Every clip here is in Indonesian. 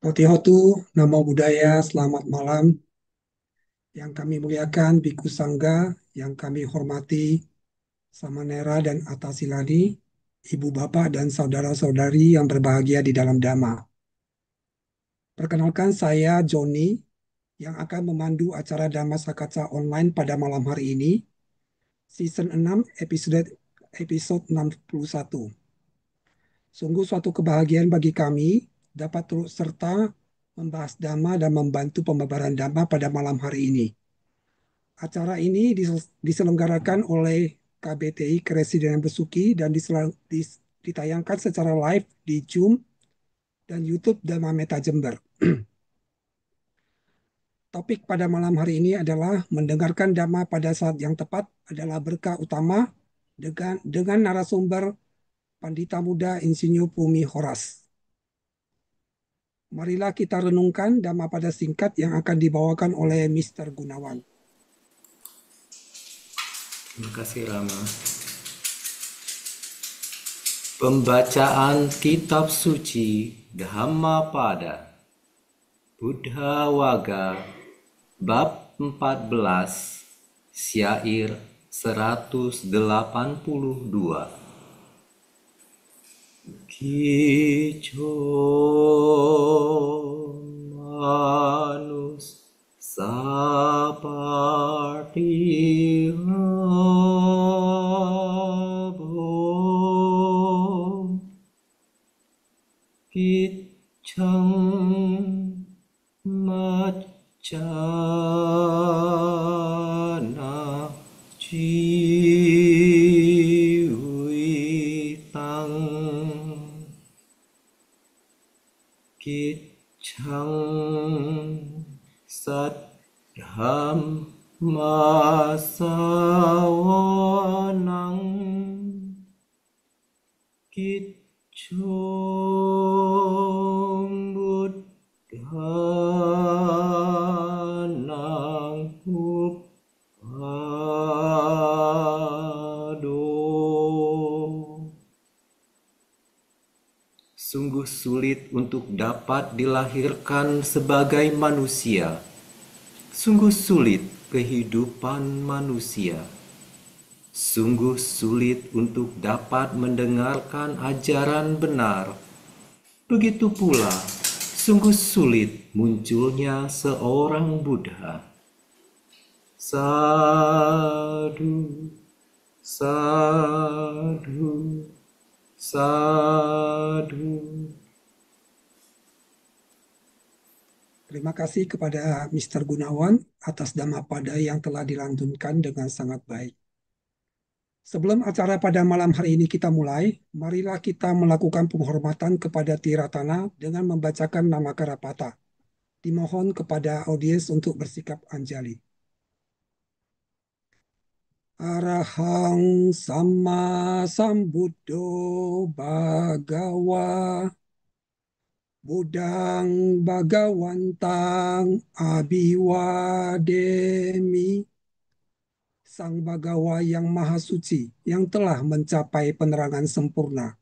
Hotu, Namo Buddhaya, selamat malam. Yang kami muliakan, Biku Sangga, yang kami hormati, Samanera dan Atasilani, ibu bapak dan saudara-saudari yang berbahagia di dalam Dhamma. Perkenalkan saya Joni, yang akan memandu acara Dhamma Sakata online pada malam hari ini, season 6, episode 61. Sungguh suatu kebahagiaan bagi kami dapat turut serta membahas Dhamma dan membantu pembabaran Dhamma pada malam hari ini. Acara ini diselenggarakan oleh KBTI Keresidenan Besuki dan ditayangkan secara live di Zoom dan YouTube Dhamma Meta Jember. Topik pada malam hari ini adalah mendengarkan Dhamma pada saat yang tepat adalah berkah utama dengan narasumber Pandita Muda Insinyur Pumi Horas. Marilah kita renungkan Dhamma pada singkat yang akan dibawakan oleh Mr. Gunawan. Terima kasih Rama. Pembacaan Kitab Suci Dhammapada Buddha Waga Bab 14 Syair 182. Kicho manus saparti rabo kicang macana ciwitang kicang sadham masawanang kicung buddhanang upado. Sungguh sulit untuk dapat dilahirkan sebagai manusia. Sungguh sulit kehidupan manusia. Sungguh sulit untuk dapat mendengarkan ajaran benar. Begitu pula, sungguh sulit munculnya seorang Buddha. Sadhu, sadhu, sadhu. Terima kasih kepada Mr. Gunawan atas Dhammapada yang telah dilantunkan dengan sangat baik. Sebelum acara pada malam hari ini kita mulai, marilah kita melakukan penghormatan kepada Tiratana dengan membacakan nama Karapata. Dimohon kepada audiens untuk bersikap anjali. Arahang Sama Sambuddho Bhagawa Budang Bhagawantang Abiwademi. Sang Bagawa yang Maha Suci, yang telah mencapai penerangan sempurna.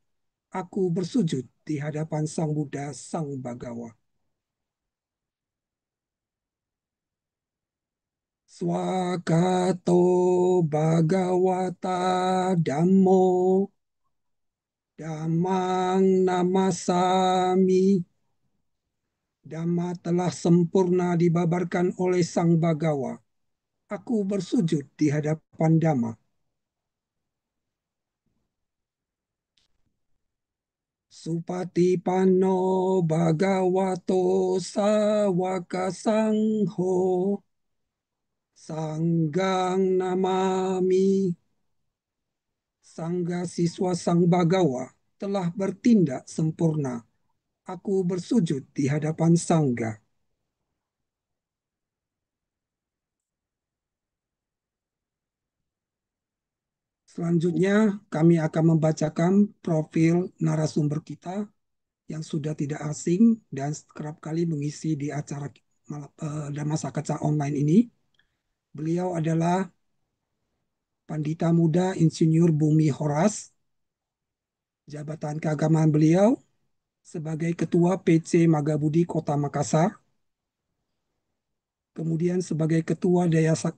Aku bersujud di hadapan Sang Buddha, Sang Bagawa. Swakato Bhagawata Dhammo Dhammang Namasami. Dhamma telah sempurna dibabarkan oleh Sang Bagawa. Aku bersujud di hadapan Dhamma. Supatipanno Bhagavato Sawaka Sangho Sanggang Namami. Sangga siswa Sang Bagawa telah bertindak sempurna. Aku bersujud di hadapan Sangga. Selanjutnya, kami akan membacakan profil narasumber kita yang sudah tidak asing dan kerap kali mengisi di acara Dhamma Sakata online ini. Beliau adalah Pandita Muda Insinyur Bumi Horas. Jabatan keagamaan beliau sebagai Ketua PC Magabudi Kota Makassar, kemudian sebagai Ketua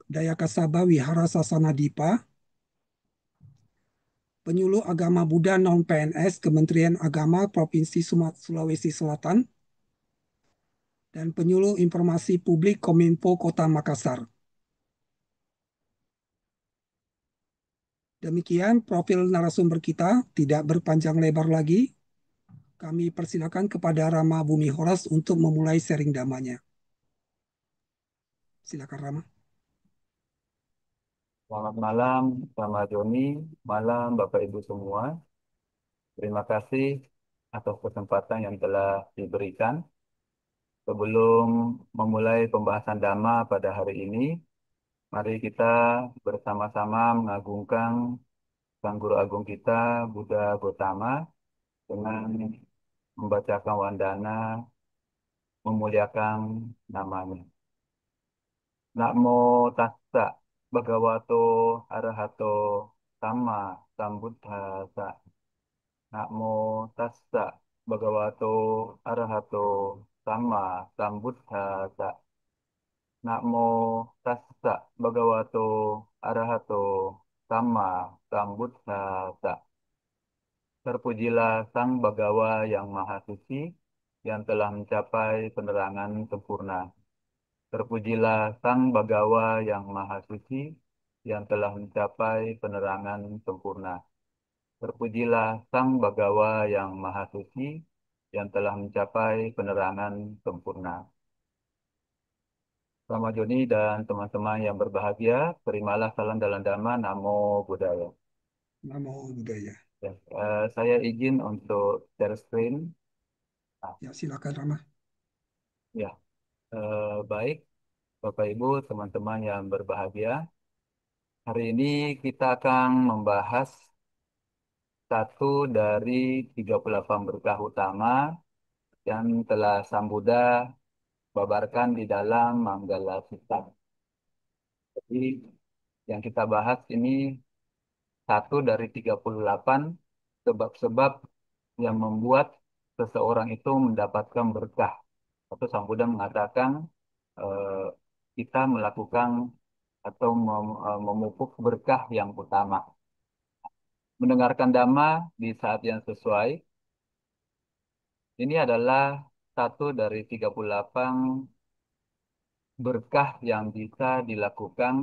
Dayakasaba Wihara Sasana Dipa, penyuluh agama Buddha non-PNS Kementerian Agama Provinsi Sulawesi Selatan, dan penyuluh informasi publik Kominfo Kota Makassar. Demikian profil narasumber kita, tidak berpanjang lebar lagi. Kami persilakan kepada Rama Bumi Horas untuk memulai sharing damanya. Silakan Rama. Selamat malam, sama Joni. Malam, Bapak Ibu semua. Terima kasih atas kesempatan yang telah diberikan. Sebelum memulai pembahasan Dhamma pada hari ini, mari kita bersama-sama mengagungkan Sang Guru Agung kita, Buddha Gotama, dengan membacakan wandana, memuliakan namanya. Namo tassa bhagavato arahato sama sambuddhassa. Namo tassa bhagavato arahato sama sambuddhassa. Namo tassa bhagavato arahato sama sambuddhassa. Terpujilah Sang Bagawa yang Maha Suci yang telah mencapai penerangan sempurna. Terpujilah Sang Bagawa yang Maha Suci yang telah mencapai penerangan sempurna. Terpujilah Sang Bagawa yang Maha Suci yang telah mencapai penerangan sempurna. Sama Joni dan teman-teman yang berbahagia, terimalah salam dalam Dhamma, Namo Buddhaya. Namo Buddhaya. Ya, saya izin untuk share screen. Nah, Ya, silakan Rama. ya, baik, Bapak Ibu, teman-teman yang berbahagia. Hari ini kita akan membahas satu dari 38 berkah utama yang telah Sang Buddha babarkan di dalam Manggala Sutta. Jadi yang kita bahas ini satu dari 38 sebab-sebab yang membuat seseorang itu mendapatkan berkah. Atau Sang Buddha mengatakan eh, kita melakukan atau memupuk berkah yang utama. Mendengarkan Dhamma di saat yang sesuai. Ini adalah satu dari 38 berkah yang bisa dilakukan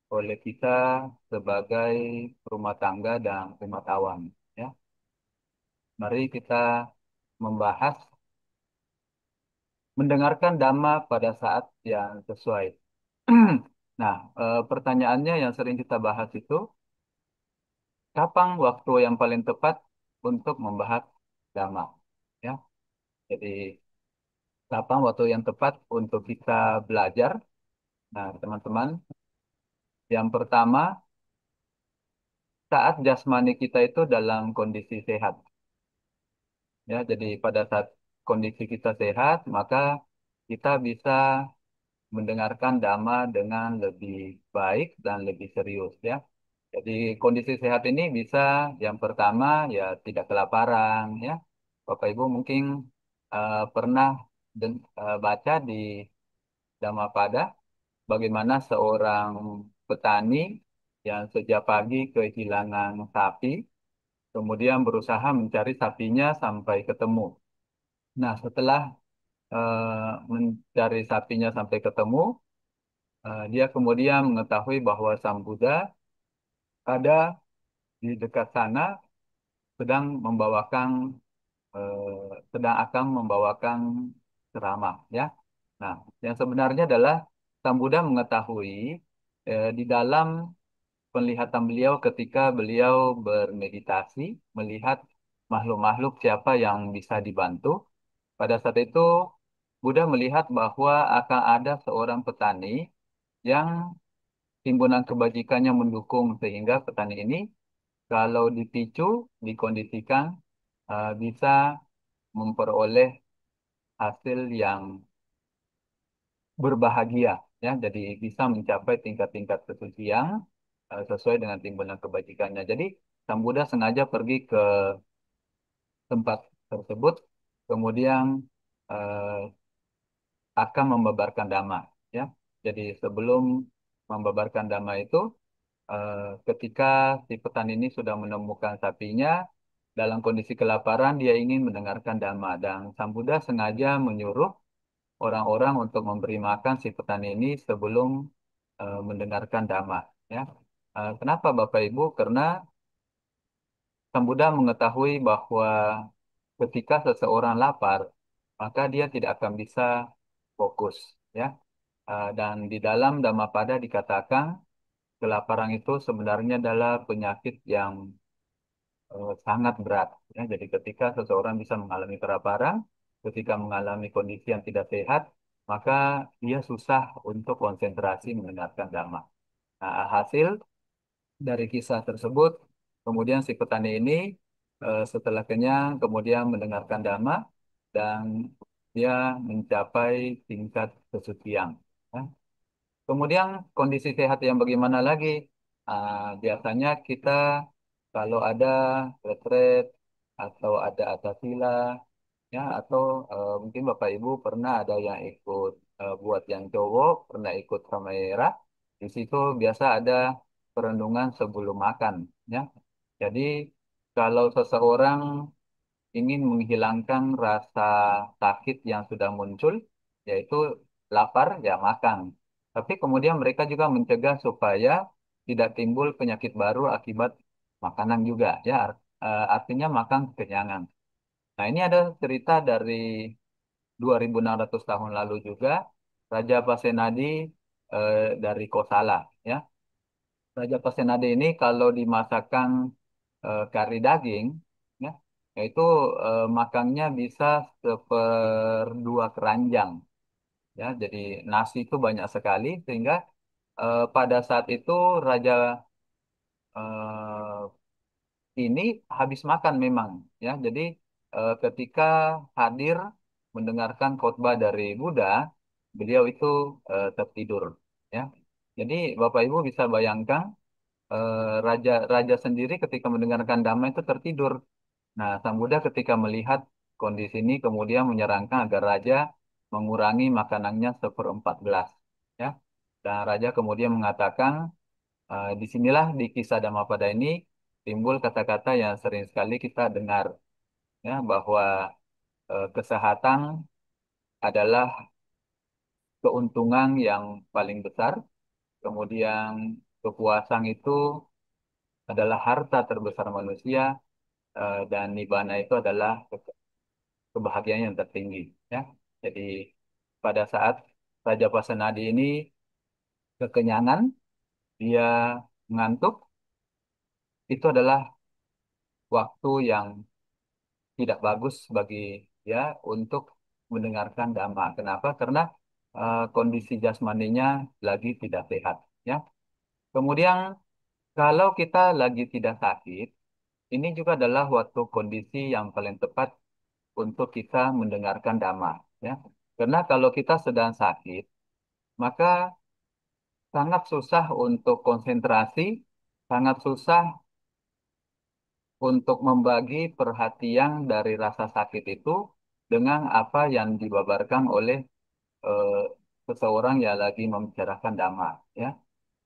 oleh kita sebagai rumah tangga dan rumah tawang. Ya. Mari kita membahas mendengarkan Dhamma pada saat yang sesuai. Nah, pertanyaannya yang sering kita bahas itu, kapan waktu yang paling tepat untuk membahas Dhamma? Ya, jadi kapan waktu yang tepat untuk kita belajar? Nah, teman-teman, yang pertama, saat jasmani kita itu dalam kondisi sehat. Ya, jadi pada saat kondisi kita sehat, maka kita bisa mendengarkan Dhamma dengan lebih baik dan lebih serius, ya. Jadi kondisi sehat ini bisa yang pertama ya tidak kelaparan, ya. Bapak Ibu mungkin pernah baca di Dhammapada bagaimana seorang petani yang sejak pagi kehilangan sapi, kemudian berusaha mencari sapinya sampai ketemu. Nah, setelah mencari sapinya sampai ketemu, dia kemudian mengetahui bahwa Sang Buddha ada di dekat sana sedang membawakan sedang akan membawakan ceramah, ya. Nah, yang sebenarnya adalah Sang Buddha mengetahui di dalam penglihatan beliau ketika beliau bermeditasi, melihat makhluk-makhluk siapa yang bisa dibantu. Pada saat itu, Buddha melihat bahwa akan ada seorang petani yang timbunan kebajikannya mendukung sehingga petani ini kalau dipicu, dikondisikan bisa memperoleh hasil yang berbahagia, ya. Jadi bisa mencapai tingkat-tingkat kesucian sesuai dengan timbunan kebajikannya. Jadi Sang Buddha sengaja pergi ke tempat tersebut kemudian eh, akan membabarkan dhamma, ya. Jadi sebelum membabarkan dhamma itu, ketika si petani ini sudah menemukan sapinya dalam kondisi kelaparan, dia ingin mendengarkan dhamma dan Sang Buddha sengaja menyuruh orang-orang untuk memberi makan si petani ini sebelum mendengarkan dhamma, ya. Kenapa Bapak Ibu? Karena Sang Buddha mengetahui bahwa ketika seseorang lapar, maka dia tidak akan bisa fokus, ya. Dan di dalam Dhammapada dikatakan kelaparan itu sebenarnya adalah penyakit yang sangat berat. Ya. Jadi ketika seseorang bisa mengalami kelaparan, ketika mengalami kondisi yang tidak sehat, maka dia susah untuk konsentrasi mendengarkan Dhamma. Nah, hasil dari kisah tersebut, kemudian si petani ini setelah kenyang, kemudian mendengarkan Dhamma, dan dia mencapai tingkat kesucian. Ya. Kemudian kondisi sehat yang bagaimana lagi? Biasanya kita kalau ada retret atau ada atasila, ya, atau mungkin Bapak Ibu pernah ada yang ikut buat yang cowok, pernah ikut kamera. Di situ biasa ada perenungan sebelum makan, ya. Jadi kalau seseorang ingin menghilangkan rasa sakit yang sudah muncul, yaitu lapar, ya makan. Tapi kemudian mereka juga mencegah supaya tidak timbul penyakit baru akibat makanan juga, ya. Artinya makan kekenyangan. Nah, ini ada cerita dari 2600 tahun lalu juga, Raja Pasenadi dari Kosala, ya. Raja Pasenadi ini kalau dimasakkan kari daging, ya, yaitu makannya bisa seperdua keranjang, ya. Jadi nasi itu banyak sekali sehingga pada saat itu Raja eh, ini habis makan memang, ya. Jadi ketika hadir mendengarkan khotbah dari Buddha, beliau itu tertidur, ya. Jadi Bapak Ibu bisa bayangkan raja raja sendiri ketika mendengarkan Dhamma itu tertidur. Nah, Sang Buddha ketika melihat kondisi ini kemudian menyarankan agar raja mengurangi makanannya seperempat gelas, ya. Dan raja kemudian mengatakan, disinilah di kisah Dhammapada ini timbul kata-kata yang sering sekali kita dengar, ya, bahwa kesehatan adalah keuntungan yang paling besar, kemudian kepuasan itu adalah harta terbesar manusia, dan nibbana itu adalah kebahagiaan yang tertinggi, ya. Jadi pada saat Raja Pasenadi ini kekenyangan, dia ngantuk, itu adalah waktu yang tidak bagus bagi dia untuk mendengarkan Dhamma. Kenapa? Karena kondisi jasmaninya lagi tidak sehat, ya. Kemudian kalau kita lagi tidak sakit, ini juga adalah waktu kondisi yang paling tepat untuk kita mendengarkan Dhamma, ya. Karena kalau kita sedang sakit, maka sangat susah untuk konsentrasi, sangat susah untuk membagi perhatian dari rasa sakit itu dengan apa yang dibabarkan oleh eh, seseorang yang lagi membicarakan Dhamma, ya.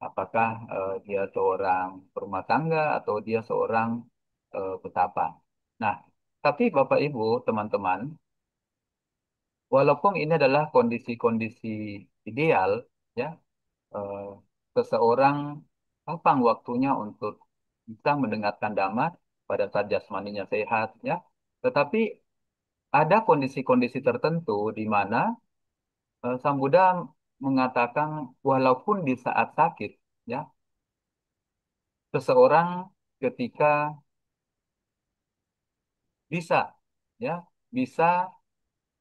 Apakah dia seorang berumah tangga atau dia seorang petapa. Nah, tapi Bapak Ibu, teman-teman, walaupun ini adalah kondisi-kondisi ideal, ya, eh, seseorang kapan waktunya untuk bisa mendengarkan Dhamma pada saat jasmaninya sehat, ya. Tetapi ada kondisi-kondisi tertentu di mana Sang Buddha mengatakan walaupun di saat sakit, ya, seseorang ketika bisa, ya, bisa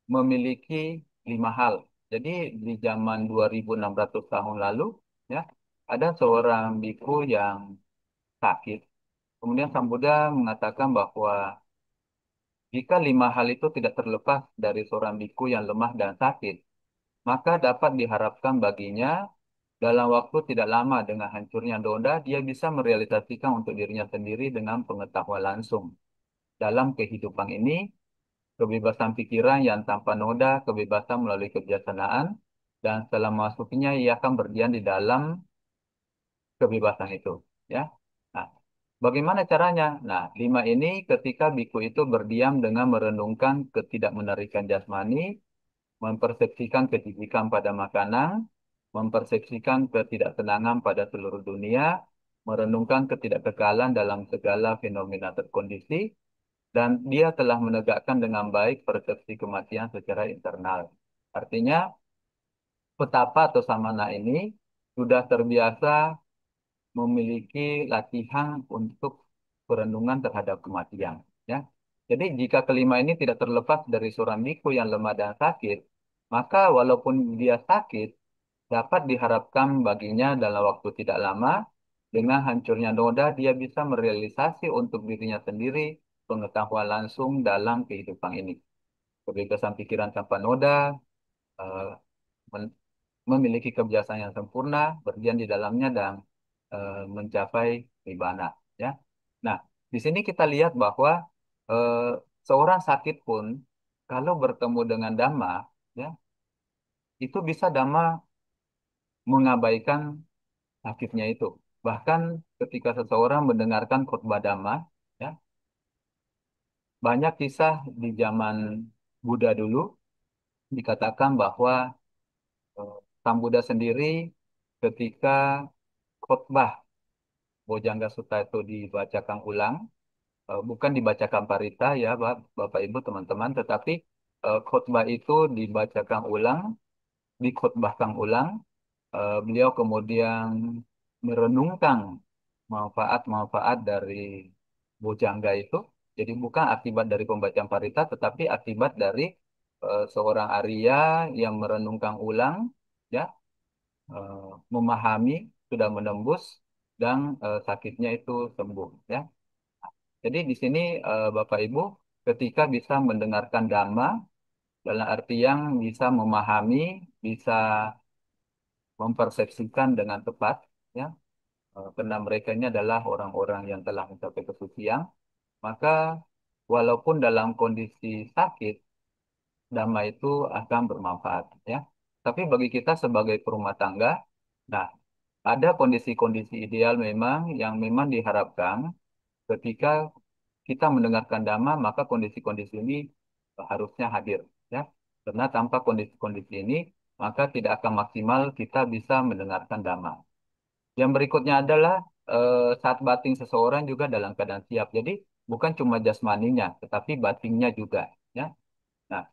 memiliki 5 hal. Jadi di zaman 2600 tahun lalu, ya, ada seorang biku yang sakit. Kemudian Sang Buddha mengatakan bahwa jika 5 hal itu tidak terlepas dari seorang biku yang lemah dan sakit, maka dapat diharapkan baginya dalam waktu tidak lama dengan hancurnya donda, dia bisa merealisasikan untuk dirinya sendiri dengan pengetahuan langsung. Dalam kehidupan ini, kebebasan pikiran yang tanpa noda, kebebasan melalui kebijaksanaan, dan setelah masuknya ia akan berdiam di dalam kebebasan itu. Ya, nah, bagaimana caranya? Nah, lima ini ketika biku itu berdiam dengan merenungkan ketidakmenarikan jasmani, mempersepsikan kejijikan pada makanan, mempersepsikan ketidaktenangan pada seluruh dunia, merenungkan ketidakkekalan dalam segala fenomena terkondisi, dan dia telah menegakkan dengan baik persepsi kematian secara internal. Artinya, petapa atau samana ini sudah terbiasa memiliki latihan untuk perenungan terhadap kematian. Ya. Jadi jika kelima ini tidak terlepas dari seorang biku yang lemah dan sakit, maka walaupun dia sakit, dapat diharapkan baginya dalam waktu tidak lama, dengan hancurnya noda, dia bisa merealisasi untuk dirinya sendiri pengetahuan langsung dalam kehidupan ini. Kebebasan pikiran tanpa noda, eh, men- memiliki kebiasaan yang sempurna, berdiam di dalamnya dan mencapai nibbana. Ya. Nah, di sini kita lihat bahwa eh, seorang sakit pun kalau bertemu dengan Dhamma, ya, itu bisa Dhamma mengabaikan sakitnya itu. Bahkan ketika seseorang mendengarkan khotbah Dhamma, ya, banyak kisah di zaman Buddha dulu dikatakan bahwa Sang Buddha sendiri ketika khotbah Bojangga Sutta itu dibacakan ulang, bukan dibacakan parita ya Bapak Ibu teman-teman, tetapi khotbah itu dibacakan ulang, dikhotbahkan ulang, beliau kemudian merenungkan manfaat-manfaat dari bojangga itu. Jadi bukan akibat dari pembacaan parita, tetapi akibat dari seorang Arya yang merenungkan ulang, ya, memahami, sudah menembus, dan sakitnya itu sembuh. Ya. Jadi di sini Bapak Ibu ketika bisa mendengarkan dhamma dalam arti yang bisa memahami, bisa mempersepsikan dengan tepat, ya, karena mereka ini adalah orang-orang yang telah mencapai kesucian, maka walaupun dalam kondisi sakit, dhamma itu akan bermanfaat, ya. Tapi bagi kita sebagai perumah tangga, nah ada kondisi-kondisi ideal memang yang memang diharapkan ketika kita mendengarkan dhamma, maka kondisi-kondisi ini harusnya hadir, ya. Karena tanpa kondisi-kondisi ini, maka tidak akan maksimal kita bisa mendengarkan dhamma. Yang berikutnya adalah saat batin seseorang juga dalam keadaan siap. Jadi bukan cuma jasmaninya, tetapi batinnya juga, ya. Nah,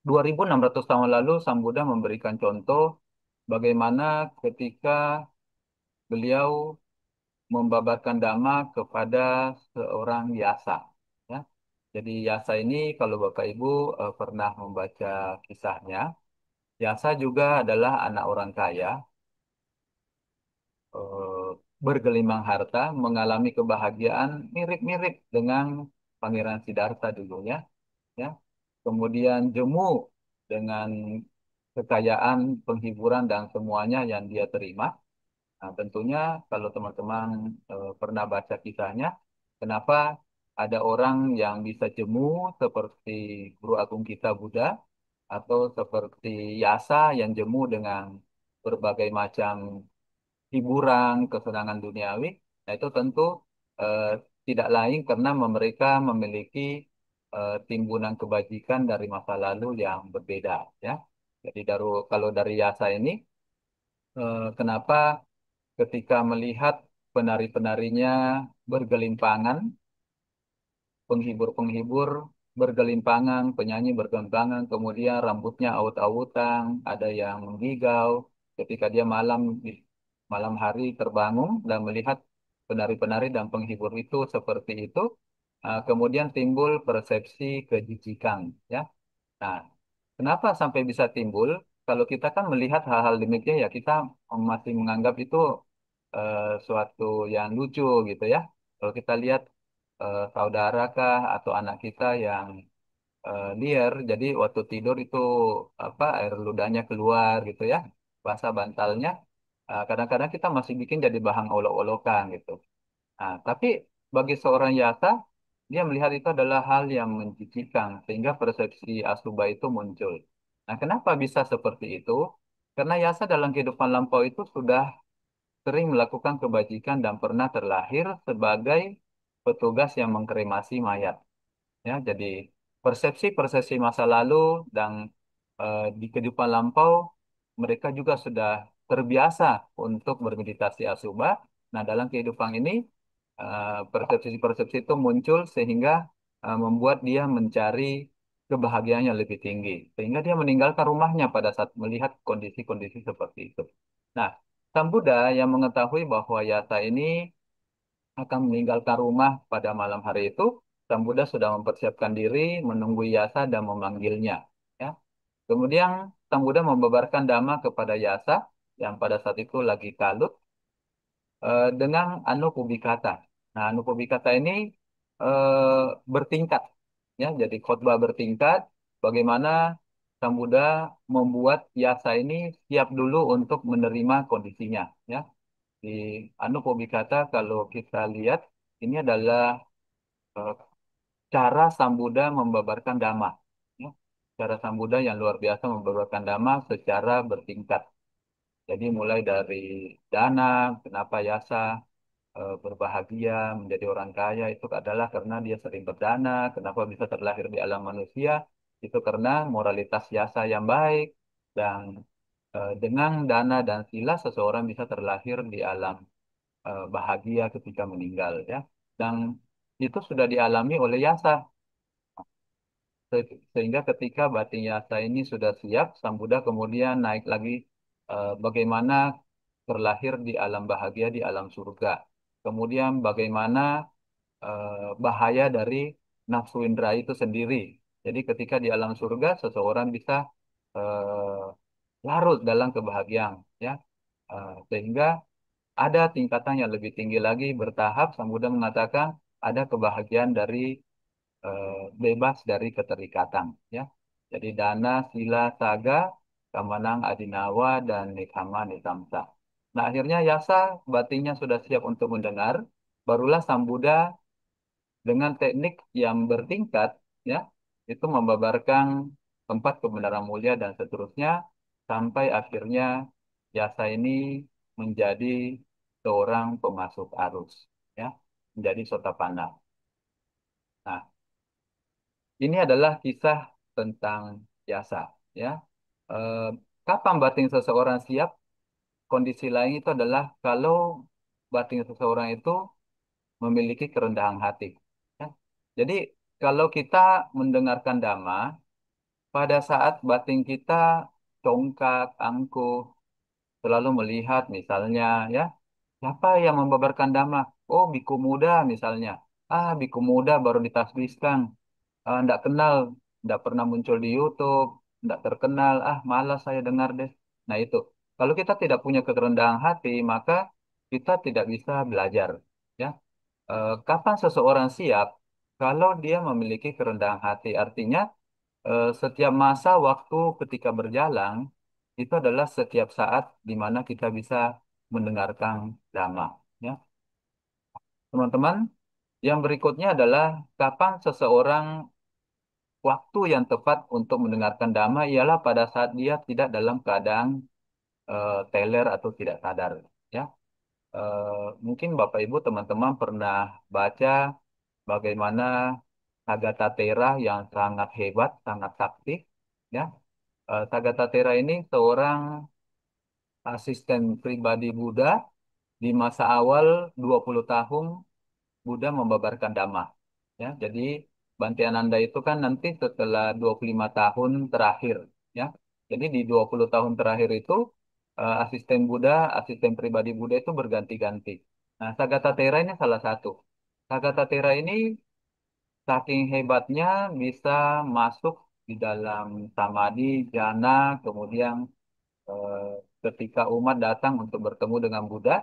2600 tahun lalu Sang Buddha memberikan contoh bagaimana ketika beliau membabarkan dhamma kepada seorang yasa. Ya. Jadi yasa ini kalau Bapak Ibu pernah membaca kisahnya, yasa juga adalah anak orang kaya, eh, bergelimang harta, mengalami kebahagiaan mirip-mirip dengan Pangeran Siddhartha dulunya. Ya. Kemudian jemu dengan kekayaan, penghiburan dan semuanya yang dia terima. Nah, tentunya kalau teman-teman pernah baca kisahnya, kenapa ada orang yang bisa jemu seperti Guru Agung kita Buddha atau seperti Yasa yang jemu dengan berbagai macam hiburan, kesenangan duniawi. Nah, itu tentu eh, tidak lain karena mereka memiliki timbunan kebajikan dari masa lalu yang berbeda, ya. Jadi kalau dari Yasa ini, kenapa ketika melihat penari-penarinya bergelimpangan, penghibur-penghibur bergelimpangan, penyanyi bergelimpangan, kemudian rambutnya awut-awutan, ada yang menggigau. Ketika dia malam hari terbangun dan melihat penari-penari dan penghibur itu seperti itu, kemudian timbul persepsi kejijikan, ya. Nah, kenapa sampai bisa timbul? Kalau kita kan melihat hal-hal demikian ya kita masih menganggap itu suatu yang lucu gitu ya. Kalau kita lihat saudara kah atau anak kita yang liar, jadi waktu tidur itu apa air ludahnya keluar gitu ya, basah bantalnya. Kadang-kadang kita masih bikin jadi bahan olok-olokan gitu. Nah, tapi bagi seorang yata dia melihat itu adalah hal yang menjijikan sehingga persepsi Asuba itu muncul. Nah, kenapa bisa seperti itu? Karena Yasa dalam kehidupan lampau itu sudah sering melakukan kebajikan dan pernah terlahir sebagai petugas yang mengkremasi mayat. Ya, jadi persepsi-persepsi masa lalu dan di kehidupan lampau mereka juga sudah terbiasa untuk bermeditasi asuba. Nah, dalam kehidupan ini persepsi-persepsi itu muncul sehingga membuat dia mencari kebahagiaan yang lebih tinggi, sehingga dia meninggalkan rumahnya pada saat melihat kondisi-kondisi seperti itu. Nah, Sang Buddha yang mengetahui bahwa Yasa ini akan meninggalkan rumah pada malam hari itu, Sang Buddha sudah mempersiapkan diri, menunggu Yasa dan memanggilnya. Ya. Kemudian Sang Buddha membabarkan dhamma kepada Yasa yang pada saat itu lagi kalut dengan Anupubikata. Nah, Anupubikata ini bertingkat, ya. Jadi khotbah bertingkat. Bagaimana Sang Buddha membuat Yasa ini siap dulu untuk menerima kondisinya, ya. Di Anupubikata kalau kita lihat ini adalah eh, cara Sang Buddha membabarkan dhamma. Ya. Cara Sang Buddha yang luar biasa membabarkan dhamma secara bertingkat. Jadi mulai dari dana, kenapa Yasa berbahagia menjadi orang kaya itu adalah karena dia sering berdana, kenapa bisa terlahir di alam manusia, itu karena moralitas Yasa yang baik, dan dengan dana dan sila seseorang bisa terlahir di alam bahagia ketika meninggal, ya. Dan itu sudah dialami oleh Yasa. Sehingga ketika batin Yasa ini sudah siap, Sang Buddha kemudian naik lagi bagaimana terlahir di alam bahagia di alam surga. Kemudian bagaimana bahaya dari nafsu indera itu sendiri. Jadi ketika di alam surga seseorang bisa eh, larut dalam kebahagiaan, ya. Sehingga ada tingkatan yang lebih tinggi lagi bertahap. Sang Buddha mengatakan ada kebahagiaan dari bebas dari keterikatan, ya. Jadi dana, sila, saga, kamanang, adinawa, dan nikama, nikamsa. Nah, akhirnya Yasa batinnya sudah siap untuk mendengar, barulah Sang Buddha dengan teknik yang bertingkat, ya, itu membabarkan empat kebenaran mulia dan seterusnya sampai akhirnya Yasa ini menjadi seorang pemasuk arus, ya, menjadi Sotapanna. Nah, ini adalah kisah tentang Yasa, ya. Eh, Kapan batin seseorang siap? Kondisi lain itu adalah kalau batin seseorang itu memiliki kerendahan hati. Ya. Jadi kalau kita mendengarkan dhamma, pada saat batin kita congkak, angkuh, selalu melihat misalnya, ya, siapa yang membabarkan dhamma? Oh, biku muda misalnya. Ah, biku muda baru ditasbihkan. Nggak kenal, nggak pernah muncul di YouTube, nggak terkenal. Ah, malas saya dengar deh. Nah itu, kalau kita tidak punya kerendahan hati, maka kita tidak bisa belajar. Ya, kapan seseorang siap? Kalau dia memiliki kerendahan hati, artinya setiap masa waktu ketika berjalan itu adalah setiap saat di mana kita bisa mendengarkan dhamma. Ya, teman-teman, yang berikutnya adalah kapan seseorang waktu yang tepat untuk mendengarkan dhamma ialah pada saat dia tidak dalam keadaan teler atau tidak sadar. Ya, mungkin Bapak Ibu teman-teman pernah baca bagaimana Tagathatera yang sangat hebat, sangat sakti. Ya, Tagathatera ini seorang asisten pribadi Buddha di masa awal 20 tahun Buddha membabarkan Dhamma. Ya, jadi Bhante Ananda itu kan nanti setelah 25 tahun terakhir. Ya, jadi di 20 tahun terakhir itu asisten Buddha, asisten pribadi Buddha itu berganti-ganti. Nah, Tagathatera ini salah satu. Tagathatera ini saking hebatnya bisa masuk di dalam samadhi, jana, kemudian eh, ketika umat datang untuk bertemu dengan Buddha,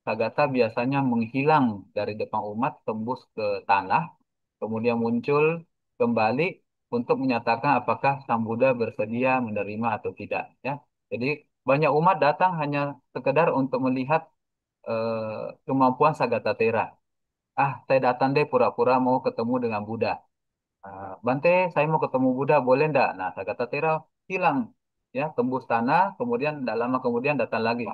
Sagata biasanya menghilang dari depan umat, tembus ke tanah, kemudian muncul kembali untuk menyatakan apakah Sang Buddha bersedia menerima atau tidak. Ya, jadi banyak umat datang hanya sekedar untuk melihat kemampuan Sagatatera. Saya datang deh pura-pura mau ketemu dengan Buddha. Bante, saya mau ketemu Buddha, boleh ndak? Nah, Sagatatira hilang, ya, tembus tanah, kemudian tidak lama kemudian datang lagi.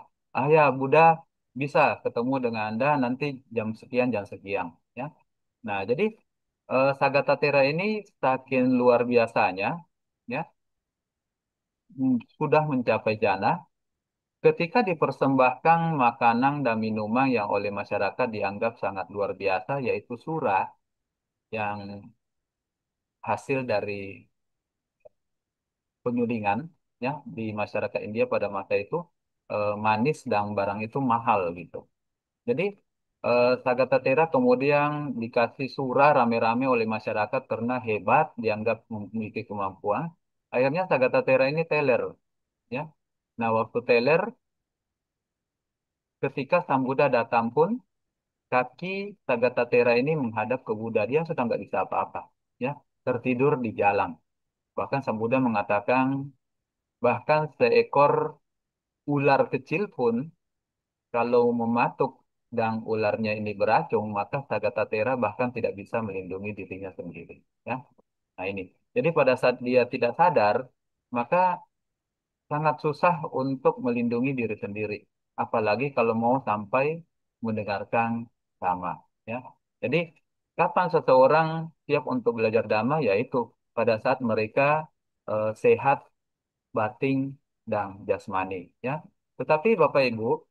Ya, Buddha bisa ketemu dengan Anda nanti jam sekian, jam sekian, ya. Nah, jadi Sagatatira ini saking luar biasanya, ya, sudah mencapai jannah. Ketika dipersembahkan makanan dan minuman yang oleh masyarakat dianggap sangat luar biasa, yaitu surah yang hasil dari penyulingan, ya, di masyarakat India pada masa itu, manis dan barang itu mahal gitu. Jadi Sagatatera kemudian dikasih surah rame-rame oleh masyarakat karena hebat, dianggap memiliki kemampuan. Akhirnya Sagatatera ini teler, ya. Nah, waktu teler, ketika Sang Buddha datang pun kaki Sagatatera ini menghadap ke Buddha. Dia sudah nggak bisa apa-apa, ya, tertidur di jalan. Bahkan Sang Buddha mengatakan, bahkan seekor ular kecil pun kalau mematuk dan ularnya ini beracun, maka Sagatatera bahkan tidak bisa melindungi dirinya sendiri. Ya, nah ini. Jadi pada saat dia tidak sadar, maka sangat susah untuk melindungi diri sendiri. Apalagi kalau mau sampai mendengarkan dhamma. Ya, jadi kapan seseorang siap untuk belajar dhamma? Yaitu pada saat mereka sehat batin dan jasmani. Ya, tetapi Bapak Ibu,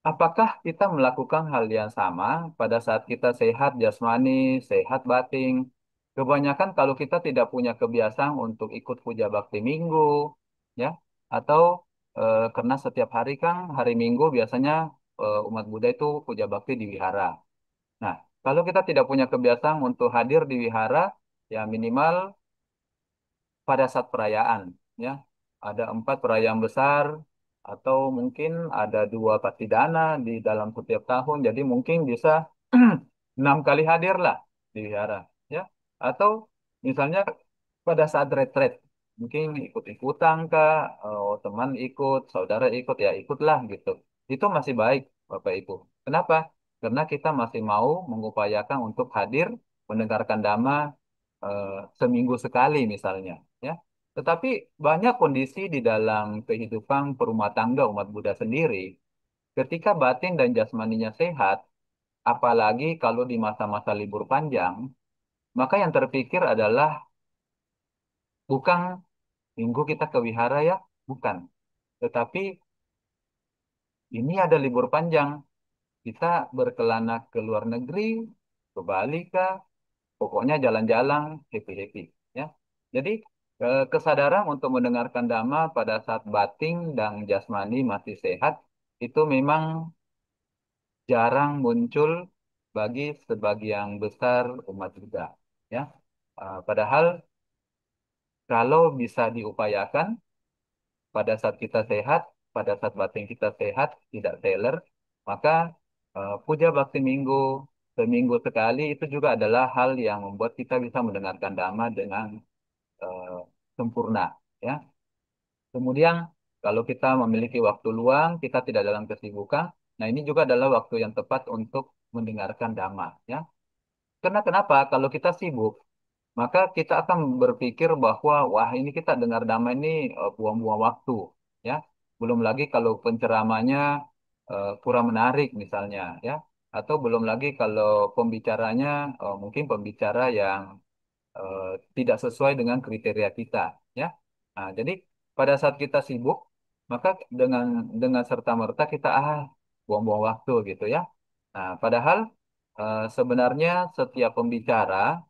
apakah kita melakukan hal yang sama pada saat kita sehat jasmani, sehat batin? Kebanyakan kalau kita tidak punya kebiasaan untuk ikut puja bakti minggu, ya, atau karena setiap hari kan hari Minggu biasanya umat Buddha itu puja bakti di wihara. Nah, kalau kita tidak punya kebiasaan untuk hadir di wihara, ya minimal pada saat perayaan, ya. Ada 4 perayaan besar, atau mungkin ada 2 Patidana di dalam setiap tahun, jadi mungkin bisa 6 kali hadir lah di wihara, ya. Atau misalnya pada saat retret, mungkin ikut-ikutan kah, teman ikut, saudara ikut, ya ikutlah gitu. Itu masih baik, Bapak Ibu. Kenapa? Karena kita masih mau mengupayakan untuk hadir, mendengarkan dhamma eh, seminggu sekali misalnya, ya. Tetapi banyak kondisi di dalam kehidupan perumah tangga umat Buddha sendiri, ketika batin dan jasmaninya sehat, apalagi kalau di masa-masa libur panjang, maka yang terpikir adalah bukan minggu kita ke wihara ya, bukan. Tetapi ini ada libur panjang, kita berkelana ke luar negeri, ke Bali kah, pokoknya jalan-jalan, happy-happy. Ya. Jadi kesadaran untuk mendengarkan dhamma pada saat batin dan jasmani masih sehat itu memang jarang muncul bagi sebagian besar umat Buddha. Ya. Padahal kalau bisa diupayakan pada saat kita sehat, pada saat batin kita sehat, tidak teler, maka puja bakti minggu seminggu sekali itu juga adalah hal yang membuat kita bisa mendengarkan dhamma dengan eh, sempurna, ya. Kemudian kalau kita memiliki waktu luang, kita tidak dalam kesibukan, nah ini juga adalah waktu yang tepat untuk mendengarkan dhamma, ya. Karena kenapa? Kalau kita sibuk, maka kita akan berpikir bahwa wah ini kita dengar dhamma ini buang-buang waktu, ya. Belum lagi kalau penceramanya kurang menarik misalnya, ya. Atau belum lagi kalau pembicaranya mungkin pembicara yang eh, tidak sesuai dengan kriteria kita, ya. Nah, jadi pada saat kita sibuk, maka dengan serta-merta kita buang-buang waktu gitu ya. Nah, padahal sebenarnya setiap pembicara,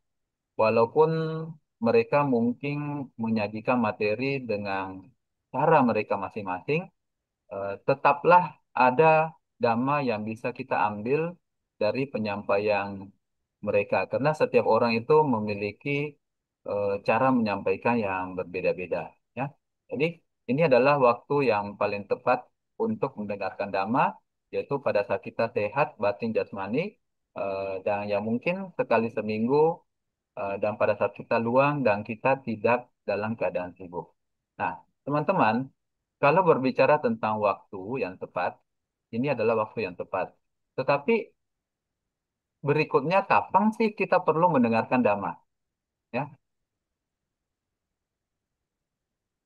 walaupun mereka mungkin menyajikan materi dengan cara mereka masing-masing, tetaplah ada dhamma yang bisa kita ambil dari penyampaian mereka. Karena setiap orang itu memiliki cara menyampaikan yang berbeda-beda. Ya. Jadi ini adalah waktu yang paling tepat untuk mendengarkan dhamma, yaitu pada saat kita sehat, batin jasmani, dan yang mungkin sekali seminggu, dan pada saat kita luang dan kita tidak dalam keadaan sibuk. Nah, teman-teman, kalau berbicara tentang waktu yang tepat, ini adalah waktu yang tepat. Tetapi berikutnya, kapan sih kita perlu mendengarkan dhamma? Ya,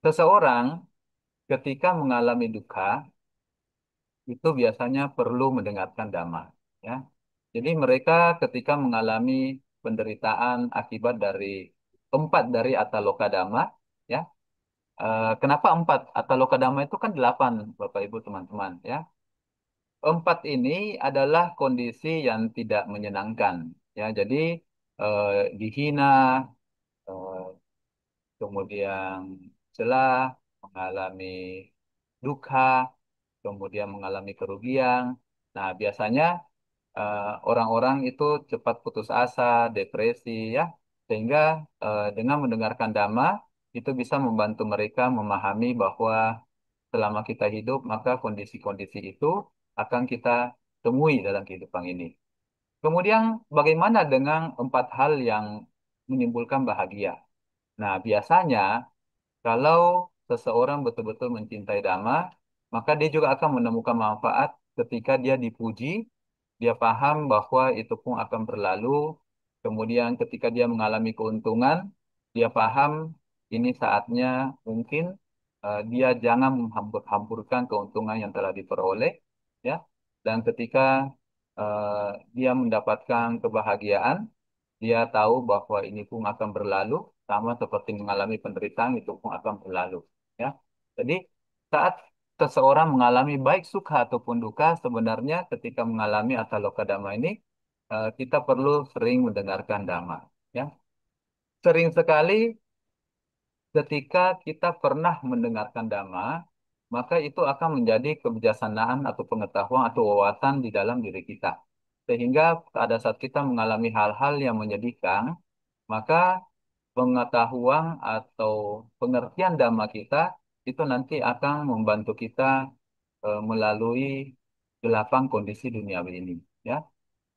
seseorang ketika mengalami duka itu biasanya perlu mendengarkan dhamma. Ya, jadi mereka ketika mengalami penderitaan akibat dari empat dari Ataloka Dhamma, ya, kenapa empat? Ataloka Dhamma itu kan delapan, Bapak Ibu teman-teman. Ya, empat ini adalah kondisi yang tidak menyenangkan. Ya, jadi eh, dihina, eh, kemudian celah, mengalami duka, kemudian mengalami kerugian. Nah, biasanya orang-orang itu cepat putus asa, depresi, ya, sehingga dengan mendengarkan dhamma itu bisa membantu mereka memahami bahwa selama kita hidup maka kondisi-kondisi itu akan kita temui dalam kehidupan ini. Kemudian bagaimana dengan empat hal yang menimbulkan bahagia? Nah, biasanya kalau seseorang betul-betul mencintai dhamma, maka dia juga akan menemukan manfaat ketika dia dipuji, dia paham bahwa itu pun akan berlalu. Kemudian ketika dia mengalami keuntungan, dia paham ini saatnya mungkin dia jangan menghambur-hamburkan keuntungan yang telah diperoleh, ya. Dan ketika dia mendapatkan kebahagiaan, dia tahu bahwa ini pun akan berlalu, sama seperti mengalami penderitaan itu pun akan berlalu. Ya, jadi saat seseorang mengalami baik suka ataupun duka, sebenarnya ketika mengalami Ataloka Dhamma ini, kita perlu sering mendengarkan Dhamma. Ya, sering sekali ketika kita pernah mendengarkan Dhamma, maka itu akan menjadi kebijaksanaan atau pengetahuan atau wawasan di dalam diri kita. Sehingga pada saat kita mengalami hal-hal yang menyedihkan, maka pengetahuan atau pengertian dhamma kita itu nanti akan membantu kita melalui delapan kondisi dunia ini, ya.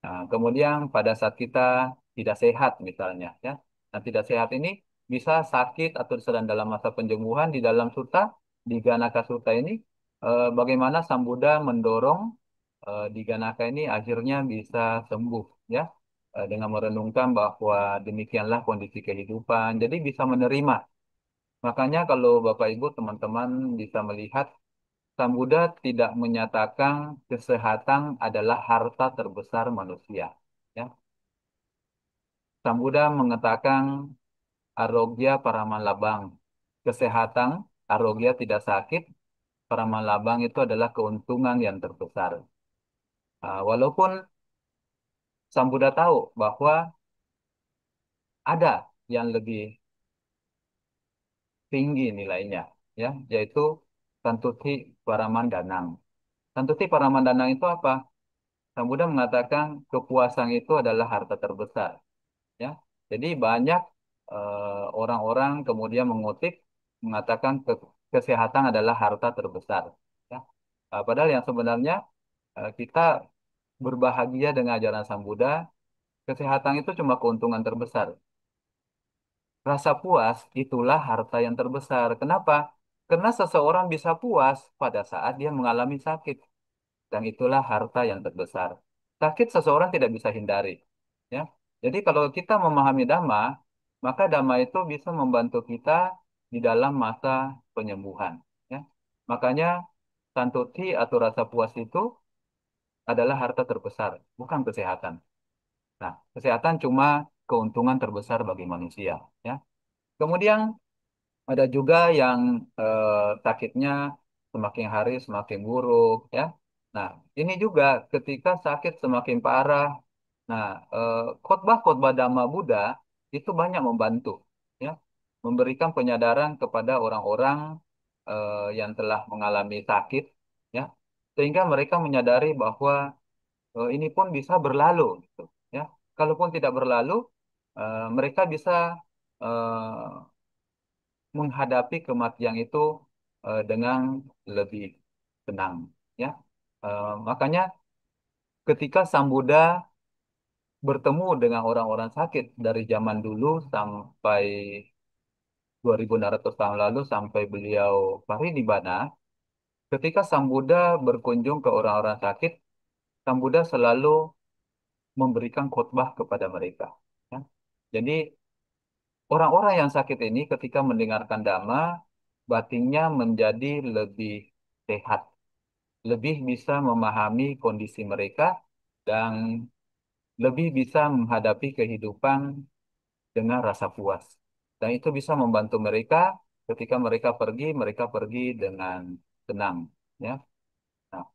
Nah, kemudian pada saat kita tidak sehat misalnya, ya. Nah, tidak sehat ini bisa sakit atau sedang dalam masa penyembuhan. Di dalam sutta, di Ganaka Sutta ini, bagaimana Sang Buddha mendorong di Ganaka ini akhirnya bisa sembuh, ya. Dengan merenungkan bahwa demikianlah kondisi kehidupan. Jadi bisa menerima. Makanya kalau Bapak Ibu teman-teman bisa melihat, Sang Buddha tidak menyatakan kesehatan adalah harta terbesar manusia. Ya. Sang Buddha mengatakan arogya paramalabang. Kesehatan, arogya tidak sakit, paramalabang itu adalah keuntungan yang terbesar. Walaupun Sang Buddha tahu bahwa ada yang lebih tinggi nilainya, ya, yaitu Santuti Paramandanang. Santuti Paramandanang itu apa? Sang Buddha mengatakan kepuasan itu adalah harta terbesar, ya. Jadi banyak orang-orang kemudian mengutip mengatakan kesehatan adalah harta terbesar, ya. Padahal yang sebenarnya kita berbahagia dengan ajaran Sang Buddha, kesehatan itu cuma keuntungan terbesar. Rasa puas itulah harta yang terbesar. Kenapa? Karena seseorang bisa puas pada saat dia mengalami sakit. Dan itulah harta yang terbesar. Sakit seseorang tidak bisa hindari. Ya. Jadi kalau kita memahami Dhamma, maka Dhamma itu bisa membantu kita di dalam masa penyembuhan. Ya. Makanya santuti atau rasa puas itu adalah harta terbesar, bukan kesehatan. Nah, kesehatan cuma keuntungan terbesar bagi manusia. Ya. Kemudian ada juga yang sakitnya semakin hari semakin buruk, ya. Nah, ini juga ketika sakit semakin parah. Nah, khotbah-khotbah Dhamma Buddha itu banyak membantu, ya, memberikan penyadaran kepada orang-orang yang telah mengalami sakit, ya, sehingga mereka menyadari bahwa ini pun bisa berlalu, gitu, ya. Kalaupun tidak berlalu, mereka bisa eh, menghadapi kematian itu dengan lebih tenang, ya. Makanya ketika Sang Buddha bertemu dengan orang-orang sakit dari zaman dulu sampai 2600 tahun lalu sampai beliau parinibbana, ketika Sang Buddha berkunjung ke orang-orang sakit, Sang Buddha selalu memberikan khotbah kepada mereka. Ya. Jadi orang-orang yang sakit ini ketika mendengarkan Dhamma, batinnya menjadi lebih sehat, lebih bisa memahami kondisi mereka, dan lebih bisa menghadapi kehidupan dengan rasa puas. Dan itu bisa membantu mereka ketika mereka pergi dengan tenang. Ya. Nah,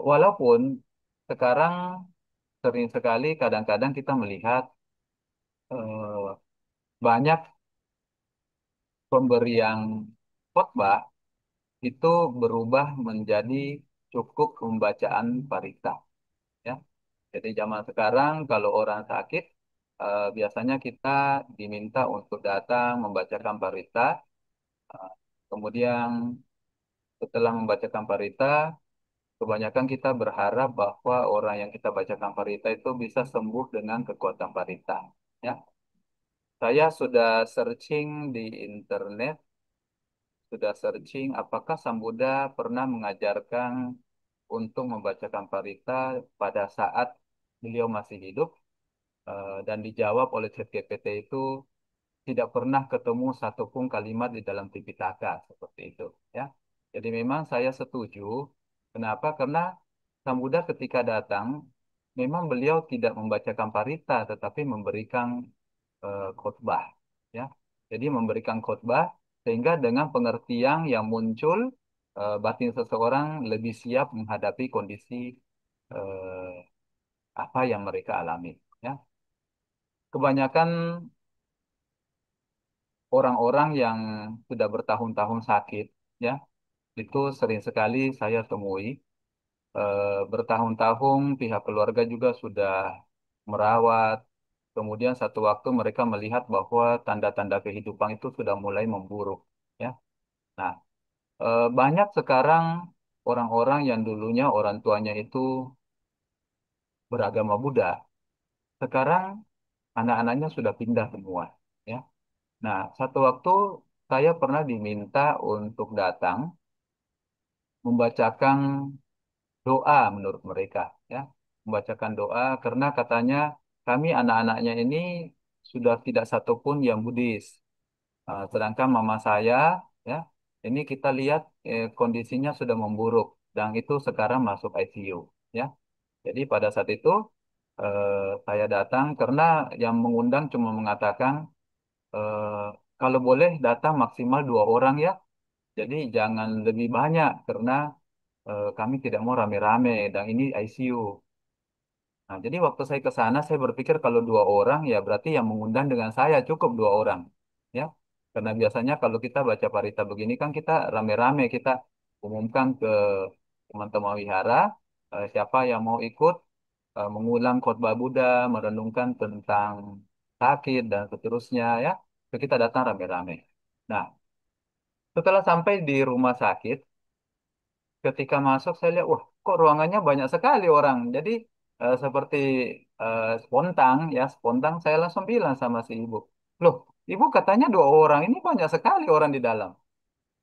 walaupun sekarang sering sekali kadang-kadang kita melihat banyak pemberian khotbah itu berubah menjadi cukup pembacaan parita. Ya. Jadi zaman sekarang kalau orang sakit, biasanya kita diminta untuk datang membacakan parita. Eh, Kemudian setelah membacakan parita, kebanyakan kita berharap bahwa orang yang kita bacakan parita itu bisa sembuh dengan kekuatan parita. Ya. Saya sudah searching di internet, sudah searching apakah Sang Buddha pernah mengajarkan untuk membacakan parita pada saat beliau masih hidup. Dan dijawab oleh ChatGPT itu tidak pernah ketemu satupun kalimat di dalam Tipitaka seperti itu, ya. Jadi memang saya setuju. Kenapa? Karena Sang Buddha ketika datang memang beliau tidak membacakan parita tetapi memberikan khotbah, ya. Jadi memberikan khotbah sehingga dengan pengertian yang muncul, batin seseorang lebih siap menghadapi kondisi eh, apa yang mereka alami, ya. Kebanyakan orang-orang yang sudah bertahun-tahun sakit, ya, itu sering sekali saya temui. Bertahun-tahun pihak keluarga juga sudah merawat. Kemudian satu waktu mereka melihat bahwa tanda-tanda kehidupan itu sudah mulai memburuk, ya. Nah, banyak sekarang orang-orang yang dulunya orang tuanya itu beragama Buddha, sekarang anak-anaknya sudah pindah semua, ya. Nah, satu waktu saya pernah diminta untuk datang membacakan doa menurut mereka, ya, membacakan doa karena katanya kami anak-anaknya ini sudah tidak satupun yang Buddhis. Sedangkan mama saya, ya, ini kita lihat kondisinya sudah memburuk dan itu sekarang masuk ICU, ya. Jadi pada saat itu saya datang karena yang mengundang cuma mengatakan eh, kalau boleh datang maksimal 2 orang, ya. Jadi jangan lebih banyak karena kami tidak mau rame-rame dan ini ICU. Nah, jadi waktu saya ke sana, saya berpikir kalau 2 orang, ya berarti yang mengundang dengan saya cukup 2 orang. Ya, karena biasanya kalau kita baca parita begini kan kita rame-rame, kita umumkan ke teman-teman wihara, siapa yang mau ikut mengulang khotbah Buddha, merenungkan tentang sakit dan seterusnya, ya. So, kita datang rame-rame. Nah, setelah sampai di rumah sakit, ketika masuk saya lihat, wah, kok ruangannya banyak sekali orang. Jadi seperti spontan, ya, spontan saya langsung bilang sama si ibu, loh, ibu katanya 2 orang, ini banyak sekali orang di dalam.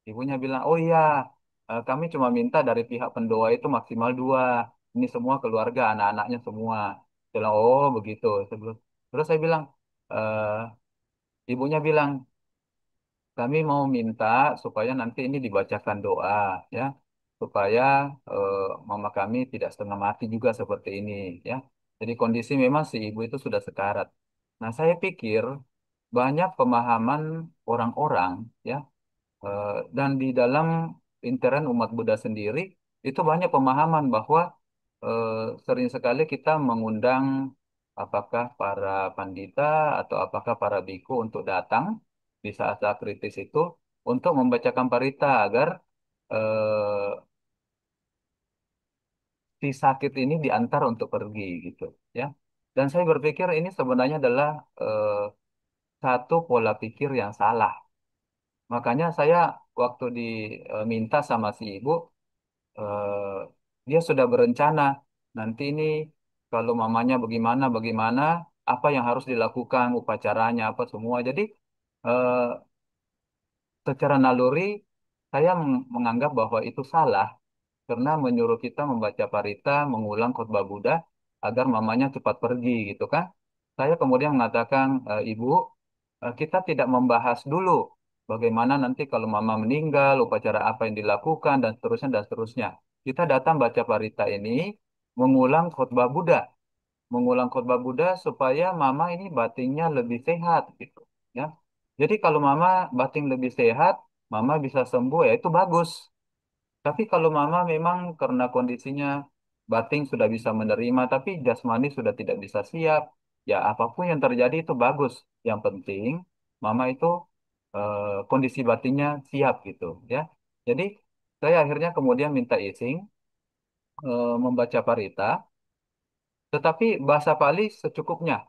Ibunya bilang, oh iya, kami cuma minta dari pihak pendoa itu maksimal 2. Ini semua keluarga, anak-anaknya semua. Saya bilang, oh begitu. Terus saya bilang, eh, ibunya bilang, kami mau minta supaya nanti ini dibacakan doa, ya, supaya eh, mama kami tidak setengah mati juga seperti ini, ya. Jadi kondisi memang si ibu itu sudah sekarat. Nah, saya pikir banyak pemahaman orang-orang, ya, dan di dalam intern umat Buddha sendiri itu banyak pemahaman bahwa eh, sering sekali kita mengundang apakah para pandita atau apakah para biku untuk datang di saat-saat kritis itu untuk membacakan parita agar eh, si sakit ini diantar untuk pergi gitu, ya. Dan saya berpikir ini sebenarnya adalah eh, satu pola pikir yang salah. Makanya saya waktu diminta sama si ibu, eh, dia sudah berencana nanti ini kalau mamanya bagaimana bagaimana, apa yang harus dilakukan, upacaranya apa semua. Jadi eh, secara naluri saya menganggap bahwa itu salah karena menyuruh kita membaca parita, mengulang khotbah Buddha agar mamanya cepat pergi gitu kan. Saya kemudian mengatakan, Ibu, kita tidak membahas dulu bagaimana nanti kalau mama meninggal, upacara apa yang dilakukan, dan seterusnya, dan seterusnya. Kita datang baca parita ini, mengulang khotbah Buddha. Mengulang khotbah Buddha supaya mama ini batinnya lebih sehat gitu. Ya. Jadi kalau mama batin lebih sehat, mama bisa sembuh, ya itu bagus. Tapi kalau mama memang karena kondisinya batin sudah bisa menerima, tapi jasmani sudah tidak bisa siap, ya apapun yang terjadi itu bagus. Yang penting mama itu kondisi batinnya siap gitu, ya. Jadi saya akhirnya kemudian minta izin membaca parita, tetapi bahasa Pali secukupnya.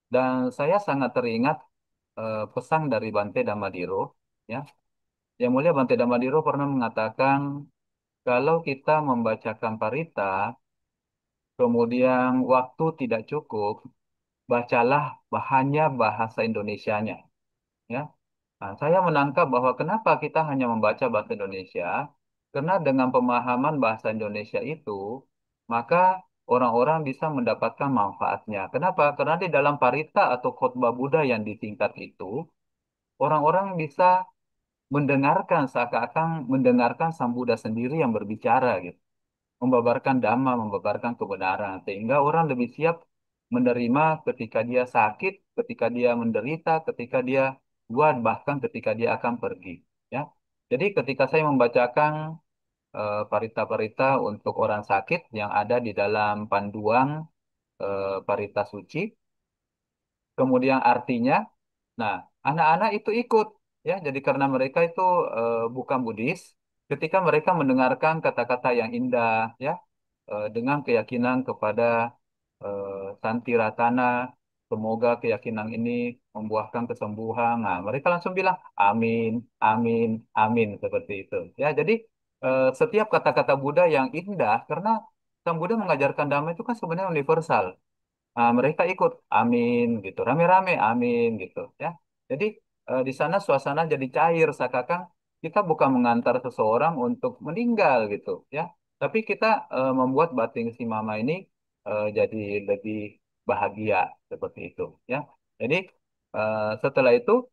Dan saya sangat teringat pesan dari Bante Damadiro, ya. Yang Mulia Bante Damadiro pernah mengatakan, kalau kita membacakan parita, kemudian waktu tidak cukup, bacalah hanya bahasa Indonesianya. Ya, nah, saya menangkap bahwa kenapa kita hanya membaca bahasa Indonesia, karena dengan pemahaman bahasa Indonesia itu, maka orang-orang bisa mendapatkan manfaatnya. Kenapa? Karena di dalam parita atau khotbah Buddha yang disingkat itu, orang-orang bisa mendengarkan seakan-akan mendengarkan Sang Buddha sendiri yang berbicara gitu, membabarkan dhamma, membabarkan kebenaran, sehingga orang lebih siap menerima ketika dia sakit, ketika dia menderita, ketika dia kuat, bahkan ketika dia akan pergi. Ya, jadi ketika saya membacakan parita-parita untuk orang sakit yang ada di dalam panduan parita suci, kemudian artinya, nah, anak-anak itu ikut, ya. Jadi karena mereka itu bukan Buddhis, ketika mereka mendengarkan kata-kata yang indah, ya, dengan keyakinan kepada Santi Ratana, semoga keyakinan ini membuahkan kesembuhan. Nah, mereka langsung bilang amin, amin, amin seperti itu. Ya, jadi setiap kata-kata Buddha yang indah, karena Sang Buddha mengajarkan dhamma itu kan sebenarnya universal. Nah, mereka ikut amin gitu, rame-rame amin gitu, ya. Jadi di sana suasana jadi cair, seakan kita bukan mengantar seseorang untuk meninggal gitu, ya. Tapi kita membuat batin si mama ini jadi lebih bahagia seperti itu, ya. Jadi setelah itu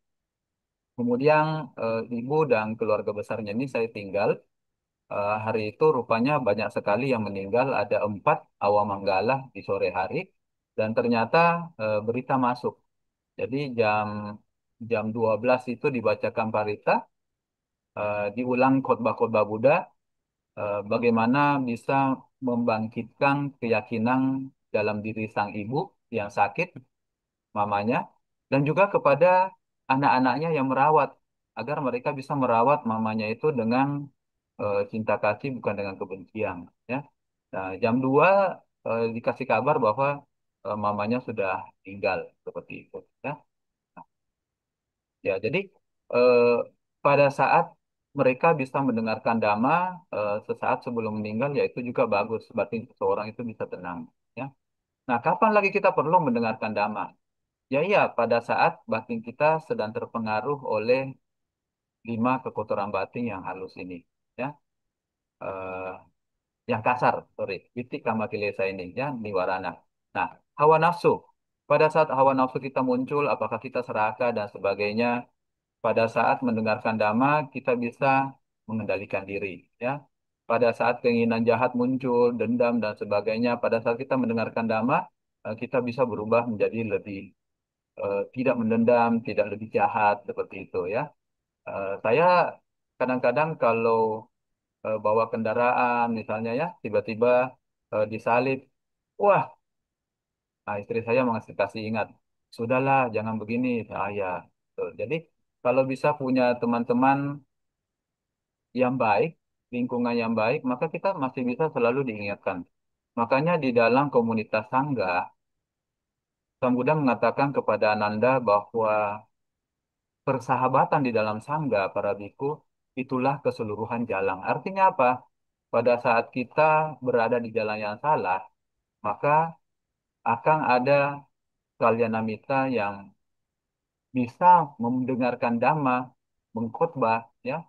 kemudian ibu dan keluarga besarnya ini saya tinggal. Hari itu rupanya banyak sekali yang meninggal, ada 4 awam manggala di sore hari, dan ternyata berita masuk. Jadi jam jam 12 itu dibacakan parita, diulang khotbah-khotbah Buddha, bagaimana bisa membangkitkan keyakinan dalam diri sang ibu yang sakit, mamanya, dan juga kepada anak-anaknya yang merawat, agar mereka bisa merawat mamanya itu dengan cinta kasih bukan dengan kebencian, ya. Nah, jam 2 dikasih kabar bahwa mamanya sudah tinggal seperti itu, ya. Ya, jadi eh, pada saat mereka bisa mendengarkan dhamma sesaat sebelum meninggal, ya itu juga bagus, berarti seseorang itu bisa tenang, ya. Nah, kapan lagi kita perlu mendengarkan dhamma? Ya, iya, pada saat batin kita sedang terpengaruh oleh 5 kekotoran batin yang halus ini, ya. Eh, yang kasar, sorry, witik kama kilesa ini, ya, niwarana. Nah, hawa nafsu. Pada saat hawa nafsu kita muncul, apakah kita serakah dan sebagainya, pada saat mendengarkan dhamma, kita bisa mengendalikan diri, ya. Pada saat keinginan jahat muncul, dendam dan sebagainya, pada saat kita mendengarkan dhamma, kita bisa berubah menjadi lebih tidak mendendam, tidak lebih jahat seperti itu, ya. Saya kadang-kadang kalau bawa kendaraan misalnya, ya, tiba-tiba disalib, wah, nah, istri saya masih kasih ingat, sudahlah jangan begini, saya. Tuh, jadi kalau bisa punya teman-teman yang baik, lingkungan yang baik, maka kita masih bisa selalu diingatkan. Makanya di dalam komunitas Sangga, Sang Buddha mengatakan kepada Ananda bahwa persahabatan di dalam Sangga, para biku, itulah keseluruhan jalan. Artinya apa? Pada saat kita berada di jalan yang salah, maka akan ada kalyanamita yang bisa mendengarkan dhamma, mengkhotbah, ya,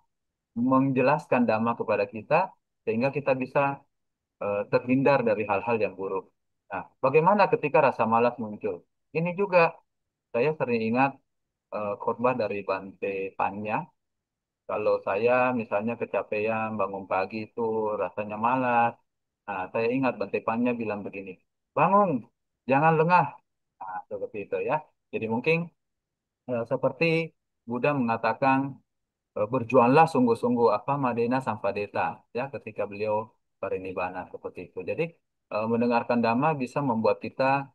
menjelaskan dhamma kepada kita, sehingga kita bisa terhindar dari hal-hal yang buruk. Nah, bagaimana ketika rasa malas muncul? Ini juga saya sering ingat khotbah dari Bante Panya. Kalau saya misalnya kecapean bangun pagi itu rasanya malas. Nah, saya ingat Bante Panya bilang begini, bangun, jangan lengah. Nah, seperti itu ya. Jadi mungkin seperti Buddha mengatakan berjuanglah sungguh-sungguh apa Madena Sampadeta ya ketika beliau parinibbana seperti itu. Jadi mendengarkan Dhamma bisa membuat kita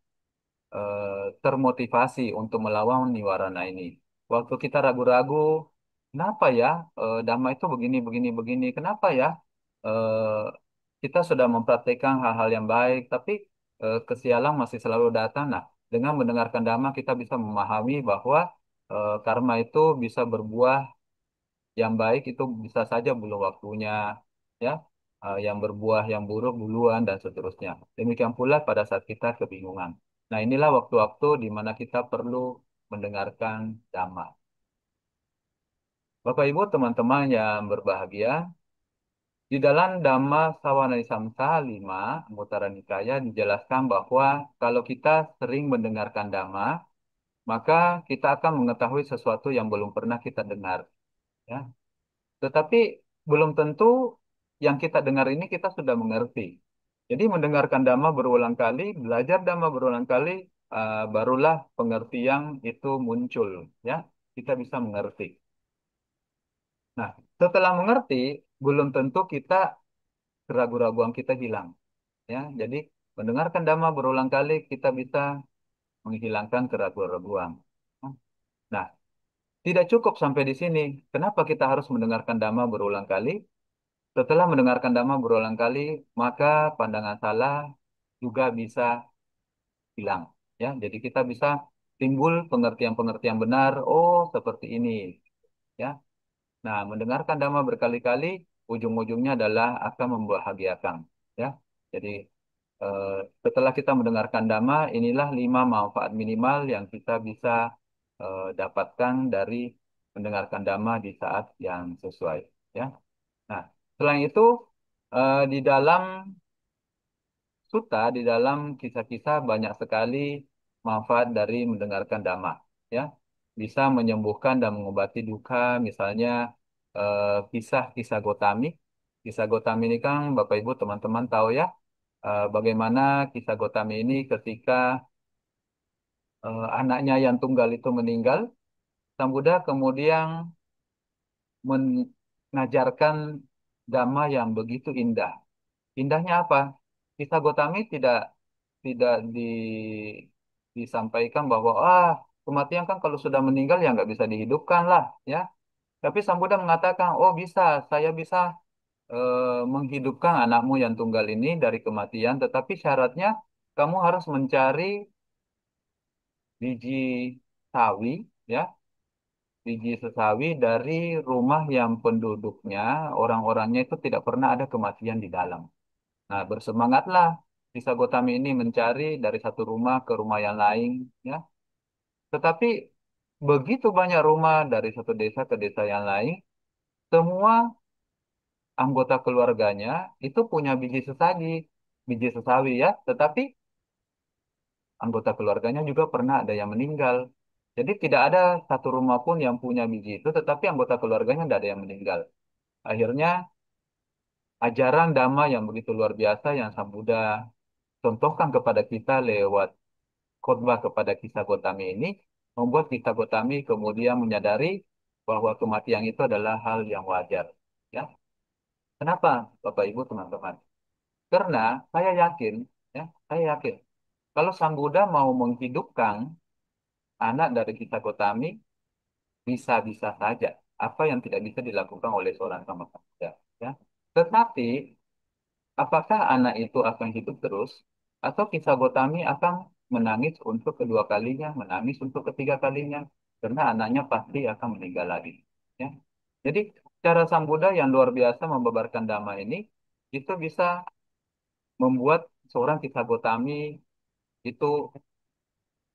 termotivasi untuk melawan niwarana ini. Waktu kita ragu-ragu, kenapa ya Dhamma itu begini, begini, begini? Kenapa ya eh, kita sudah mempraktikkan hal-hal yang baik, tapi kesialan masih selalu datang. Nah, dengan mendengarkan Dhamma kita bisa memahami bahwa karma itu bisa berbuah yang baik itu bisa saja belum waktunya, ya. Yang berbuah yang buruk duluan dan seterusnya. Demikian pula pada saat kita kebingungan. Nah, inilah waktu-waktu di mana kita perlu mendengarkan Dhamma. Bapak Ibu, teman-teman yang berbahagia, di dalam Dhamma Sawanasamsa 5, Anguttara Nikaya dijelaskan bahwa kalau kita sering mendengarkan Dhamma, maka kita akan mengetahui sesuatu yang belum pernah kita dengar. Ya. Tetapi belum tentu yang kita dengar ini kita sudah mengerti. Jadi mendengarkan Dhamma berulang kali, belajar Dhamma berulang kali, barulah pengertian itu muncul. Ya, kita bisa mengerti. Nah, setelah mengerti, belum tentu kita keraguan-raguan kita hilang. Ya, jadi mendengarkan Dhamma berulang kali kita bisa menghilangkan keraguan-raguan. Nah, tidak cukup sampai di sini. Kenapa kita harus mendengarkan Dhamma berulang kali? Setelah mendengarkan Dhamma berulang kali, maka pandangan salah juga bisa hilang. Ya, jadi kita bisa timbul pengertian-pengertian benar. Oh, seperti ini. Ya, nah mendengarkan Dhamma berkali-kali, ujung-ujungnya adalah akan membahagiakan. Ya, jadi eh, setelah kita mendengarkan Dhamma, inilah 5 manfaat minimal yang kita bisa dapatkan dari mendengarkan Dhamma di saat yang sesuai. Ya, nah selain itu di dalam Sutta di dalam kisah-kisah banyak sekali manfaat dari mendengarkan Dhamma, ya. Bisa menyembuhkan dan mengobati duka, misalnya kisah-kisah Gotami. Kisah Gotami ini kan Bapak Ibu teman-teman tahu ya, bagaimana kisah Gotami ini ketika anaknya yang tunggal itu meninggal, Sang Buddha kemudian mengajarkan Dhamma yang begitu indah. Indahnya apa? Kisah Gotami tidak tidak disampaikan bahwa kematian kan kalau sudah meninggal ya nggak bisa dihidupkan lah ya. Tapi Sang Buddha mengatakan, oh bisa, saya bisa menghidupkan anakmu yang tunggal ini dari kematian, tetapi syaratnya kamu harus mencari biji sawi ya, biji sesawi dari rumah yang penduduknya, orang-orangnya itu tidak pernah ada kematian di dalam. Nah, bersemangatlah Sisa Gotami ini mencari dari satu rumah ke rumah yang lain, ya. Tetapi begitu banyak rumah dari satu desa ke desa yang lain, semua anggota keluarganya itu punya biji sesawi ya. Tetapi anggota keluarganya juga pernah ada yang meninggal. Jadi tidak ada satu rumah pun yang punya biji itu, tetapi anggota keluarganya tidak ada yang meninggal. Akhirnya ajaran Dhamma yang begitu luar biasa yang Sang Buddha contohkan kepada kita lewat khotbah kepada kisah Gotami ini membuat kisah Gotami kemudian menyadari bahwa kematian itu adalah hal yang wajar. Ya, kenapa, Bapak Ibu teman-teman? Karena saya yakin, ya, saya yakin kalau Sang Buddha mau menghidupkan anak dari kisah Gotami bisa-bisa saja. Apa yang tidak bisa dilakukan oleh seorang sama saja. Ya, tetapi apakah anak itu akan hidup terus atau kisah Gotami akan menangis untuk kedua kalinya, menangis untuk ketiga kalinya karena anaknya pasti akan meninggal lagi. Ya. Jadi cara Sang Buddha yang luar biasa membabarkan dhamma ini itu bisa membuat seorang kisah Gotami itu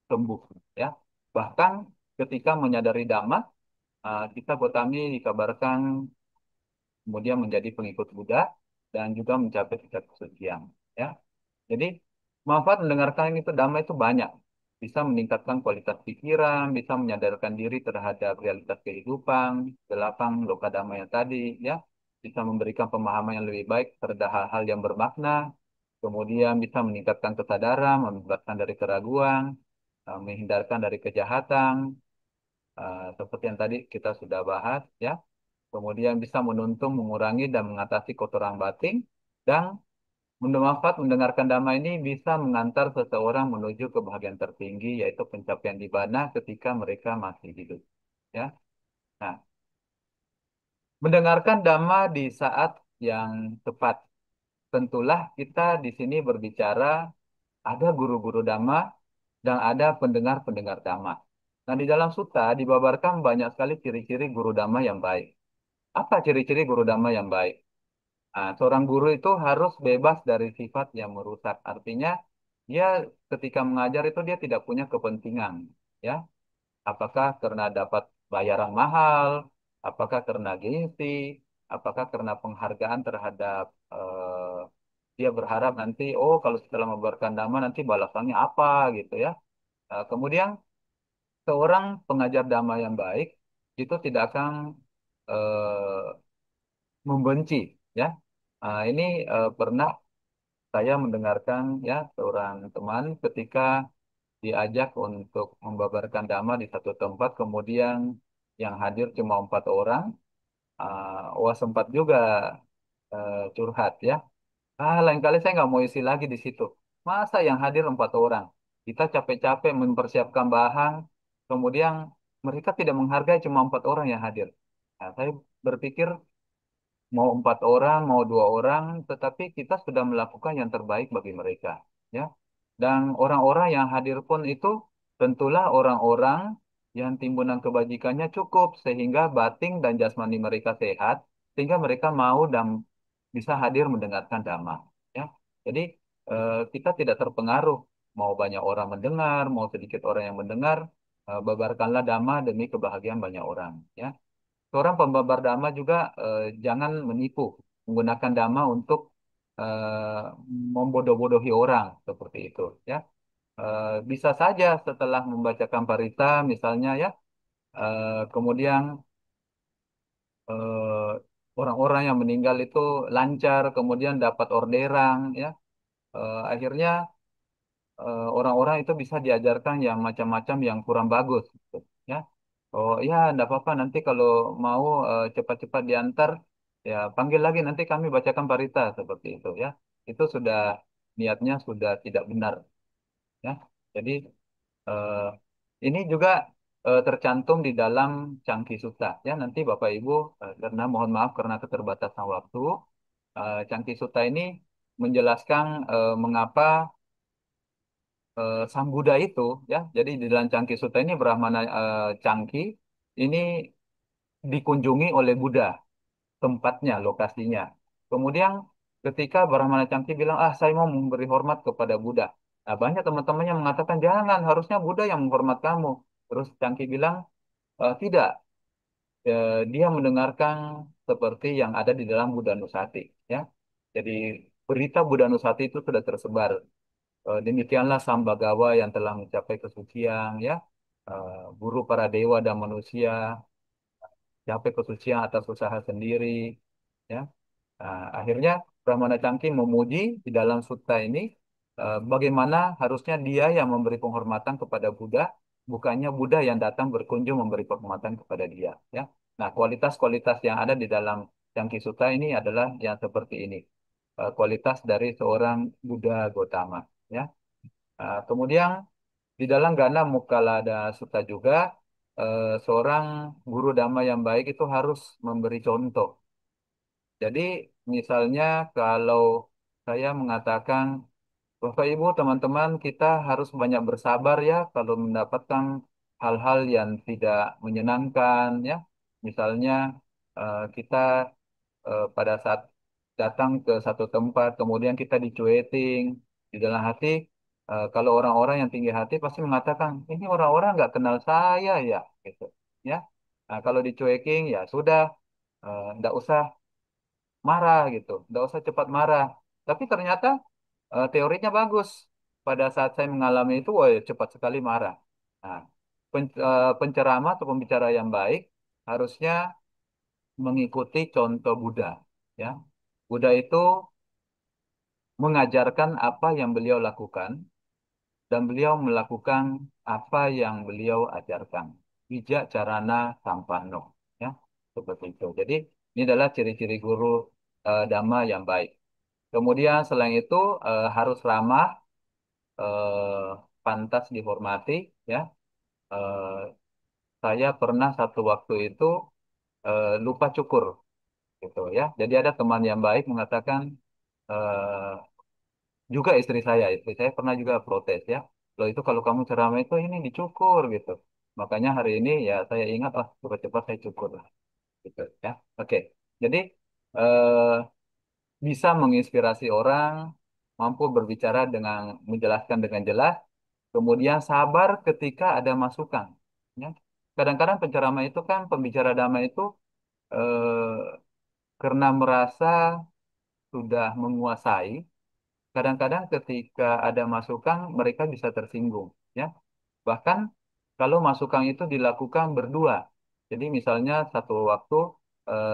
sembuh. Ya. Bahkan ketika menyadari dhamma, kisah Gotami dikabarkan kemudian menjadi pengikut Buddha dan juga mencapai tingkat kesucian. Ya, jadi manfaat mendengarkan itu damai itu banyak. Bisa meningkatkan kualitas pikiran, bisa menyadarkan diri terhadap realitas kehidupan, delapan loka damai yang tadi, ya. Bisa memberikan pemahaman yang lebih baik terhadap hal-hal yang bermakna, kemudian bisa meningkatkan kesadaran, membebaskan dari keraguan, menghindarkan dari kejahatan, seperti yang tadi kita sudah bahas, ya. Kemudian bisa menuntun, mengurangi, dan mengatasi kotoran batin, dan bermanfaat mendengarkan dhamma ini bisa mengantar seseorang menuju kebahagiaan tertinggi, yaitu pencapaian nibbana ketika mereka masih hidup. Ya, nah, mendengarkan dhamma di saat yang tepat. Tentulah kita di sini berbicara ada guru-guru dhamma dan ada pendengar-pendengar dhamma. Nah, di dalam sutta dibabarkan banyak sekali ciri-ciri guru dhamma yang baik. Apa ciri-ciri guru dhamma yang baik? Nah, seorang guru itu harus bebas dari sifat yang merusak. Artinya, dia ketika mengajar itu dia tidak punya kepentingan, ya. Apakah karena dapat bayaran mahal, apakah karena gengsi, apakah karena penghargaan terhadap dia berharap nanti, oh kalau setelah membabarkan dhamma nanti balasannya apa gitu ya. Kemudian seorang pengajar dhamma yang baik itu tidak akan membenci, ya. Ini pernah saya mendengarkan ya seorang teman ketika diajak untuk membabarkan dhamma di satu tempat, kemudian yang hadir cuma 4 orang. Wah sempat juga curhat ya. Lain kali saya nggak mau isi lagi di situ. Masa yang hadir 4 orang? Kita capek-capek mempersiapkan bahan, kemudian mereka tidak menghargai cuma 4 orang yang hadir. Nah, saya berpikir mau 4 orang, mau 2 orang, tetapi kita sudah melakukan yang terbaik bagi mereka, ya. Dan orang-orang yang hadir pun itu tentulah orang-orang yang timbunan kebajikannya cukup sehingga batin dan jasmani mereka sehat, sehingga mereka mau dan bisa hadir mendengarkan dhamma, ya. Jadi kita tidak terpengaruh mau banyak orang mendengar, mau sedikit orang yang mendengar, babarkanlah dhamma demi kebahagiaan banyak orang, ya. Seorang pembabar dhamma juga jangan menipu, menggunakan dhamma untuk eh, membodoh-bodohi orang seperti itu, ya. Bisa saja setelah membacakan parita, misalnya ya, kemudian eh, orang-orang yang meninggal itu lancar, kemudian dapat orderan, ya. Akhirnya orang-orang itu bisa diajarkan yang macam-macam yang kurang bagus, gitu, ya. Oh ya, enggak apa-apa. Nanti kalau mau cepat-cepat diantar, ya panggil lagi. Nanti kami bacakan parita seperti itu ya. Itu sudah niatnya sudah tidak benar ya. Jadi eh, ini juga tercantum di dalam Cangki Sutta ya. Nanti Bapak Ibu karena mohon maaf karena keterbatasan waktu, Cangki Sutta ini menjelaskan mengapa Sang Buddha itu ya. Jadi di dalam Cangki Sutta ini Brahmana Cangki ini dikunjungi oleh Buddha, tempatnya, lokasinya. Kemudian ketika Brahmana Cangki bilang, saya mau memberi hormat kepada Buddha. Nah, banyak teman-teman yang mengatakan, jangan, harusnya Buddha yang menghormat kamu. Terus Cangki bilang, tidak, dia mendengarkan seperti yang ada di dalam Buddha Nusati. Ya. Jadi berita Buddha Nusati itu sudah tersebar. Demikianlah Sambagawa yang telah mencapai kesucian, ya, guru para dewa dan manusia, capai kesucian atas usaha sendiri, ya. Nah, akhirnya Brahmana Cangki memuji di dalam sutta ini bagaimana harusnya dia yang memberi penghormatan kepada Buddha, bukannya Buddha yang datang berkunjung memberi penghormatan kepada dia. Ya, nah kualitas-kualitas yang ada di dalam Cangki Sutta ini adalah yang seperti ini. Kualitas dari seorang Buddha Gotama. Ya, kemudian di dalam Gana Mukkalada Sutta juga seorang guru dhamma yang baik itu harus memberi contoh. Jadi misalnya kalau saya mengatakan, Bapak Ibu, teman-teman, kita harus banyak bersabar ya kalau mendapatkan hal-hal yang tidak menyenangkan ya. Misalnya kita pada saat datang ke satu tempat, kemudian kita dicueting di dalam hati. Kalau orang-orang yang tinggi hati pasti mengatakan, ini orang-orang nggak kenal saya ya, gitu. Ya, nah, kalau dicueking ya sudah, nggak usah marah gitu, nggak usah cepat marah. Tapi ternyata teorinya bagus. Pada saat saya mengalami itu, wah cepat sekali marah. Nah, penceramah atau pembicara yang baik harusnya mengikuti contoh Buddha. Ya, Buddha itu mengajarkan apa yang beliau lakukan dan beliau melakukan apa yang beliau ajarkan. Bijak carana sampano, ya, seperti itu. Jadi ini adalah ciri-ciri guru Dhamma yang baik. Kemudian selain itu harus ramah, pantas dihormati, ya. Eh, saya pernah satu waktu itu lupa cukur, gitu ya. Jadi ada teman yang baik mengatakan eh, juga istri saya pernah juga protes ya. Loh itu kalau kamu ceramah itu ini dicukur gitu. Makanya hari ini ya saya ingat, oh cepat-cepat saya cukur lah, gitu ya. Oke, jadi eh, bisa menginspirasi orang, mampu berbicara dengan menjelaskan dengan jelas, kemudian sabar ketika ada masukan. Ya. Kadang-kadang penceramah itu kan pembicara damai itu eh, karena merasa sudah menguasai, kadang-kadang ketika ada masukan mereka bisa tersinggung. Ya. Bahkan kalau masukan itu dilakukan berdua. Jadi misalnya satu waktu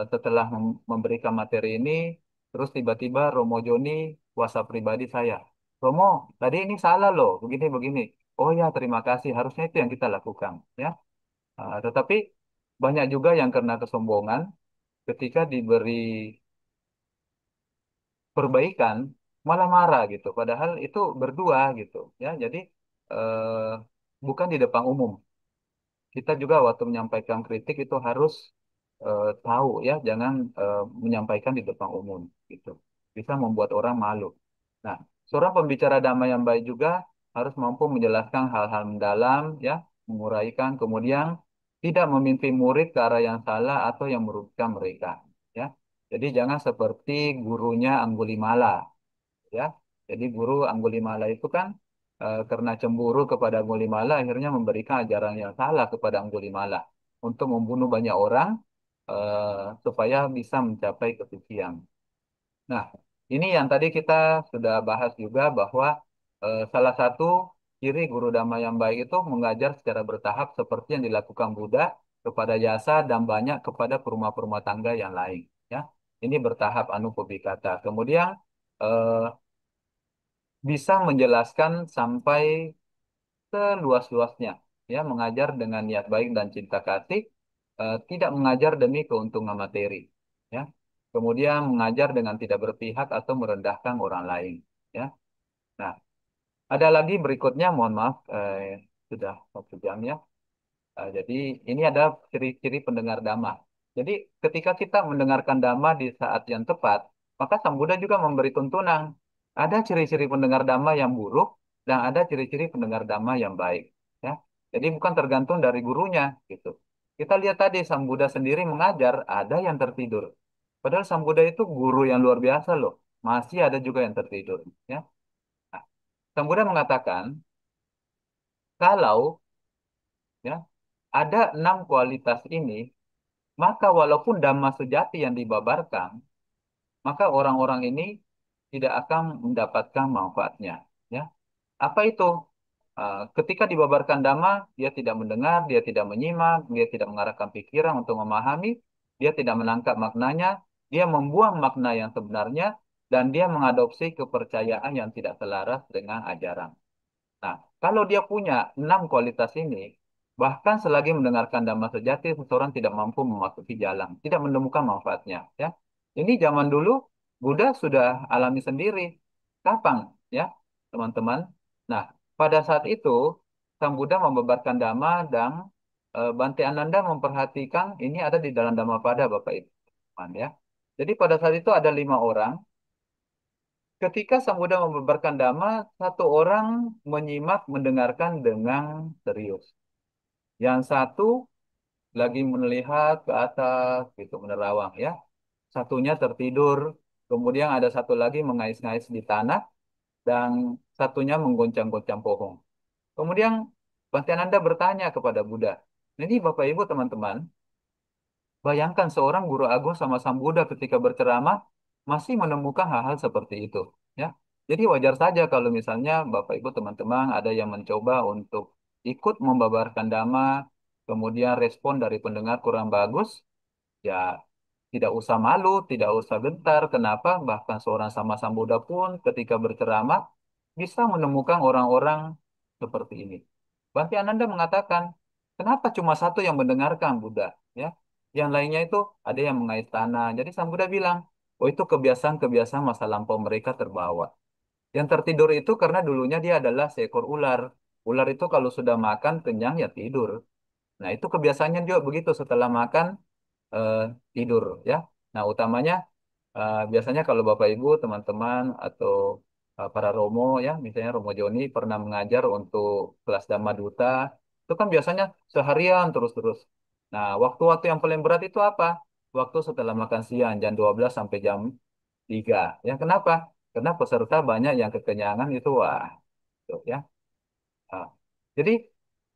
setelah memberikan materi ini, terus tiba-tiba Romo Joni WhatsApp pribadi saya. Romo, tadi ini salah loh, begini-begini. Oh ya, terima kasih. Harusnya itu yang kita lakukan. Ya, tetapi banyak juga yang karena kesombongan ketika diberi perbaikan malah marah gitu. Padahal itu berdua gitu. Ya, jadi eh, bukan di depan umum. Kita juga waktu menyampaikan kritik itu harus tahu ya, jangan menyampaikan di depan umum gitu. Bisa membuat orang malu. Nah, seorang pembicara damai yang baik juga harus mampu menjelaskan hal-hal mendalam ya, menguraikan, kemudian tidak memimpin murid ke arah yang salah atau yang merugikan mereka ya. Jadi jangan seperti gurunya Anggulimala ya. Jadi guru Anggulimala itu kan karena cemburu kepada Anggulimala akhirnya memberikan ajaran yang salah kepada Anggulimala untuk membunuh banyak orang supaya bisa mencapai kesucian. Nah, ini yang tadi kita sudah bahas juga bahwa salah satu ciri guru dhamma yang baik itu mengajar secara bertahap seperti yang dilakukan Buddha kepada Yasa dan banyak kepada perumah-perumah tangga yang lain. Ya, ini bertahap anupublikata. Kemudian eh, bisa menjelaskan sampai seluas-luasnya, ya, mengajar dengan niat baik dan cinta kasih, tidak mengajar demi keuntungan materi, ya. Kemudian mengajar dengan tidak berpihak atau merendahkan orang lain, ya. Nah, ada lagi berikutnya, mohon maaf, sudah 1 jam ya. Jadi ini ada ciri-ciri pendengar dhamma. Jadi ketika kita mendengarkan dhamma di saat yang tepat, maka Sang Buddha juga memberi tuntunan. Ada ciri-ciri pendengar dhamma yang buruk dan ada ciri-ciri pendengar dhamma yang baik. Ya, jadi bukan tergantung dari gurunya gitu. Kita lihat tadi Sang Buddha sendiri mengajar, ada yang tertidur. Padahal Sang Buddha itu guru yang luar biasa loh. Masih ada juga yang tertidur. Ya, nah, Sang Buddha mengatakan kalau ya ada 6 kualitas ini, maka walaupun dhamma sejati yang dibabarkan, maka orang-orang ini tidak akan mendapatkan manfaatnya. Ya, apa itu? Ketika dibabarkan dhamma, dia tidak mendengar, dia tidak menyimak, dia tidak mengarahkan pikiran untuk memahami, dia tidak menangkap maknanya, dia membuang makna yang sebenarnya, dan dia mengadopsi kepercayaan yang tidak selaras dengan ajaran. Nah, kalau dia punya 6 kualitas ini, bahkan selagi mendengarkan dhamma sejati, seseorang tidak mampu memasuki jalan, tidak menemukan manfaatnya. Ya, ini zaman dulu Buddha sudah alami sendiri. Kapan, ya, teman-teman? Nah, pada saat itu Sang Buddha membebarkan dhamma dan Bante Ananda memperhatikan ini ada di dalam Dhammapada, Bapak Ibu, teman, ya. Jadi pada saat itu ada 5 orang. Ketika Sang Buddha membeberkan dhamma, satu orang menyimak mendengarkan dengan serius. Yang satu lagi melihat ke atas, gitu, menerawang ya. Satunya tertidur, kemudian ada satu lagi mengais-ngais di tanah, dan satunya menggoncang-goncang pohon. Kemudian Bhaktiananda bertanya kepada Buddha, ini Bapak Ibu teman-teman, bayangkan seorang guru agung sama Sang Buddha ketika berceramah, masih menemukan hal-hal seperti itu. Ya, jadi wajar saja kalau misalnya Bapak Ibu teman-teman ada yang mencoba untuk ikut membabarkan dhamma, kemudian respon dari pendengar kurang bagus, ya tidak usah malu, tidak usah gentar. Kenapa? Bahkan seorang sama Sambuddha pun ketika berceramah bisa menemukan orang-orang seperti ini. Bhante Ananda mengatakan, kenapa cuma satu yang mendengarkan Buddha? Ya, yang lainnya itu ada yang mengais tanah. Jadi Sang Buddha bilang, oh itu kebiasaan-kebiasaan masa lampau mereka terbawa. Yang tertidur itu karena dulunya dia adalah seekor ular. Ular itu kalau sudah makan kenyang ya tidur. Nah itu kebiasaannya juga begitu setelah makan eh, tidur ya. Nah, utamanya biasanya kalau Bapak Ibu, teman-teman atau para Romo ya, misalnya Romo Joni pernah mengajar untuk kelas Dhamma Duta, itu kan biasanya seharian terus-terus. Nah, waktu-waktu yang paling berat itu apa? Waktu setelah makan siang jam 12 sampai jam 3. Ya, kenapa? Karena peserta banyak yang kekenyangan itu wah, tuh, ya. Ah. Jadi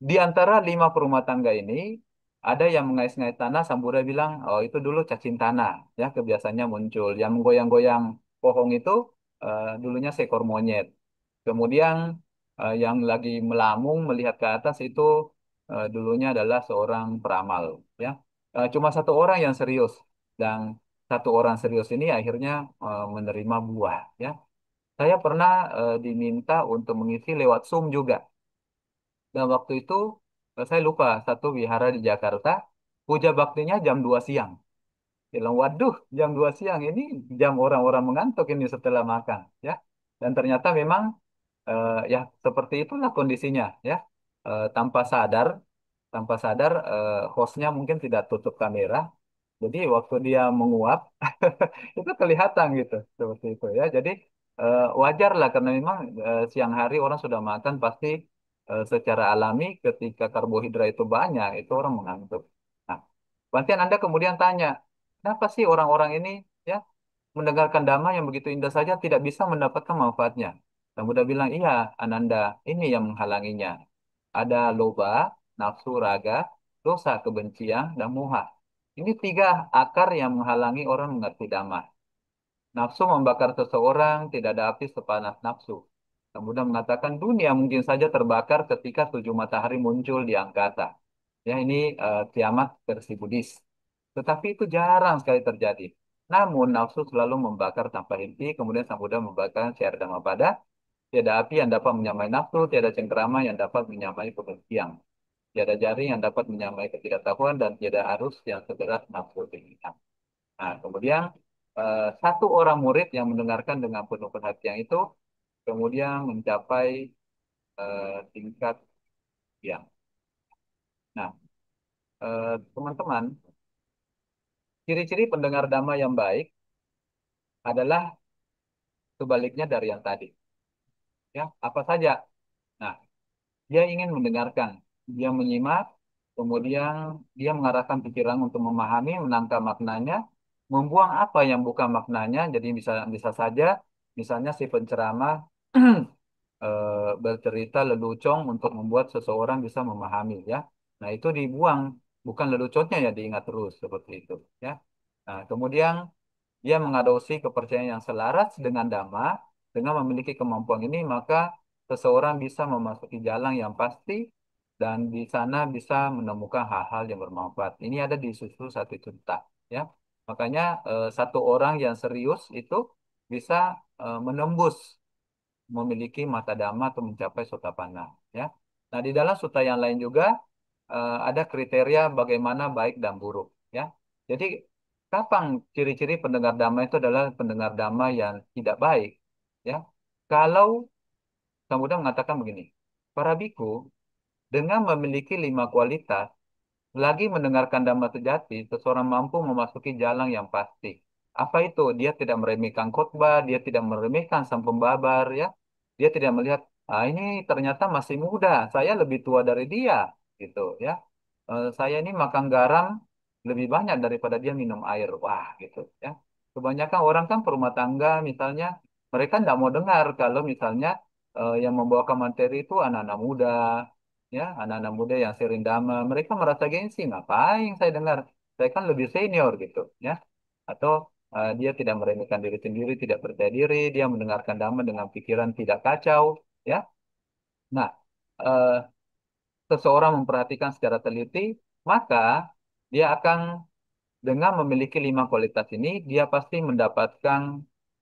di antara 5 perumah tangga ini ada yang mengais-ngais tanah. Sambura bilang, oh itu dulu cacing tanah, ya kebiasaannya muncul. Yang menggoyang-goyang pohon itu dulunya seekor monyet. Kemudian yang lagi melamung melihat ke atas itu dulunya adalah seorang peramal, ya. Cuma satu orang yang serius dan satu orang serius ini akhirnya menerima buah, ya. Saya pernah diminta untuk mengisi lewat Zoom juga. Dan waktu itu saya lupa satu wihara di Jakarta puja baktinya jam 2 siang. Bilang, waduh, jam 2 siang ini jam orang-orang mengantuk ini setelah makan, ya. Dan ternyata memang ya seperti itulah kondisinya, ya. Tanpa sadar hostnya mungkin tidak tutup kamera. Jadi waktu dia menguap itu kelihatan gitu seperti itu ya. Jadi wajar lah karena memang siang hari orang sudah makan pasti secara alami ketika karbohidrat itu banyak itu orang mengantuk. Nah, Bantian Anda kemudian tanya, kenapa sih orang-orang ini ya mendengarkan dhamma yang begitu indah saja tidak bisa mendapatkan manfaatnya? Dan Buddha bilang, iya Ananda, ini yang menghalanginya. Ada loba, nafsu, raga, dosa, kebencian, dan moha. Ini 3 akar yang menghalangi orang mengerti dhamma. Nafsu membakar seseorang, tidak ada api sepanas nafsu. Kemudian mengatakan dunia mungkin saja terbakar ketika 7 matahari muncul di angkasa. Ya, ini kiamat versi Buddhis. Tetapi itu jarang sekali terjadi. Namun nafsu selalu membakar tanpa henti, kemudian Sang Buddha membakar syar pada tiada api yang dapat menyamai nafsu, tiada cengkerama yang dapat menyamai kebencian. Tiada jaring yang dapat menyamai ketidaktahuan dan tiada arus yang sederas nafsu keinginan. Nah, kemudian satu orang murid yang mendengarkan dengan penuh perhatian itu kemudian mencapai tingkat yang. Nah, teman-teman, ciri-ciri pendengar dhamma yang baik adalah sebaliknya dari yang tadi. Ya, apa saja? Nah, dia ingin mendengarkan, dia menyimak, kemudian dia mengarahkan pikiran untuk memahami, menangkap maknanya, membuang apa yang bukan maknanya. Jadi bisa bisa saja, misalnya si penceramah bercerita lelucon untuk membuat seseorang bisa memahami, ya. Nah, itu dibuang, bukan leluconnya ya diingat terus seperti itu, ya. Nah, kemudian dia mengadopsi kepercayaan yang selaras dengan dhamma, dengan memiliki kemampuan ini, maka seseorang bisa memasuki jalan yang pasti dan di sana bisa menemukan hal-hal yang bermanfaat. Ini ada di susu satu cerita, ya. Makanya satu orang yang serius itu bisa menembus memiliki mata dhamma atau mencapai sotapanna, ya. Nah, di dalam sutta yang lain juga ada kriteria bagaimana baik dan buruk, ya. Jadi kapan ciri-ciri pendengar dhamma itu adalah pendengar dhamma yang tidak baik, ya. Kalau kemudian mengatakan begini, para biku dengan memiliki 5 kualitas lagi mendengarkan dhamma sejati, seseorang mampu memasuki jalan yang pasti. Apa itu? Dia tidak meremehkan khotbah, dia tidak meremehkan sang pembabar, ya. Dia tidak melihat, ah ini ternyata masih muda, saya lebih tua dari dia, gitu, ya. Saya ini makan garam lebih banyak daripada dia minum air, wah, gitu, ya. Kebanyakan orang kan perumah tangga, misalnya, mereka tidak mau dengar kalau misalnya yang membawakan materi itu anak-anak muda, ya anak-anak muda yang sering dhamma mereka merasa gengsi ngapain saya dengar saya kan lebih senior gitu ya atau Dia tidak meremehkan diri sendiri, tidak percaya diri, dia mendengarkan dhamma dengan pikiran tidak kacau, ya. Nah, eh, seseorang memperhatikan secara teliti, maka dia akan dengan memiliki 5 kualitas ini, dia pasti mendapatkan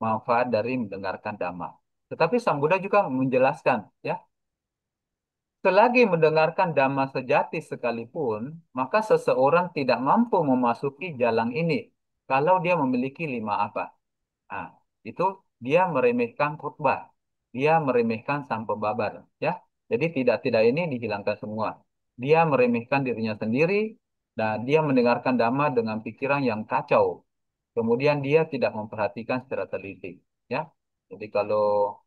manfaat dari mendengarkan dhamma. Tetapi Sang Buddha juga menjelaskan, ya, selagi mendengarkan dhamma sejati sekalipun, maka seseorang tidak mampu memasuki jalan ini kalau dia memiliki 5 apa. Nah, itu dia meremehkan khutbah, dia meremehkan sang pembabar, ya. Jadi tidak ini dihilangkan semua. Dia meremehkan dirinya sendiri dan dia mendengarkan dhamma dengan pikiran yang kacau. Kemudian dia tidak memperhatikan secara teliti, ya. Jadi kalau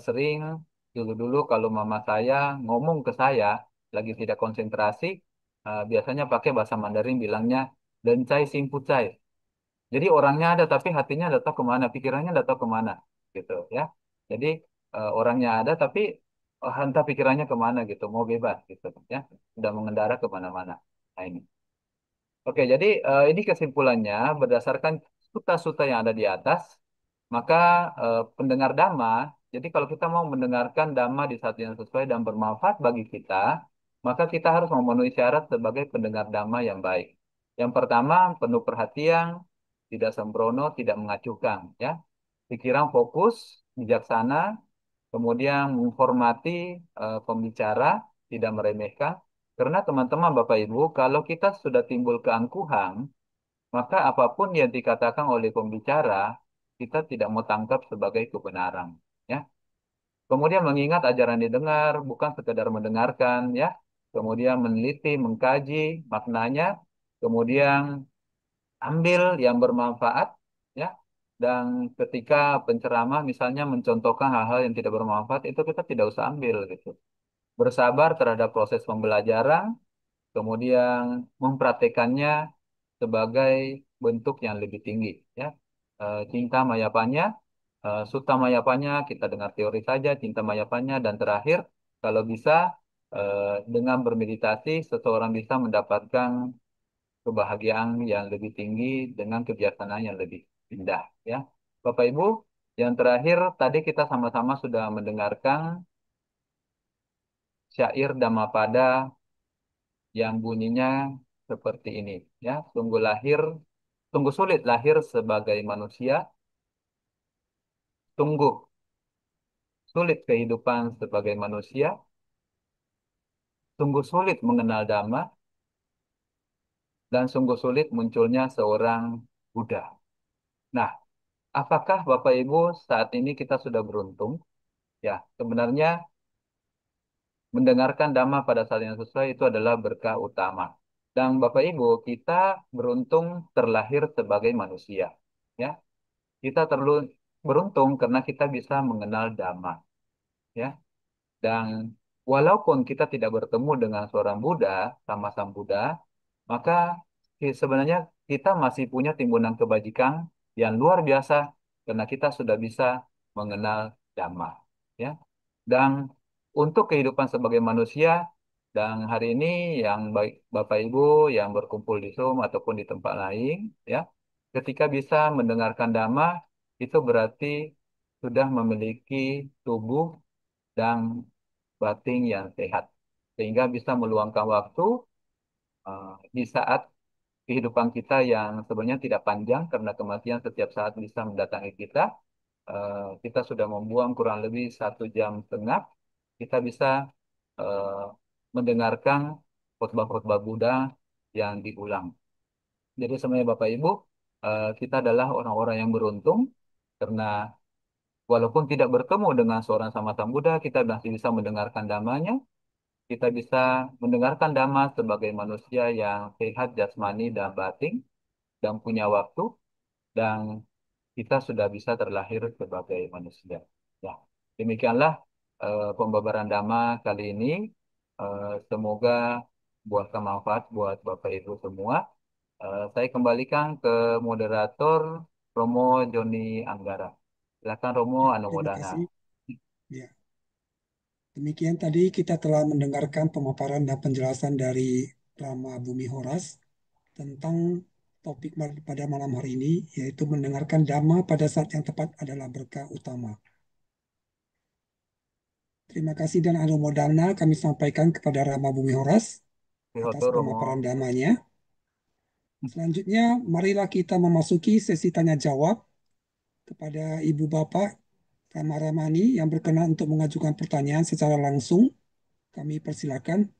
sering dulu-dulu kalau mama saya ngomong ke saya lagi tidak konsentrasi, biasanya pakai bahasa Mandarin bilangnya dencai simpucai. Jadi orangnya ada tapi hatinya tidak tahu kemana, pikirannya tidak tahu kemana, gitu ya. Jadi orangnya ada tapi entah pikirannya kemana gitu, mau bebas gitu ya, sudah mengendara kemana-mana. Nah ini. Oke, jadi ini kesimpulannya berdasarkan suta-suta yang ada di atas, maka pendengar dhamma, jadi kalau kita mau mendengarkan dhamma di saat yang sesuai dan bermanfaat bagi kita, maka kita harus memenuhi syarat sebagai pendengar dhamma yang baik. Yang pertama, penuh perhatian, tidak sembrono, tidak mengacuhkan, ya. Pikiran fokus, bijaksana, kemudian menghormati pembicara, tidak meremehkan. Karena teman-teman Bapak Ibu, kalau kita sudah timbul keangkuhan, maka apapun yang dikatakan oleh pembicara, kita tidak mau tangkap sebagai kebenaran. Ya. Kemudian mengingat ajaran didengar, bukan sekedar mendengarkan, ya. Kemudian meneliti, mengkaji maknanya, kemudian ambil yang bermanfaat, ya. Dan ketika penceramah misalnya mencontohkan hal-hal yang tidak bermanfaat, itu kita tidak usah ambil gitu. Bersabar terhadap proses pembelajaran, kemudian mempraktekannya sebagai bentuk yang lebih tinggi, ya. Cinta mayapanya, suta mayapanya kita dengar teori saja, cinta mayapanya, dan terakhir kalau bisa dengan bermeditasi seseorang bisa mendapatkan kebahagiaan yang lebih tinggi dengan kebiasaan yang lebih indah, ya. Bapak Ibu, yang terakhir tadi kita sama-sama sudah mendengarkan syair Dhammapada yang bunyinya seperti ini, ya. Sungguh sulit lahir sebagai manusia, sungguh sulit kehidupan sebagai manusia, sungguh sulit mengenal Dhamma, dan sungguh sulit munculnya seorang Buddha. Nah, apakah Bapak Ibu saat ini kita sudah beruntung? Ya, sebenarnya mendengarkan Dhamma pada saat yang sesuai itu adalah berkah utama. Dan Bapak Ibu, kita beruntung terlahir sebagai manusia. Ya, kita beruntung karena kita bisa mengenal Dhamma. Ya, dan walaupun kita tidak bertemu dengan seorang Buddha, sama sang Buddha, maka sebenarnya kita masih punya timbunan kebajikan yang luar biasa karena kita sudah bisa mengenal Dhamma. Ya. Dan untuk kehidupan sebagai manusia, dan hari ini yang baik Bapak Ibu yang berkumpul di Zoom ataupun di tempat lain, ya, ketika bisa mendengarkan Dhamma, itu berarti sudah memiliki tubuh dan batin yang sehat, sehingga bisa meluangkan waktu di saat kehidupan kita yang sebenarnya tidak panjang karena kematian setiap saat bisa mendatangi kita. Kita sudah membuang kurang lebih 1 jam setengah. Kita bisa eh, mendengarkan khotbah-khotbah Buddha yang diulang. Jadi sebenarnya Bapak Ibu, kita adalah orang-orang yang beruntung karena walaupun tidak bertemu dengan seorang sama Sang Buddha, kita masih bisa mendengarkan damanya. Kita bisa mendengarkan dhamma sebagai manusia yang sehat jasmani dan batin dan punya waktu, dan kita sudah bisa terlahir sebagai manusia. Ya, demikianlah pembabaran dhamma kali ini. Semoga buahkan manfaat buat Bapak Ibu semua. Saya kembalikan ke moderator Romo Joni Anggara. Silakan Romo Ya, terima Anumodana. kasih. Ya, demikian tadi kita telah mendengarkan pemaparan dan penjelasan dari Rama Bumi Horas tentang topik pada malam hari ini, yaitu mendengarkan dhamma pada saat yang tepat adalah berkah utama. Terima kasih dan anumodana kami sampaikan kepada Rama Bumi Horas atas Pihoto pemaparan Romo. damanya. Selanjutnya, marilah kita memasuki sesi tanya jawab kepada Ibu Bapak Rama Ramani yang berkenan untuk mengajukan pertanyaan secara langsung. Kami persilakan.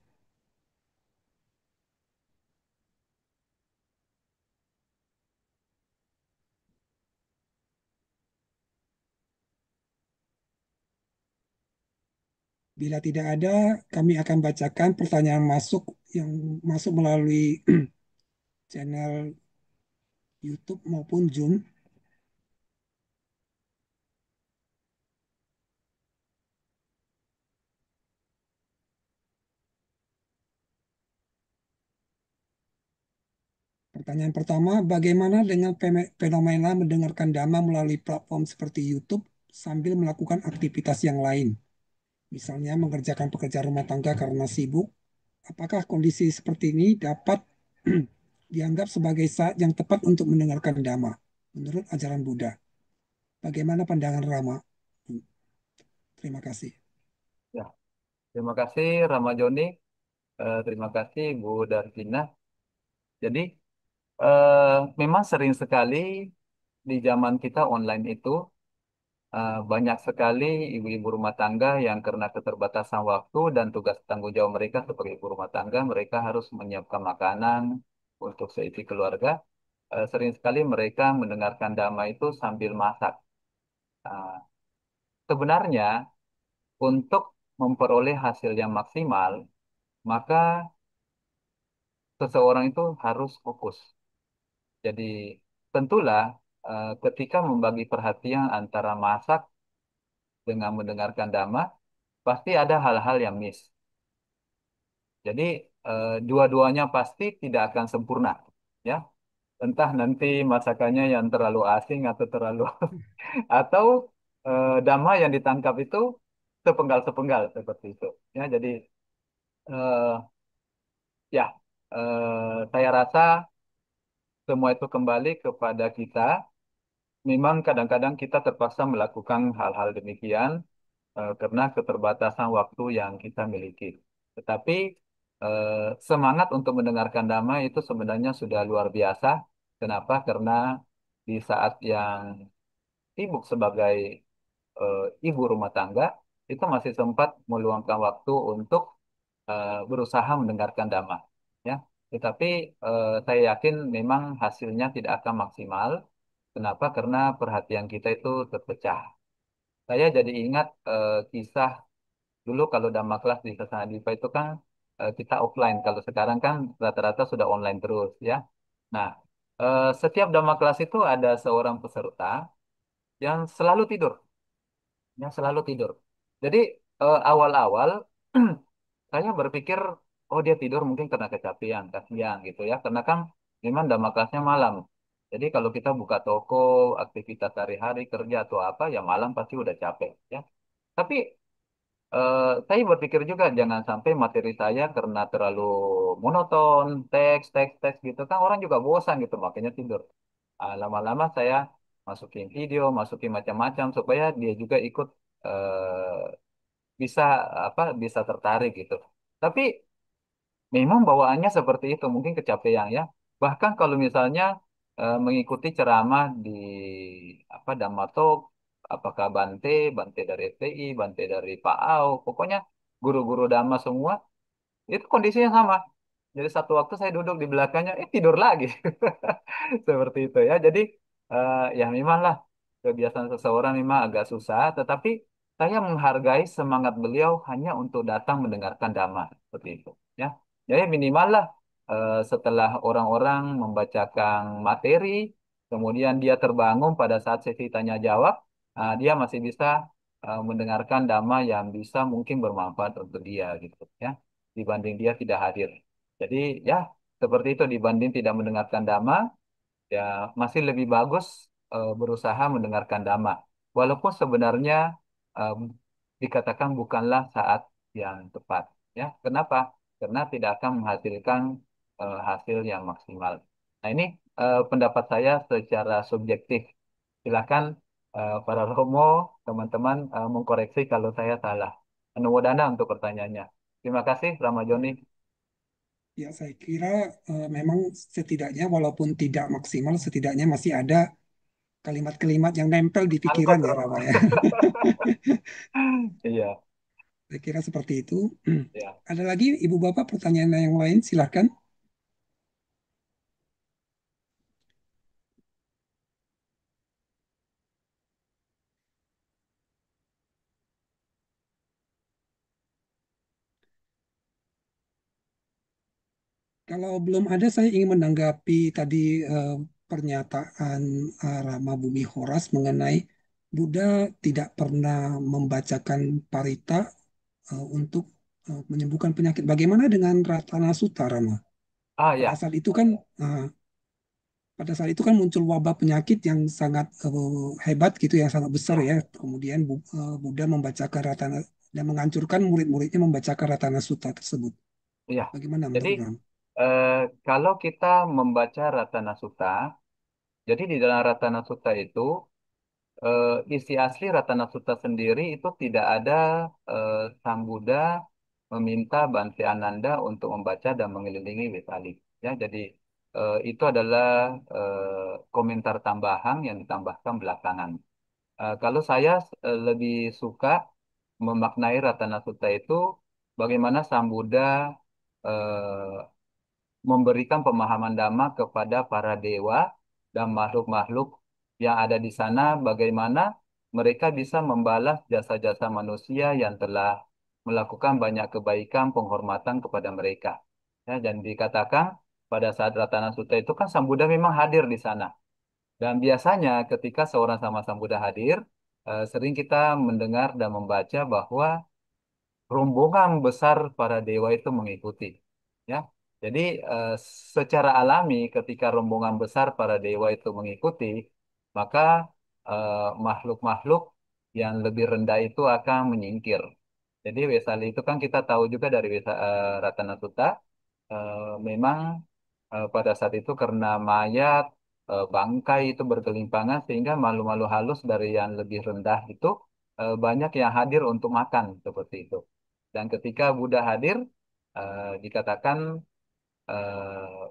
Bila tidak ada, kami akan bacakan pertanyaan masuk yang masuk melalui channel YouTube maupun Zoom. Pertanyaan pertama, bagaimana dengan fenomena mendengarkan dhamma melalui platform seperti YouTube sambil melakukan aktivitas yang lain? Misalnya mengerjakan pekerjaan rumah tangga karena sibuk. Apakah kondisi seperti ini dapat dianggap sebagai saat yang tepat untuk mendengarkan dhamma menurut ajaran Buddha? Bagaimana pandangan Rama? Terima kasih. Ya, terima kasih Rama Joni. Terima kasih Bu Darvina. Jadi eh, memang sering sekali di zaman kita online itu banyak sekali ibu-ibu rumah tangga yang karena keterbatasan waktu dan tugas tanggung jawab mereka sebagai ibu rumah tangga, mereka harus menyiapkan makanan untuk seisi keluarga. Sering sekali mereka mendengarkan dhamma itu sambil masak. Uh, Sebenarnya untuk memperoleh hasil yang maksimal, maka seseorang itu harus fokus. Jadi tentulah ketika membagi perhatian antara masak dengan mendengarkan dhamma, pasti ada hal-hal yang miss. Jadi dua-duanya pasti tidak akan sempurna, ya. Entah nanti masakannya yang terlalu asing atau terlalu atau dhamma yang ditangkap itu sepenggal-sepenggal seperti itu. Ya, jadi eh, ya saya rasa semua itu kembali kepada kita. Memang kadang-kadang kita terpaksa melakukan hal-hal demikian karena keterbatasan waktu yang kita miliki. Tetapi semangat untuk mendengarkan dhamma itu sebenarnya sudah luar biasa. Kenapa? Karena di saat yang sibuk sebagai ibu rumah tangga, itu masih sempat meluangkan waktu untuk berusaha mendengarkan dhamma. Ya, tetapi saya yakin memang hasilnya tidak akan maksimal. Kenapa? Karena perhatian kita itu terpecah. Saya jadi ingat kisah dulu kalau Dhamma kelas di Sasana Dipa itu kan kita offline. Kalau sekarang kan rata-rata sudah online terus ya. Nah, setiap Dhamma kelas itu ada seorang peserta yang selalu tidur, yang selalu tidur. Jadi awal-awal saya berpikir, oh dia tidur mungkin karena kecapean, kasihan gitu ya. Karena kan memang Dhamma kelasnya malam. Jadi kalau kita buka toko, aktivitas sehari-hari, kerja atau apa, ya malam pasti udah capek ya. Tapi saya berpikir juga jangan sampai materi saya karena terlalu monoton, teks, teks, teks gitu kan orang juga bosan gitu makanya tidur. Lama-lama saya masukin video, masukin macam-macam supaya dia juga ikut bisa bisa tertarik gitu. Tapi memang bawaannya seperti itu, mungkin kecapean ya. Bahkan kalau misalnya mengikuti ceramah di Dhamma Talk, apakah Bante dari FPI, Bante dari Pak Au, pokoknya guru-guru Dhamma semua, itu kondisinya sama. Jadi satu waktu saya duduk di belakangnya, tidur lagi. Seperti itu ya. Jadi ya memanglah kebiasaan seseorang memang agak susah, tetapi saya menghargai semangat beliau hanya untuk datang mendengarkan dhamma seperti itu. Ya, jadi minimal lah setelah orang-orang membacakan materi, kemudian dia terbangun pada saat sesi tanya jawab, dia masih bisa mendengarkan dhamma yang bisa mungkin bermanfaat untuk dia gitu ya, dibanding dia tidak hadir. Jadi ya seperti itu dibanding tidak mendengarkan dhamma, ya masih lebih bagus berusaha mendengarkan dhamma. Walaupun sebenarnya em, dikatakan bukanlah saat yang tepat. Ya, kenapa? Karena tidak akan menghasilkan hasil yang maksimal. Nah ini pendapat saya secara subjektif. Silakan para Romo, teman-teman mengkoreksi kalau saya salah. Anu Wodana untuk pertanyaannya. Terima kasih, Ramajoni. Ya, saya kira memang setidaknya walaupun tidak maksimal, setidaknya masih ada kalimat-kalimat yang nempel di pikiran Angkut, ya, Romo. Rama ya. Iya, Saya kira seperti itu. iya. Ada lagi Ibu Bapak pertanyaan yang lain? Silahkan. Kalau belum ada, saya ingin menanggapi tadi eh, pernyataan Rama Bumi Horas mengenai Buddha tidak pernah membacakan parita untuk menyembuhkan penyakit. Bagaimana dengan Ratana Sutta, Rama? Ah Pada ya, saat itu kan eh, pada saat itu kan muncul wabah penyakit yang sangat hebat gitu, yang sangat besar ya, ya. Kemudian Buddha membacakan Ratana dan menghancurkan murid-muridnya membacakan Ratana Sutta tersebut. ya. Bagaimana Jadi menurut Rama? eh, kalau kita membaca Ratana Sutta, jadi di dalam Ratana Sutta itu isi asli Ratana Sutta sendiri itu tidak ada Sang Buddha meminta Bante Ananda untuk membaca dan mengelilingi Wesali. Ya, jadi itu adalah komentar tambahan yang ditambahkan belakangan. Kalau saya lebih suka memaknai Ratana Sutta itu bagaimana Sang Buddha eh, memberikan pemahaman Dhamma kepada para dewa dan makhluk-makhluk yang ada di sana, bagaimana mereka bisa membalas jasa-jasa manusia yang telah melakukan banyak kebaikan, penghormatan kepada mereka. Ya, dan dikatakan pada saat Ratana Sutta itu kan Sang Buddha memang hadir di sana. Dan biasanya ketika seorang sama Sang Buddha hadir, sering kita mendengar dan membaca bahwa rombongan besar para dewa itu mengikuti. Ya, jadi eh, secara alami ketika rombongan besar para dewa itu mengikuti, maka makhluk-makhluk yang lebih rendah itu akan menyingkir. Jadi Wesali itu kan kita tahu juga dari Ratana Sutta, memang pada saat itu karena mayat, bangkai itu bergelimpangan sehingga malu-malu halus dari yang lebih rendah itu banyak yang hadir untuk makan seperti itu. Dan ketika Buddha hadir, dikatakan eh,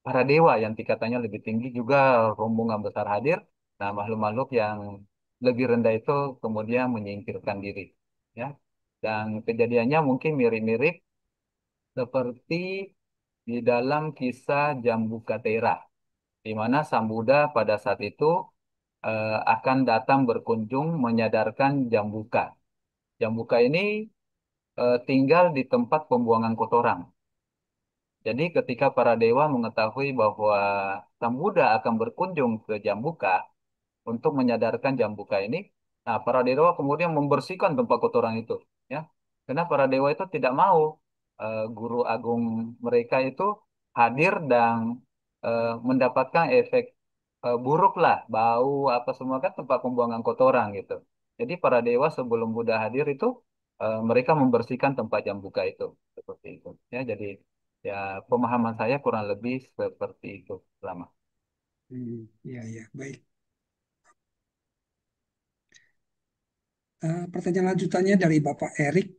para dewa yang tingkatannya lebih tinggi juga rombongan besar hadir. Nah, makhluk-makhluk yang lebih rendah itu kemudian menyingkirkan diri. Ya, dan kejadiannya mungkin mirip-mirip seperti di dalam kisah Jambukatera, di mana Sang Buddha pada saat itu akan datang berkunjung menyadarkan Jambuka. Jambuka ini tinggal di tempat pembuangan kotoran. Jadi ketika para dewa mengetahui bahwa Sang Buddha akan berkunjung ke Jambuka untuk menyadarkan Jambuka ini, nah para dewa kemudian membersihkan tempat kotoran itu, ya. Karena para dewa itu tidak mau guru agung mereka itu hadir dan mendapatkan efek buruk lah, bau apa semua kan tempat pembuangan kotoran gitu. Jadi para dewa sebelum Buddha hadir itu mereka membersihkan tempat Jambuka itu seperti itu. Ya, jadi ya pemahaman saya kurang lebih seperti itu lama. Ya, ya, baik. Pertanyaan lanjutannya dari Bapak Erik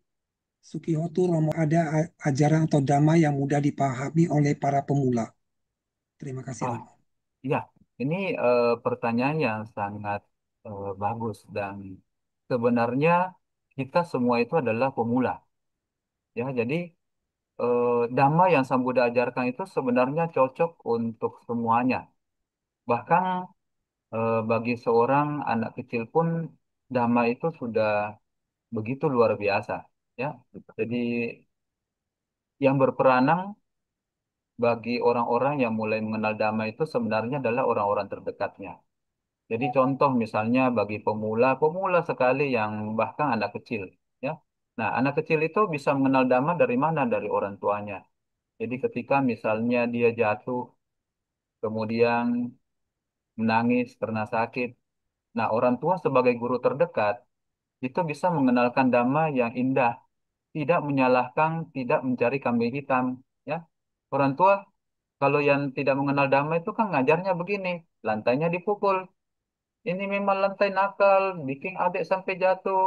Sukihoto Romo, ada ajaran atau dhamma yang mudah dipahami oleh para pemula? Terima kasih, Ah, Romo. iya, ini pertanyaan yang sangat bagus dan sebenarnya kita semua itu adalah pemula, ya. Jadi dhamma yang Sang Buddha ajarkan itu sebenarnya cocok untuk semuanya. Bahkan bagi seorang anak kecil pun dhamma itu sudah begitu luar biasa, ya. Jadi yang berperanan bagi orang-orang yang mulai mengenal dhamma itu sebenarnya adalah orang-orang terdekatnya. Jadi contoh misalnya bagi pemula, pemula sekali yang bahkan anak kecil, ya. Nah, anak kecil itu bisa mengenal dhamma dari mana? Dari orang tuanya. Jadi ketika misalnya dia jatuh, kemudian menangis karena sakit. Nah, orang tua sebagai guru terdekat itu bisa mengenalkan dhamma yang indah, tidak menyalahkan, tidak mencari kambing hitam, ya. Orang tua Kalau yang tidak mengenal damai itu kan ngajarnya begini, lantainya dipukul. Ini memang lantai nakal, bikin adik sampai jatuh.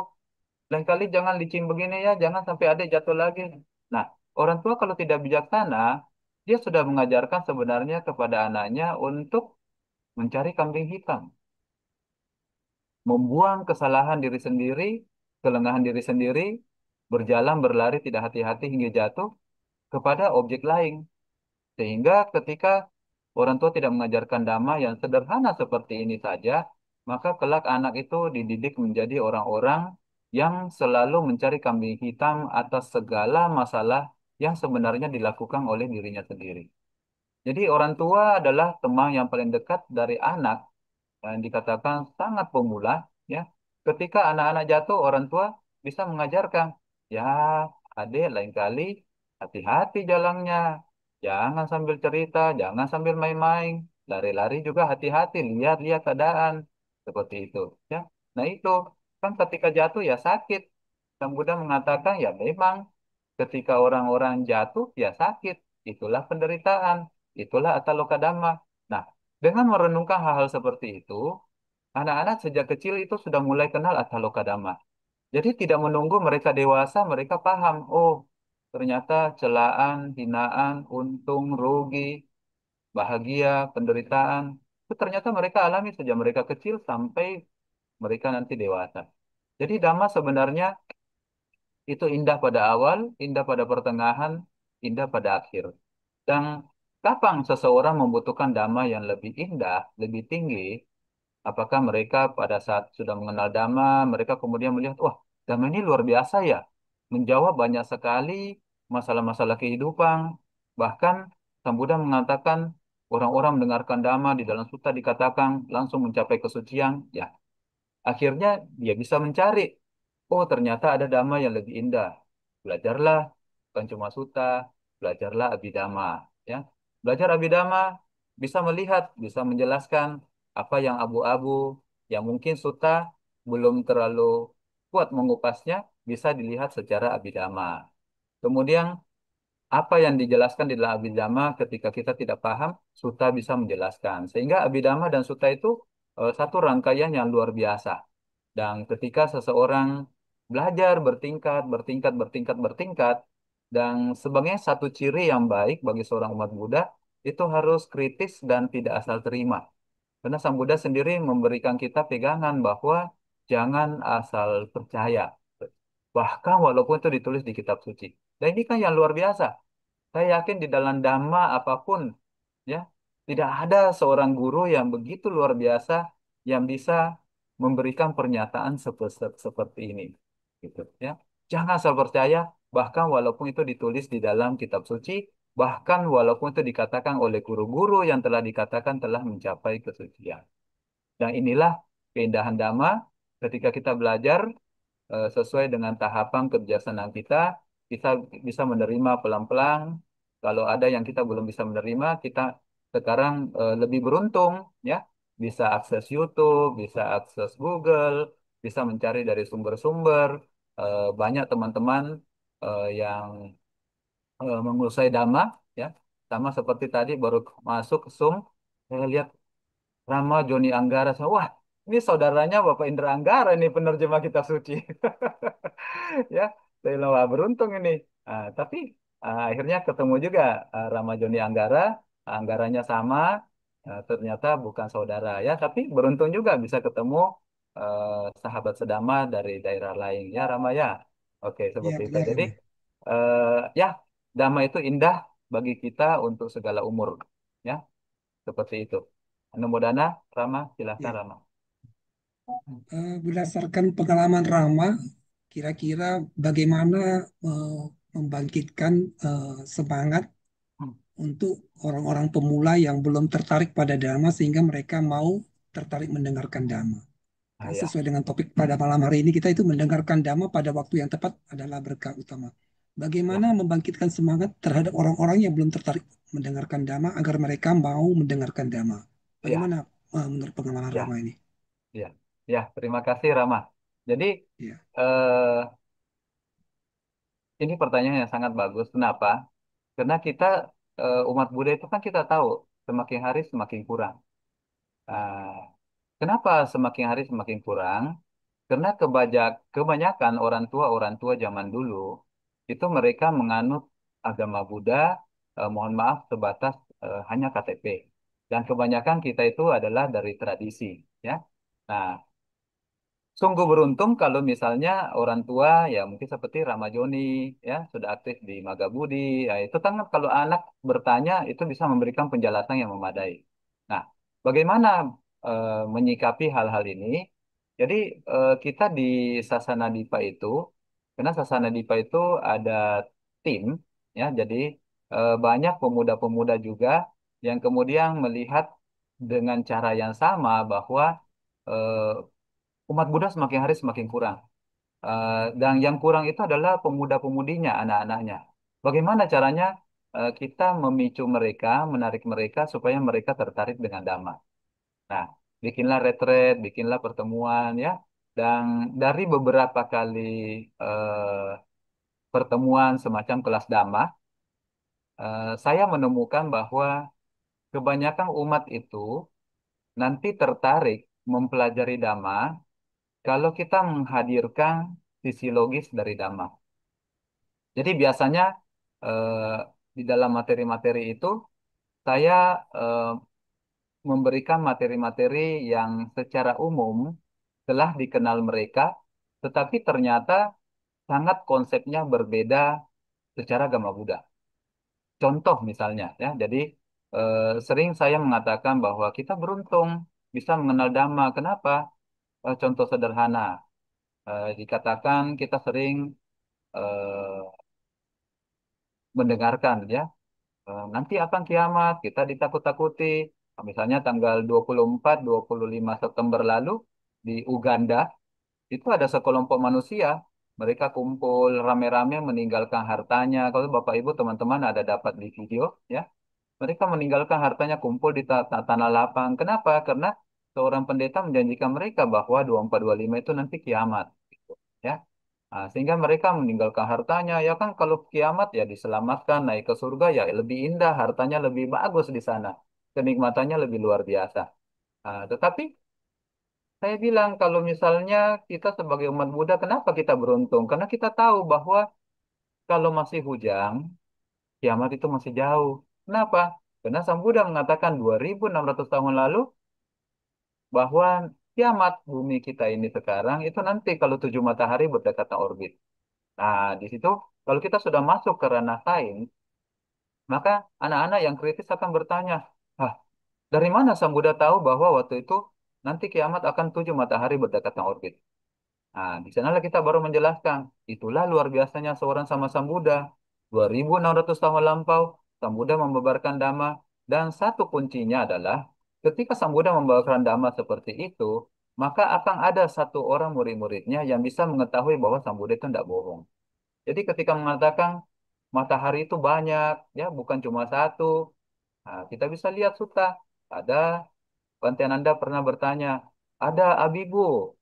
Lain kali jangan licin begini ya, jangan sampai adik jatuh lagi. Nah, orang tua kalau tidak bijaksana, dia sudah mengajarkan sebenarnya kepada anaknya untuk mencari kambing hitam, membuang kesalahan diri sendiri, kelengahan diri sendiri, berjalan berlari tidak hati-hati hingga jatuh kepada objek lain. Sehingga ketika orang tua tidak mengajarkan dhamma yang sederhana seperti ini saja, maka kelak anak itu dididik menjadi orang-orang yang selalu mencari kambing hitam atas segala masalah yang sebenarnya dilakukan oleh dirinya sendiri. Jadi orang tua adalah teman yang paling dekat dari anak yang dikatakan sangat pemula, ya. Ketika anak-anak jatuh, orang tua bisa mengajarkan, ya, adik lain kali hati-hati jalannya, jangan sambil cerita, jangan sambil main-main, lari-lari juga hati-hati, lihat-lihat keadaan, seperti itu, ya. Nah itu kan ketika jatuh ya sakit. Sang Buddha mengatakan ya memang ketika orang-orang jatuh ya sakit, itulah penderitaan, itulah ataloka dhamma. Nah, dengan merenungkan hal-hal seperti itu, anak-anak sejak kecil itu sudah mulai kenal Ataloka Dhamma. Jadi tidak menunggu mereka dewasa, mereka paham, oh ternyata celaan, hinaan, untung, rugi, bahagia, penderitaan, itu ternyata mereka alami sejak mereka kecil sampai mereka nanti dewasa. Jadi Dhamma sebenarnya itu indah pada awal, indah pada pertengahan, indah pada akhir. Dan kapan seseorang membutuhkan Dhamma yang lebih indah, lebih tinggi, apakah mereka pada saat sudah mengenal Dhamma, mereka kemudian melihat, wah, Dhamma ini luar biasa ya, menjawab banyak sekali masalah-masalah kehidupan. Bahkan Sang Buddha mengatakan, orang-orang mendengarkan Dhamma di dalam sutta dikatakan langsung mencapai kesucian. Ya, akhirnya dia bisa mencari, oh ternyata ada Dhamma yang lebih indah. Belajarlah, bukan cuma sutta, belajarlah Abhidhamma. Ya, belajar Abhidhamma bisa melihat, bisa menjelaskan apa yang abu-abu, yang mungkin sutta belum terlalu kuat mengupasnya, bisa dilihat secara Abhidhamma. Kemudian apa yang dijelaskan di dalam Abhidhamma ketika kita tidak paham, sutta bisa menjelaskan. Sehingga Abhidhamma dan sutta itu satu rangkaian yang luar biasa. Dan ketika seseorang belajar bertingkat, bertingkat, bertingkat, bertingkat, dan sebagai satu ciri yang baik bagi seorang umat Buddha, itu harus kritis dan tidak asal terima. Karena Sang Buddha sendiri memberikan kita pegangan bahwa jangan asal percaya. Bahkan walaupun itu ditulis di kitab suci. Dan ini kan yang luar biasa. Saya yakin di dalam Dhamma apapun, ya, tidak ada seorang guru yang begitu luar biasa yang bisa memberikan pernyataan seperti ini, gitu, ya. Jangan asal percaya, bahkan walaupun itu ditulis di dalam kitab suci, bahkan walaupun itu dikatakan oleh guru-guru yang telah dikatakan telah mencapai kesucian. Dan inilah keindahan Dhamma ketika kita belajar sesuai dengan tahapan kebijaksanaan kita, kita bisa menerima pelan-pelan. Kalau ada yang kita belum bisa menerima, kita sekarang lebih beruntung, ya, bisa akses YouTube, bisa akses Google, bisa mencari dari sumber-sumber. Banyak teman-teman yang menguasai Dhamma, ya, sama seperti tadi baru masuk Zoom, saya lihat Rama Joni Anggara, wah, ini saudaranya Bapak Indra Anggara nih penerjemah kitab suci. Ya, saya bilang wah beruntung ini. Tapi akhirnya ketemu juga Rama Joni Anggara, anggaranya sama, ternyata bukan saudara ya, tapi beruntung juga bisa ketemu sahabat sedama dari daerah lain ya Rama ya. Oke, Iya, seperti itu. benar Jadi ini. ya, Dhamma itu indah bagi kita untuk segala umur, ya, seperti itu. Namo Dana, Rama, silakan Ya. Rama. Berdasarkan pengalaman Rama, kira-kira bagaimana eh, membangkitkan semangat Hmm. untuk orang-orang pemula yang belum tertarik pada Dhamma sehingga mereka mau tertarik mendengarkan Dhamma. Ah, Kan ya, sesuai dengan topik pada malam hari ini kita itu mendengarkan Dhamma pada waktu yang tepat adalah berkah utama. ya, Bagaimana membangkitkan semangat terhadap orang-orang yang belum tertarik mendengarkan Dhamma agar mereka mau mendengarkan Dhamma? ya, Bagaimana menurut pengalaman ya, Rama ini? ya, ya. Terima kasih Rama. Jadi Ya, eh, ini pertanyaan yang sangat bagus. Kenapa? Karena kita umat Buddha itu kan kita tahu semakin hari semakin kurang. Nah, kenapa semakin hari semakin kurang? Karena kebanyakan orang tua zaman dulu itu mereka menganut agama Buddha, mohon maaf sebatas hanya KTP. Dan kebanyakan kita itu adalah dari tradisi, ya. Nah, sungguh beruntung kalau misalnya orang tua ya mungkin seperti Rama Joni ya sudah aktif di Magabudi. Ya, itu kan kalau anak bertanya itu bisa memberikan penjelasan yang memadai. Nah, bagaimana menyikapi hal-hal ini? Jadi kita di Sasana Dipa itu, karena Sasana Dipa itu ada tim ya, jadi banyak pemuda-pemuda juga yang kemudian melihat dengan cara yang sama bahwa eh, umat Buddha semakin hari semakin kurang. Dan yang kurang itu adalah pemuda-pemudinya, anak-anaknya. Bagaimana caranya kita memicu mereka, menarik mereka supaya mereka tertarik dengan Dhamma. Nah, bikinlah retret, bikinlah pertemuan ya. Dan dari beberapa kali pertemuan semacam kelas Dhamma, saya menemukan bahwa kebanyakan umat itu nanti tertarik mempelajari Dhamma kalau kita menghadirkan sisi logis dari Dhamma. Jadi biasanya eh, di dalam materi-materi itu saya eh, memberikan materi-materi yang secara umum telah dikenal mereka, tetapi ternyata sangat konsepnya berbeda secara agama Buddha. Contoh misalnya, ya, jadi sering saya mengatakan bahwa kita beruntung bisa mengenal Dhamma. Kenapa? Contoh sederhana, dikatakan kita sering eh, mendengarkan, ya. Nanti akan kiamat, kita ditakut-takuti. Misalnya tanggal 24, 25 September lalu di Uganda, itu ada sekelompok manusia. Mereka kumpul rame-rame meninggalkan hartanya. Kalau Bapak Ibu teman-teman ada dapat di video, ya. Mereka meninggalkan hartanya kumpul di tanah lapang. Kenapa? Karena seorang pendeta menjanjikan mereka bahwa 24, 25 itu nanti kiamat. Gitu, ya. Nah, sehingga mereka meninggalkan hartanya. Ya kan kalau kiamat ya diselamatkan, naik ke surga ya lebih indah, hartanya lebih bagus di sana. Kenikmatannya lebih luar biasa. Nah, tetapi saya bilang kalau misalnya kita sebagai umat Buddha, kenapa kita beruntung? Karena kita tahu bahwa kalau masih hujan, kiamat itu masih jauh. Kenapa? Karena Sang Buddha mengatakan 2600 tahun lalu bahwa kiamat bumi kita ini sekarang itu nanti kalau 7 matahari berdekatan orbit. Nah, di situ kalau kita sudah masuk ke ranah sains, maka anak-anak yang kritis akan bertanya, "Hah, dari mana Sang Buddha tahu bahwa waktu itu nanti kiamat akan 7 matahari berdekatan orbit?" Nah, di sanalah kita baru menjelaskan, itulah luar biasanya seorang sama Sang Buddha. 2600 tahun lampau, Sang Buddha membabarkan Dhamma, dan satu kuncinya adalah ketika Sang Buddha membabarkan Dhamma seperti itu, maka akan ada satu orang murid-muridnya yang bisa mengetahui bahwa Sang Buddha itu tidak bohong. Jadi ketika mengatakan matahari itu banyak, ya bukan cuma satu. Nah, kita bisa lihat suta. Ada Bante Ananda pernah bertanya, ada Abibu,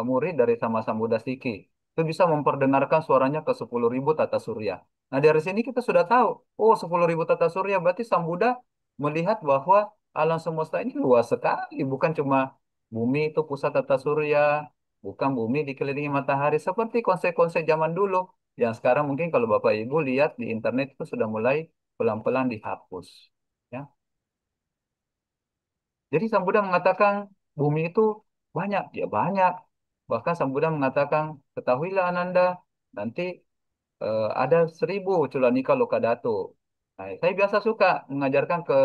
murid dari Sama Sambuddha Siki. Itu bisa memperdengarkan suaranya ke 10.000 tata surya. Nah, dari sini kita sudah tahu, oh 10.000 tata surya berarti Sang Buddha melihat bahwa alam semesta ini luas sekali. Bukan cuma bumi itu pusat tata surya, bukan bumi dikelilingi matahari. Seperti konsep-konsep zaman dulu. Yang sekarang mungkin kalau Bapak Ibu lihat di internet itu sudah mulai pelan-pelan dihapus. Ya. Jadi Sang Buddha mengatakan bumi itu banyak, ya banyak. Bahkan Sang Buddha mengatakan, ketahuilah Ananda, nanti ada 1.000 Culanika Lokadato. Nah, saya biasa suka mengajarkan ke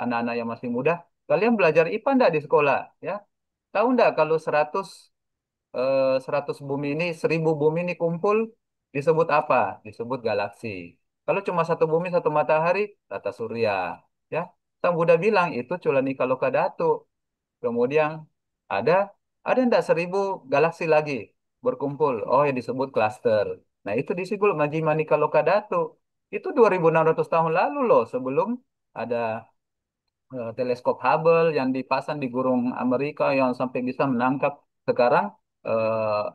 anak-anak yang masih muda, kalian belajar IPA enggak di sekolah? Ya, tahu enggak kalau 100 bumi ini, 1.000 bumi ini kumpul, disebut apa? Disebut galaksi. Kalau cuma satu bumi, satu matahari, tata surya. Ya, Sang Buddha bilang itu Culanika Lokadato. Kemudian ada ada enggak 1.000 galaksi lagi berkumpul? Oh, yang disebut klaster. Nah, itu disebut Majjhima Nikka Lokadato. Itu 2.600 tahun lalu loh, sebelum ada teleskop Hubble yang dipasang di gurun Amerika yang sampai bisa menangkap. Sekarang eh,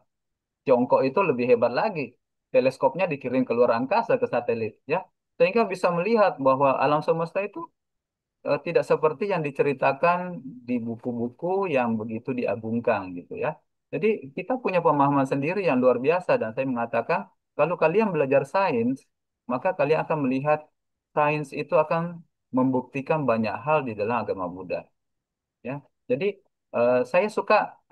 Tiongkok itu lebih hebat lagi. Teleskopnya dikirim ke luar angkasa ke satelit, ya. sehingga bisa melihat bahwa alam semesta itu tidak seperti yang diceritakan di buku-buku yang begitu diagungkan gitu ya. Jadi kita punya pemahaman sendiri yang luar biasa dan saya mengatakan kalau kalian belajar sains, maka kalian akan melihat sains itu akan membuktikan banyak hal di dalam agama Buddha ya. Jadi saya suka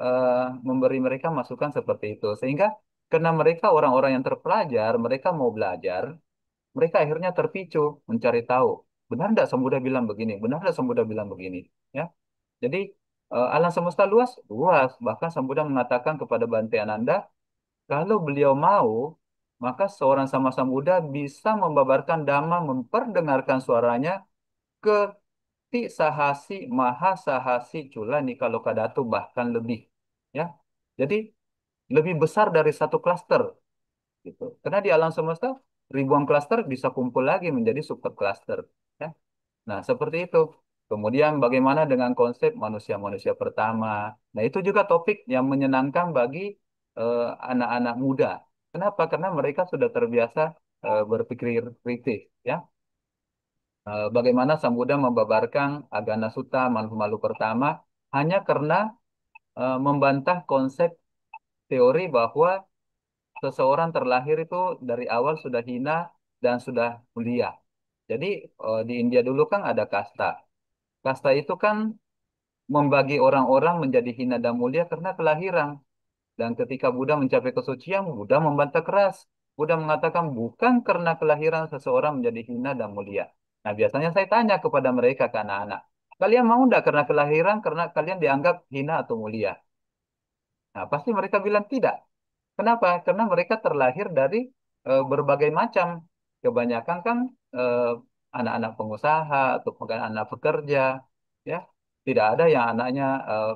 memberi mereka masukan seperti itu sehingga karena mereka orang-orang yang terpelajar, mereka mau belajar, mereka akhirnya terpicu mencari tahu. Benar tidak Sambuddha bilang begini? Benar tidak Sambuddha bilang begini? Ya, jadi alam semesta luas, luas. Bahkan Sambuddha mengatakan kepada Bante Ananda, kalau beliau mau, maka seorang sama Sambuddha bisa membabarkan dhamma, memperdengarkan suaranya ke Ti Sahasi Mahasahasi Culani kalau Kadatu bahkan lebih. Ya, jadi lebih besar dari satu klaster gitu. Karena di alam semesta ribuan klaster bisa kumpul lagi menjadi super klaster. Ya. Nah, seperti itu. Kemudian bagaimana dengan konsep manusia-manusia pertama? Nah, itu juga topik yang menyenangkan bagi eh, anak-anak muda. Kenapa? Karena mereka sudah terbiasa berpikir kritis, ya. Bagaimana Sang Buddha membabarkan Agana Sutta makhluk-makhluk pertama hanya karena membantah konsep teori bahwa seseorang terlahir itu dari awal sudah hina dan sudah mulia. Jadi di India dulu kan ada kasta. Kasta itu kan membagi orang-orang menjadi hina dan mulia karena kelahiran. Dan ketika Buddha mencapai kesucian, Buddha membantah keras. Buddha mengatakan bukan karena kelahiran seseorang menjadi hina dan mulia. Nah, biasanya saya tanya kepada mereka ke anak-anak, kalian mau enggak karena kelahiran karena kalian dianggap hina atau mulia? Nah, pasti mereka bilang tidak. Kenapa? Karena mereka terlahir dari berbagai macam. Kebanyakan kan eh, anak-anak pengusaha atau bukan anak pekerja, ya. Tidak ada yang anaknya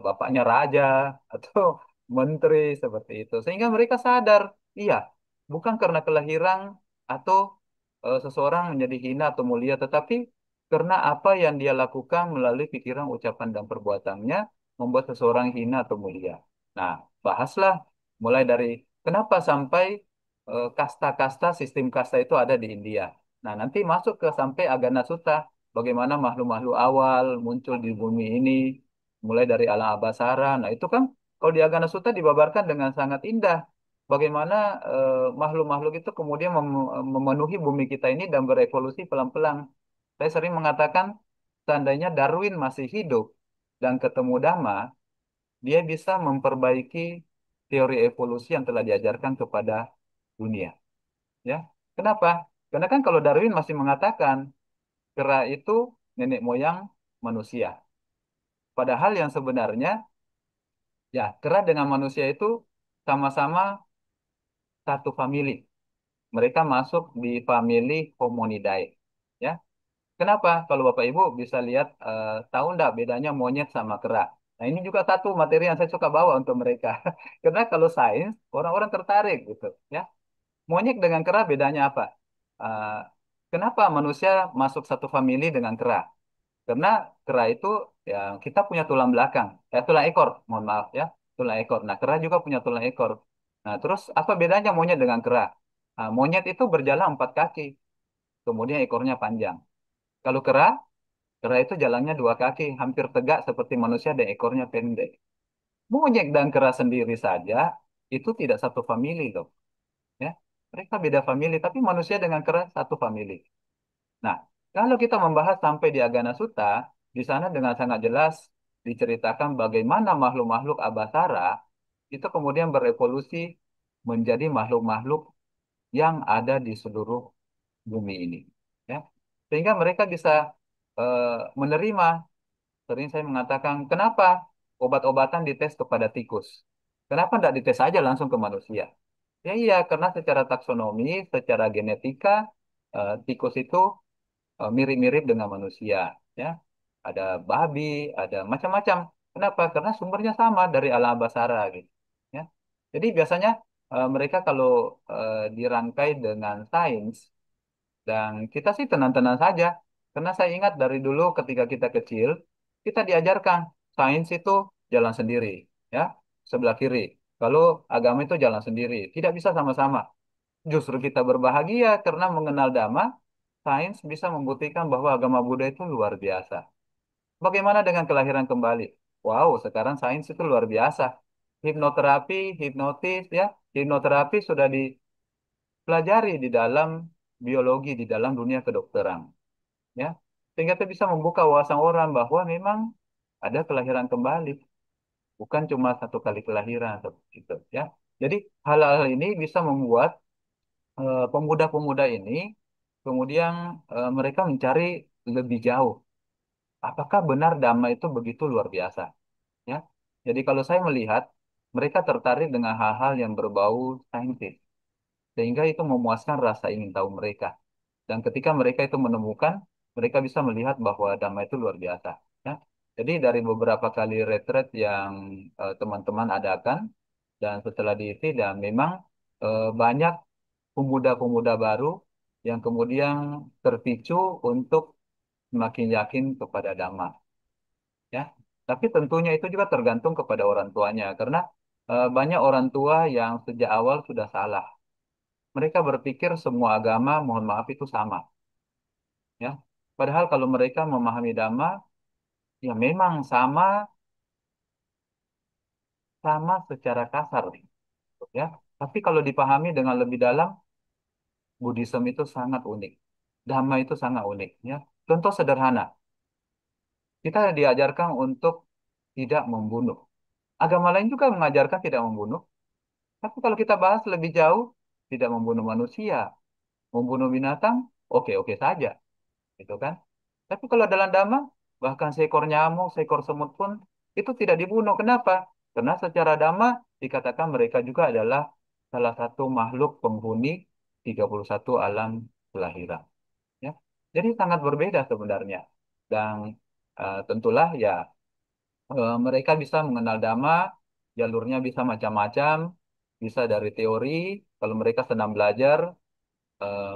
bapaknya raja atau menteri seperti itu. Sehingga mereka sadar, iya, bukan karena kelahiran atau seseorang menjadi hina atau mulia, tetapi karena apa yang dia lakukan melalui pikiran, ucapan, dan perbuatannya membuat seseorang hina atau mulia. Nah, bahaslah mulai dari kenapa sampai kasta-kasta, sistem kasta itu ada di India. Nah, nanti masuk ke sampai Agana Sutta, bagaimana makhluk-makhluk awal muncul di bumi ini, mulai dari alam Abasara. Nah, itu kan kalau di Agana Sutta dibabarkan dengan sangat indah. Bagaimana makhluk-makhluk itu kemudian memenuhi bumi kita ini dan berevolusi pelan-pelan. Saya sering mengatakan, seandainya Darwin masih hidup dan ketemu Dhamma, dia bisa memperbaiki teori evolusi yang telah diajarkan kepada dunia. Ya, kenapa? Karena kan kalau Darwin masih mengatakan kera itu nenek moyang manusia. Padahal yang sebenarnya, ya kera dengan manusia itu sama-sama satu famili. Mereka masuk di famili Hominidae. Ya, kenapa? Kalau Bapak Ibu bisa lihat, tahu nggak bedanya monyet sama kera? Nah, ini juga satu materi yang saya suka bawa untuk mereka. Karena kalau sains, orang-orang tertarik gitu. Ya, monyet dengan kera bedanya apa? Eh, Kenapa manusia masuk satu famili dengan kera? Karena kera itu ya kita punya tulang belakang, tulang ekor, mohon maaf ya, tulang ekor. Nah, kera juga punya tulang ekor. Nah, terus apa bedanya monyet dengan kera? Monyet itu berjalan 4 kaki, kemudian ekornya panjang. Kalau kera, kera itu jalannya 2 kaki, hampir tegak seperti manusia dan ekornya pendek. Monyet dan kera sendiri saja itu tidak satu famili loh, ya. Mereka beda famili, tapi manusia dengan kera satu famili. Nah, kalau kita membahas sampai di Agana Sutta, di sana dengan sangat jelas diceritakan bagaimana makhluk-makhluk Abasara itu kemudian berevolusi menjadi makhluk-makhluk yang ada di seluruh bumi ini. Ya. Sehingga mereka bisa eh, menerima, sering saya mengatakan, kenapa obat-obatan dites kepada tikus? Kenapa tidak dites saja langsung ke manusia? Ya iya, karena secara taksonomi, secara genetika, tikus itu mirip-mirip dengan manusia, ya. Ada babi, ada macam-macam. Kenapa? Karena sumbernya sama dari alam basara gitu, ya. Jadi biasanya mereka kalau dirangkai dengan sains dan kita sih tenang-tenang saja. Karena saya ingat dari dulu ketika kita kecil, kita diajarkan sains itu jalan sendiri, ya, sebelah kiri. Kalau agama itu jalan sendiri, tidak bisa sama-sama. Justru kita berbahagia karena mengenal dhamma, sains bisa membuktikan bahwa agama Buddha itu luar biasa. Bagaimana dengan kelahiran kembali? Wow, sekarang sains itu luar biasa. Hipnoterapi, hipnotis, ya, hipnoterapi sudah dipelajari di dalam biologi, di dalam dunia kedokteran, ya. Sehingga itu bisa membuka wawasan orang bahwa memang ada kelahiran kembali, bukan cuma satu kali kelahiran seperti itu, ya. Jadi hal-hal ini bisa membuat pemuda-pemuda ini kemudian mereka mencari lebih jauh. Apakah benar Dhamma itu begitu luar biasa? Ya, jadi kalau saya melihat mereka tertarik dengan hal-hal yang berbau saintis, sehingga itu memuaskan rasa ingin tahu mereka. Dan ketika mereka itu menemukan, mereka bisa melihat bahwa Dhamma itu luar biasa. Ya, jadi dari beberapa kali retret yang teman-teman adakan dan setelah diisi, dan memang banyak pemuda-pemuda baru yang kemudian terpicu untuk semakin yakin kepada Dhamma, ya. Tapi tentunya itu juga tergantung kepada orang tuanya, karena banyak orang tua yang sejak awal sudah salah. Mereka berpikir semua agama, mohon maaf, itu sama, ya. Padahal kalau mereka memahami Dhamma, ya memang sama, sama secara kasar, ya. Tapi kalau dipahami dengan lebih dalam, Buddhism itu sangat unik, Dhamma itu sangat unik, ya. Contoh sederhana, kita diajarkan untuk tidak membunuh. Agama lain juga mengajarkan tidak membunuh. Tapi kalau kita bahas lebih jauh, tidak membunuh manusia, membunuh binatang, oke-oke saja, gitu kan? Tapi kalau dalam Dhamma, bahkan seekor nyamuk, seekor semut pun itu tidak dibunuh. Kenapa? Karena secara Dhamma dikatakan mereka juga adalah salah satu makhluk penghuni 31 alam kelahiran. Ya. Jadi sangat berbeda sebenarnya. Dan tentulah ya mereka bisa mengenal Dhamma, jalurnya bisa macam-macam, bisa dari teori, kalau mereka senang belajar,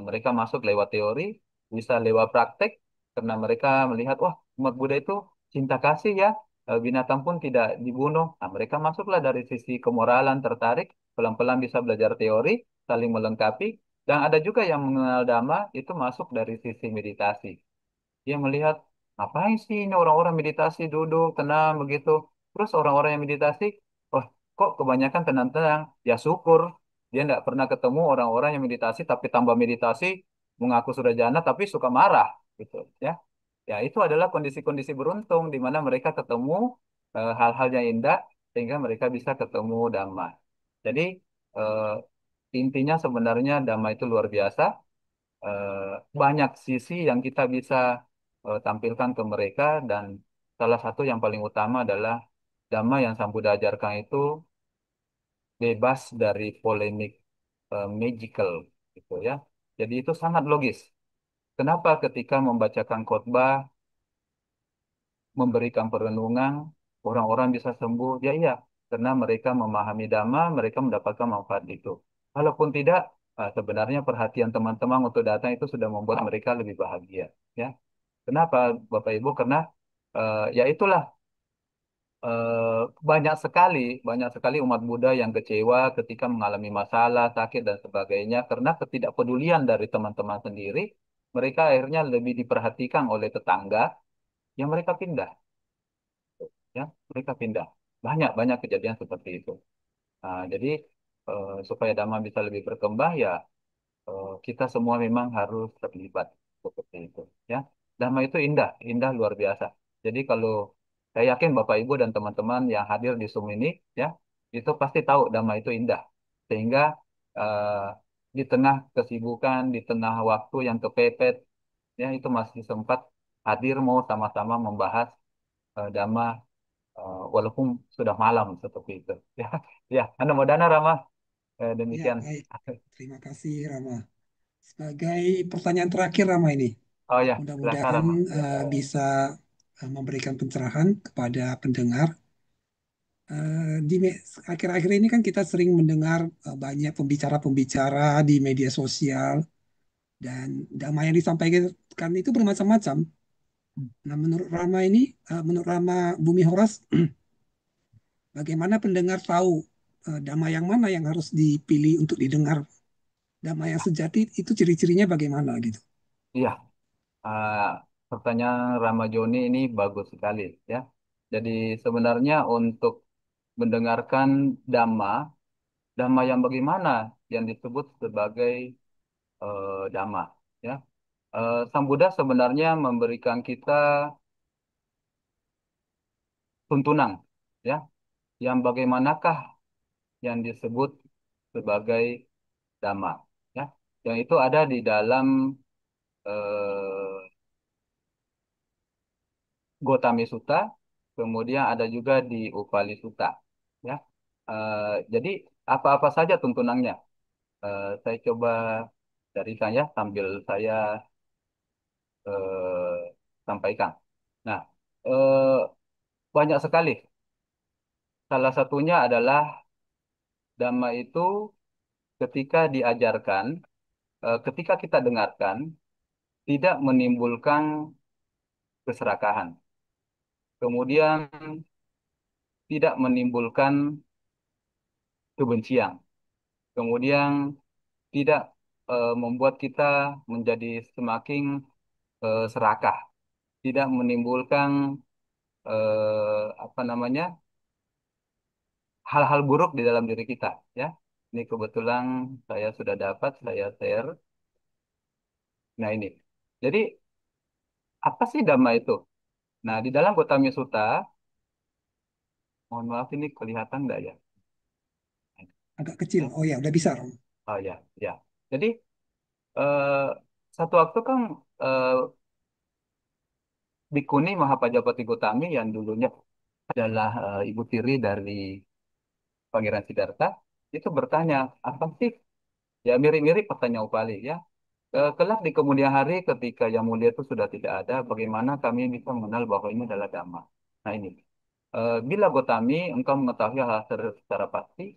mereka masuk lewat teori, bisa lewat praktek, karena mereka melihat, wah, umat Buddha itu cinta kasih ya, binatang pun tidak dibunuh. Nah, mereka masuklah dari sisi kemoralan, tertarik, pelan-pelan bisa belajar teori, saling melengkapi, dan ada juga yang mengenal Dhamma, itu masuk dari sisi meditasi. Dia melihat, ngapain sih ini orang-orang meditasi duduk tenang begitu. Terus orang-orang yang meditasi, oh kok kebanyakan tenang-tenang. Ya syukur, dia tidak pernah ketemu orang-orang yang meditasi tapi tambah meditasi mengaku sudah jana tapi suka marah gitu, ya. Ya itu adalah kondisi-kondisi beruntung di mana mereka ketemu hal-hal yang indah sehingga mereka bisa ketemu Dhamma. Jadi eh, intinya sebenarnya Dhamma itu luar biasa, eh, banyak sisi yang kita bisa tampilkan ke mereka, dan salah satu yang paling utama adalah Dhamma yang Sang Buddha ajarkan itu bebas dari polemik magical gitu, ya. Jadi itu sangat logis. Kenapa ketika membacakan khotbah, memberikan perenungan, orang-orang bisa sembuh? Ya iya, karena mereka memahami Dhamma, mereka mendapatkan manfaat itu. Walaupun tidak, sebenarnya perhatian teman-teman untuk datang itu sudah membuat mereka lebih bahagia, ya. Kenapa, Bapak Ibu? Karena ya itulah, eh, banyak sekali umat Buddha yang kecewa ketika mengalami masalah, sakit dan sebagainya karena ketidakpedulian dari teman-teman sendiri. Mereka akhirnya lebih diperhatikan oleh tetangga, yang mereka pindah, ya, mereka pindah. Banyak banyak kejadian seperti itu. Nah, jadi supaya Dhamma bisa lebih berkembang, ya kita semua memang harus terlibat seperti itu, ya. Dhamma itu indah, indah luar biasa. Jadi kalau saya yakin Bapak Ibu dan teman-teman yang hadir di Zoom ini, ya, itu pasti tahu Dhamma itu indah. Sehingga eh, di tengah kesibukan, di tengah waktu yang kepepet, ya, itu masih sempat hadir mau sama-sama membahas Dhamma, walaupun sudah malam seperti itu. Ya, ya. Anu Modana Rama, Ya, demikian. baik. Terima kasih, Rama. Sebagai pertanyaan terakhir, Rama ini, Oh ya, silakan mudah-mudahan Rama. bisa memberikan pencerahan kepada pendengar. Di akhir-akhir ini kan kita sering mendengar banyak pembicara-pembicara di media sosial dan dhamma yang disampaikan itu bermacam-macam. Nah, menurut Rama Bumi Horas, bagaimana pendengar tahu dhamma yang mana yang harus dipilih untuk didengar? Dhamma yang sejati itu ciri-cirinya bagaimana gitu? Iya, ah, pertanyaan Ramajoni ini bagus sekali ya. Jadi sebenarnya untuk mendengarkan dhamma, dhamma yang bagaimana yang disebut sebagai dhamma ya. Sang Buddha sebenarnya memberikan kita tuntunan ya, yang bagaimanakah yang disebut sebagai dhamma ya. Yang itu ada di dalam eh, Gotami Sutta, kemudian ada juga di Upali Sutta ya. Jadi apa-apa saja tuntunannya. Saya coba dari saya sambil saya eh, sampaikan. Nah, eh, banyak sekali. Salah satunya adalah dhamma itu ketika diajarkan, ketika kita dengarkan, tidak menimbulkan keserakahan. Kemudian tidak menimbulkan kebencian. Kemudian tidak membuat kita menjadi semakin serakah. Tidak menimbulkan apa namanya hal-hal buruk di dalam diri kita. Ya, ini kebetulan saya sudah dapat, saya share. Nah ini. Jadi apa sih dhamma itu? Nah, di dalam Gotami Sutta, mohon maaf ini kelihatan nggak ya? Agak kecil. Ya, Oh ya, udah bisa, Rom. oh ya, ya. Jadi eh, satu waktu kan eh, Bikuni Mahapajapati Gotami yang dulunya adalah ibu tiri dari Pangeran Siddhartha itu bertanya, apa sih? Ya mirip-mirip pertanyaan Upali ya. Kelak di kemudian hari ketika Yang Mulia itu sudah tidak ada, bagaimana kami bisa mengenal bahwa ini adalah Dhamma? Nah ini, bila Gotami engkau mengetahui hal secara pasti,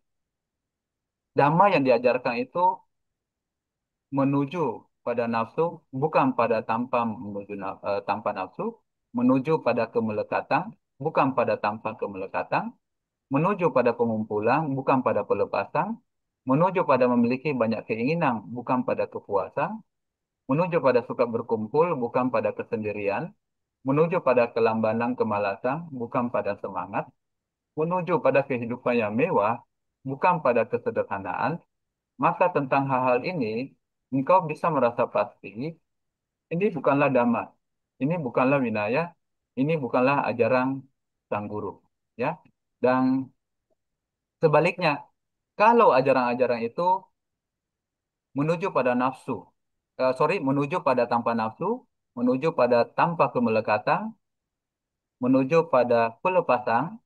Dhamma yang diajarkan itu menuju pada nafsu, bukan pada tanpa nafsu, menuju pada kemelekatan, bukan pada tanpa kemelekatan, menuju pada pengumpulan, bukan pada pelepasan, menuju pada memiliki banyak keinginan, bukan pada kepuasan, menuju pada suka berkumpul, bukan pada kesendirian, menuju pada kelambanan kemalasan, bukan pada semangat, menuju pada kehidupan yang mewah, bukan pada kesederhanaan, maka tentang hal-hal ini, engkau bisa merasa pasti, ini bukanlah dhamma, ini bukanlah winaya, ini bukanlah ajaran sang guru. Ya, dan sebaliknya, kalau ajaran-ajaran itu menuju pada nafsu, menuju pada tanpa nafsu, menuju pada tanpa kemelekatan, menuju pada pelepasan,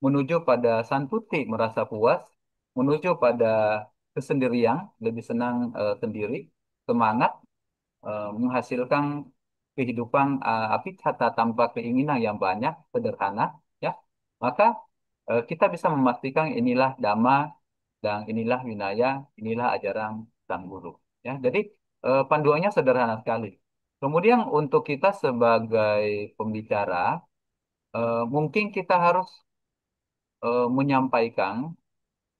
menuju pada santuti merasa puas, menuju pada kesendirian, lebih senang sendiri, semangat, menghasilkan kehidupan kata tanpa keinginan yang banyak, sederhana, ya, maka kita bisa memastikan inilah dhamma dan inilah winaya, inilah ajaran sang guru. Ya, jadi panduannya sederhana sekali. Kemudian untuk kita sebagai pembicara, mungkin kita harus menyampaikan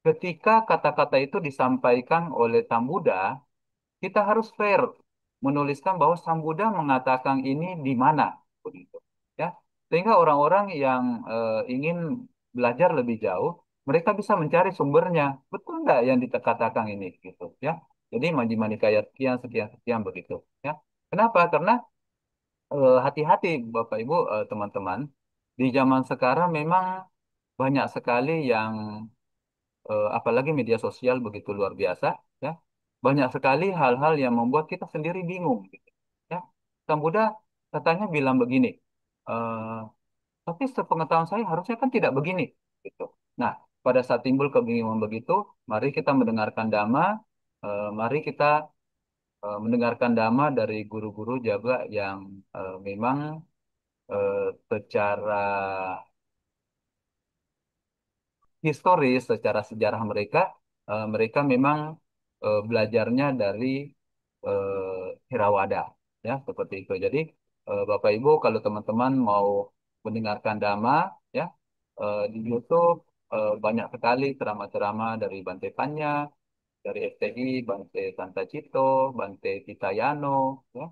ketika kata-kata itu disampaikan oleh Sang Buddha, kita harus fair menuliskan bahwa Sang Buddha mengatakan ini di mana, begitu. Ya, sehingga orang-orang yang ingin belajar lebih jauh, mereka bisa mencari sumbernya. Betul nggak yang dikatakan ini, gitu. Ya, jadi Majjhima Nikaya sekian, sekian, sekian begitu. Ya, kenapa? Karena hati-hati, Bapak Ibu, teman-teman, di zaman sekarang memang banyak sekali yang apalagi media sosial begitu luar biasa, ya. Banyak sekali hal-hal yang membuat kita sendiri bingung, gitu, ya. Sang Buddha katanya bilang begini, eh, tapi sepengetahuan saya harusnya kan tidak begini, gitu. Nah, pada saat timbul kebingungan begitu, mari kita mendengarkan dhamma, mari kita mendengarkan dhamma dari guru-guru juga yang memang secara historis, secara sejarah mereka, mereka memang belajarnya dari Theravada, ya seperti itu. Jadi Bapak Ibu, kalau teman-teman mau mendengarkan Dhamma, ya di YouTube banyak sekali ceramah-ceramah dari Bante Panya, dari FTI, Bante Santa Cito, Bante Titayano, ya.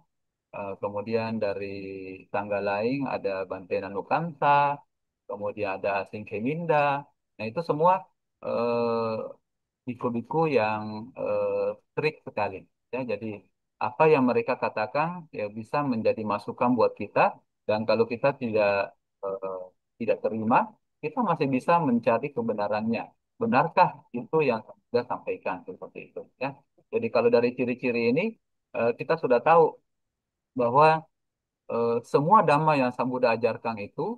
Kemudian dari tangga lain ada Bantenan Lukansa, kemudian ada Asing Keminda. Nah, itu semua eh, biku-biku yang strict sekali. Ya, jadi apa yang mereka katakan ya bisa menjadi masukan buat kita, dan kalau kita eh, tidak terima, kita masih bisa mencari kebenarannya. Benarkah itu yang sudah sampaikan seperti itu? Ya. Jadi kalau dari ciri-ciri ini kita sudah tahu bahwa semua dhamma yang Sang Buddha ajarkan itu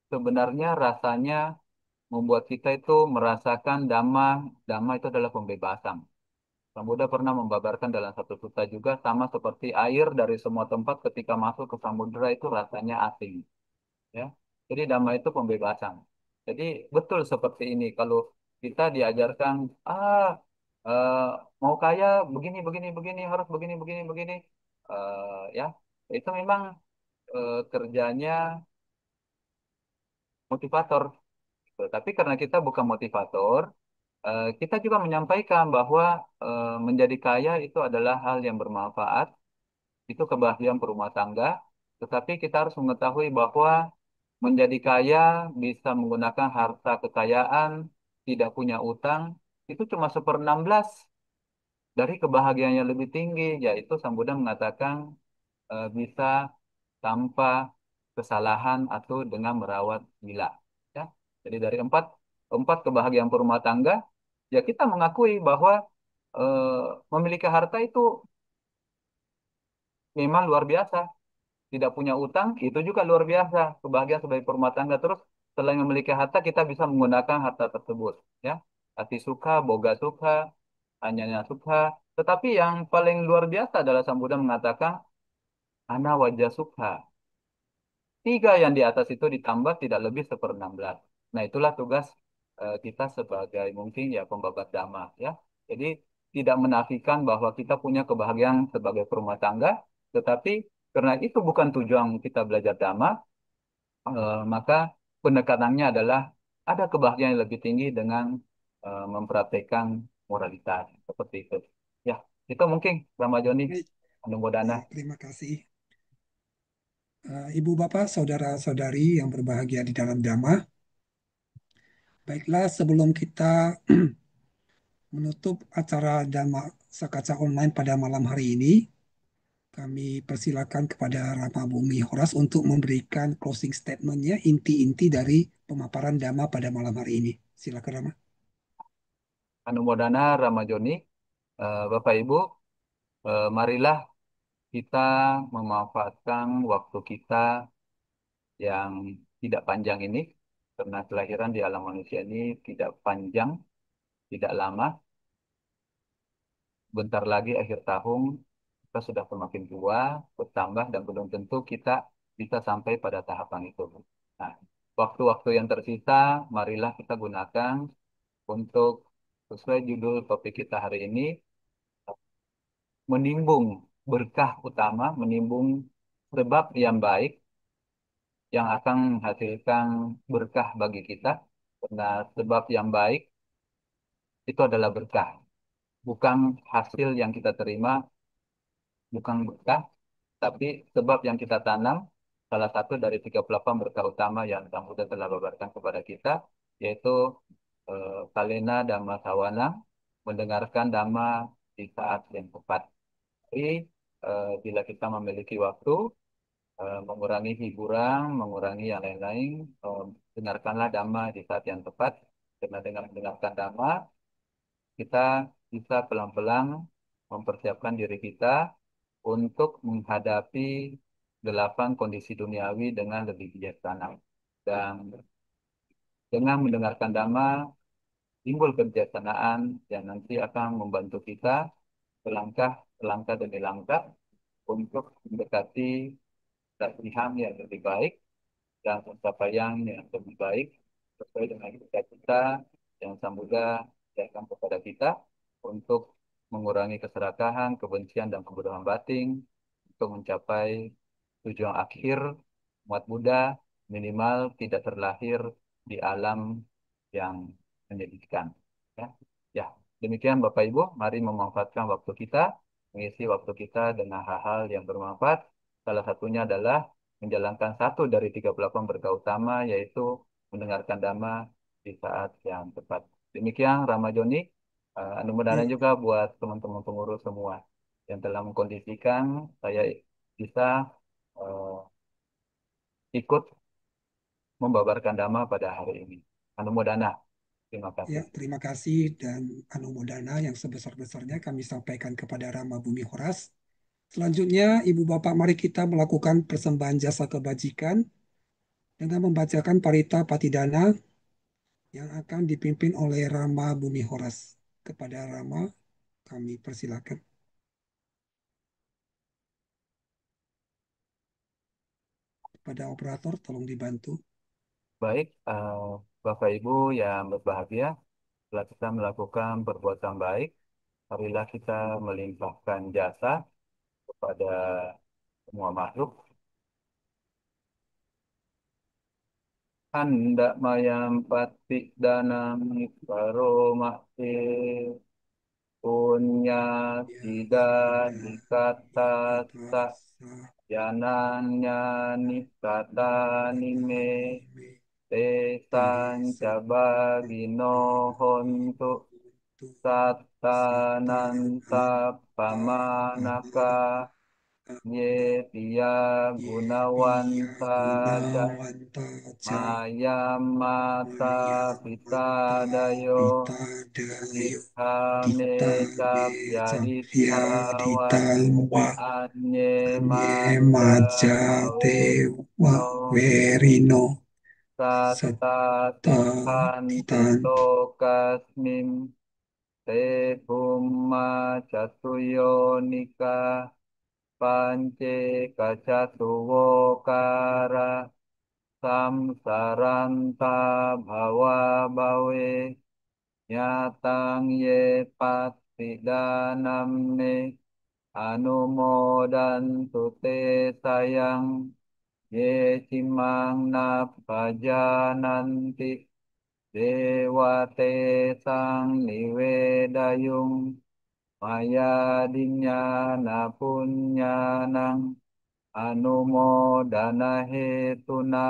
sebenarnya rasanya membuat kita itu merasakan dhamma, dhamma itu adalah pembebasan. Sang Buddha pernah membabarkan dalam satu sutta juga sama seperti air dari semua tempat ketika masuk ke samudera itu rasanya asing, ya. Jadi dhamma itu pembebasan. Jadi betul seperti ini kalau kita diajarkan eh, mau kaya begini begini begini harus begini begini begini, ya itu memang kerjanya motivator. Gitu. Tapi karena kita bukan motivator, kita juga menyampaikan bahwa menjadi kaya itu adalah hal yang bermanfaat, itu kebahagiaan berumah tangga. Tetapi kita harus mengetahui bahwa menjadi kaya bisa menggunakan harta kekayaan, tidak punya utang, itu cuma 1/16 dari kebahagiaan yang lebih tinggi, yaitu Sang Buddha mengatakan bisa tanpa kesalahan atau dengan merawat gila. Ya. Jadi dari empat empat kebahagiaan berumah tangga, ya kita mengakui bahwa memiliki harta itu memang luar biasa. Tidak punya utang itu juga luar biasa. Kebahagiaan sebagai berumah tangga. Terus selain memiliki harta, kita bisa menggunakan harta tersebut. Ya, hati suka, boga suka, hanyanya suka. Tetapi yang paling luar biasa adalah Sang Buddha mengatakan, ana wajah suka. Tiga yang di atas itu ditambah tidak lebih 1/16. Nah, itulah tugas kita sebagai mungkin ya pembabat dhamma, ya. Jadi tidak menafikan bahwa kita punya kebahagiaan sebagai perumah tangga, tetapi karena itu bukan tujuan kita belajar dhamma, maka penekanannya adalah ada kebahagiaan yang lebih tinggi dengan mempraktekkan moralitas seperti itu. Ya, itu mungkin Ramajoni Baik, Anumodana. baik, terima kasih. Ibu Bapak, saudara-saudari yang berbahagia di dalam Dhamma. Baiklah, sebelum kita menutup acara Dhamma Sakaca Online pada malam hari ini, kami persilakan kepada Rama Bumi Horas untuk memberikan closing statementnya, inti-inti dari pemaparan Dhamma pada malam hari ini. Silakan Rama. Anumodana Ramajoni, Bapak Ibu, marilah kita memanfaatkan waktu kita yang tidak panjang ini, karena kelahiran di alam manusia ini tidak panjang, tidak lama. Bentar lagi akhir tahun, kita sudah semakin tua, bertambah, dan belum tentu kita bisa sampai pada tahapan itu. Nah, waktu-waktu yang tersisa, marilah kita gunakan untuk sesuai judul topik kita hari ini, menimbung berkah utama, menimbung sebab yang baik yang akan menghasilkan berkah bagi kita. Karena sebab yang baik itu adalah berkah, bukan hasil yang kita terima, bukan berkah, tapi sebab yang kita tanam. Salah satu dari 38 berkah utama yang Sang Buddha telah babarkan kepada kita, yaitu Kalena Dhamma Sawana, mendengarkan Dhamma di saat yang tepat. Jadi, bila kita memiliki waktu, mengurangi hiburan, mengurangi yang lain-lain, dengarkanlah Dhamma di saat yang tepat. Karena dengan mendengarkan Dhamma, kita bisa pelan-pelan mempersiapkan diri kita untuk menghadapi 8 kondisi duniawi dengan lebih bijaksana. Dan dengan mendengarkan Dhamma, timbul kebijaksanaan yang nanti akan membantu kita selangkah, selangkah demi langkah untuk mendekati latihan yang lebih baik dan pencapaian yang lebih baik sesuai dengan cita-cita yang Sang Buddha berikan kepada kita untuk mengurangi keserakahan, kebencian, dan kebodohan batin untuk mencapai tujuan akhir umat Buddha minimal tidak terlahir di alam yang menyedihkan. Ya, ya. Demikian Bapak Ibu, mari memanfaatkan waktu kita, mengisi waktu kita dengan hal-hal yang bermanfaat Salah satunya adalah menjalankan satu dari 38 berkah utama, yaitu mendengarkan dhamma di saat yang tepat. Demikian Rama Joni, mudah-mudahan Ya, juga buat teman-teman pengurus semua yang telah mengkondisikan saya bisa eh, ikut membabarkan dhamma pada hari ini. Anumodana, terima ya, kasih. terima kasih dan anumodana yang sebesar-besarnya kami sampaikan kepada Rama Bumi Horas. Selanjutnya, Ibu Bapak, mari kita melakukan persembahan jasa kebajikan dengan membacakan Parita Patidana yang akan dipimpin oleh Rama Bumi Horas. Kepada Rama, kami persilakan. Kepada operator, tolong dibantu. Baik, Bapak Ibu yang berbahagia, setelah kita melakukan perbuatan baik, marilah kita melimpahkan jasa kepada semua makhluk. Anda mayam pati danang karo makti punya Ya, tidak anda dikata dikata sa sah jananya nikata nime janani tesan cabagino hontu untuk sata satananta anta pamanaka pamana ye tiya ye piya gunawanta ca gunawan taja maya mata maya pita mata dayo pita dayo ikame kita me cap sapya yaditawa ditalwa anye anye maja maja awe dewa no verino Satta satta tikan titan tito kasmin te bumma catuyo nika pance kacatuwo kara samsaranta bhawa bawe nyatang ye patidanamne anumodan tute sayang ye cimang napajananti Dewate sang niwedayung maya dinyana punyanang anumodana hetuna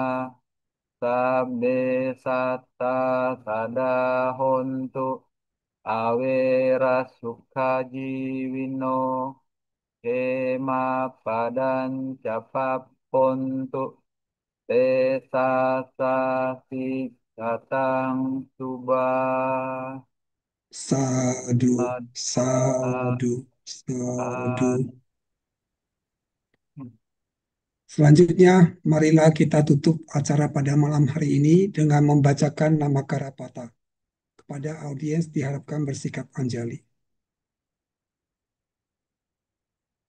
sabde satta sadahontu awera sukha jiwino hema padan capapontu Tesasasi datang subah sadu Adha sadu sadu. Selanjutnya, marilah kita tutup acara pada malam hari ini dengan membacakan nama Karapata. Kepada audiens diharapkan bersikap anjali.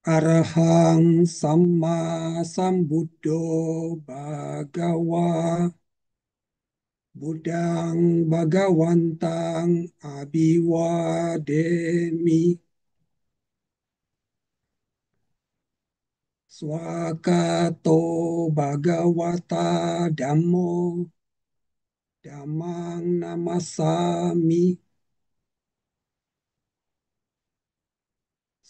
Arahang Samma Sambuddho Bhagawa Buddhang Bhagawantang Abhiwademi Swakato Bhagawata Dhammo Dhammang Namasami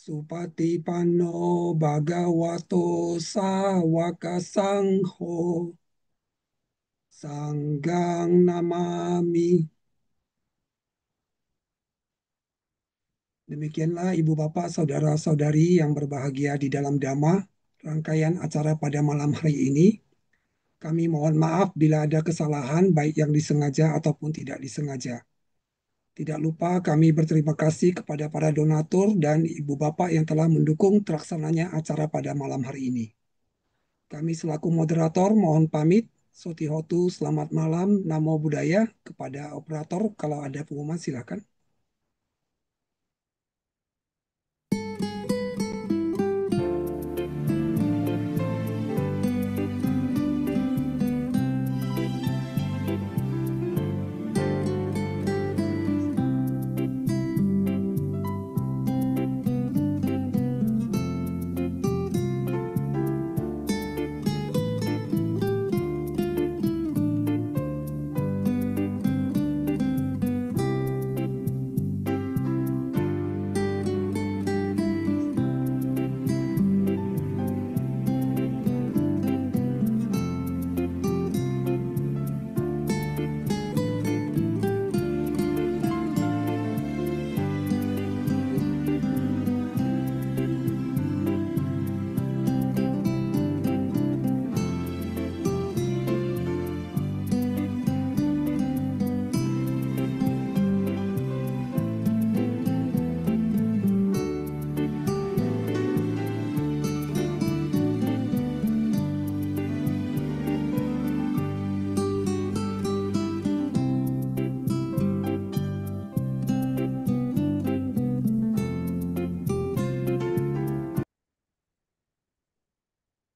Supatipanno Bhagavato Sawaka Sangho Sanggang Namami. Demikianlah Ibu Bapak, Saudara-saudari yang berbahagia di dalam Dhamma, rangkaian acara pada malam hari ini. Kami mohon maaf bila ada kesalahan baik yang disengaja ataupun tidak disengaja. Tidak lupa kami berterima kasih kepada para donatur dan Ibu Bapak yang telah mendukung terlaksananya acara pada malam hari ini. Kami selaku moderator mohon pamit. Sotihotu, selamat malam, Namo Buddhaya. Kepada operator, kalau ada pengumuman silakan.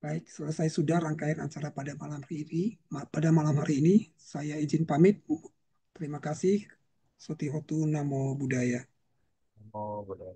Baik, selesai sudah rangkaian acara pada malam hari ini. Pada malam hari ini, saya izin pamit. Terima kasih. Sotihotu Namo Buddhaya. Oh, boleh.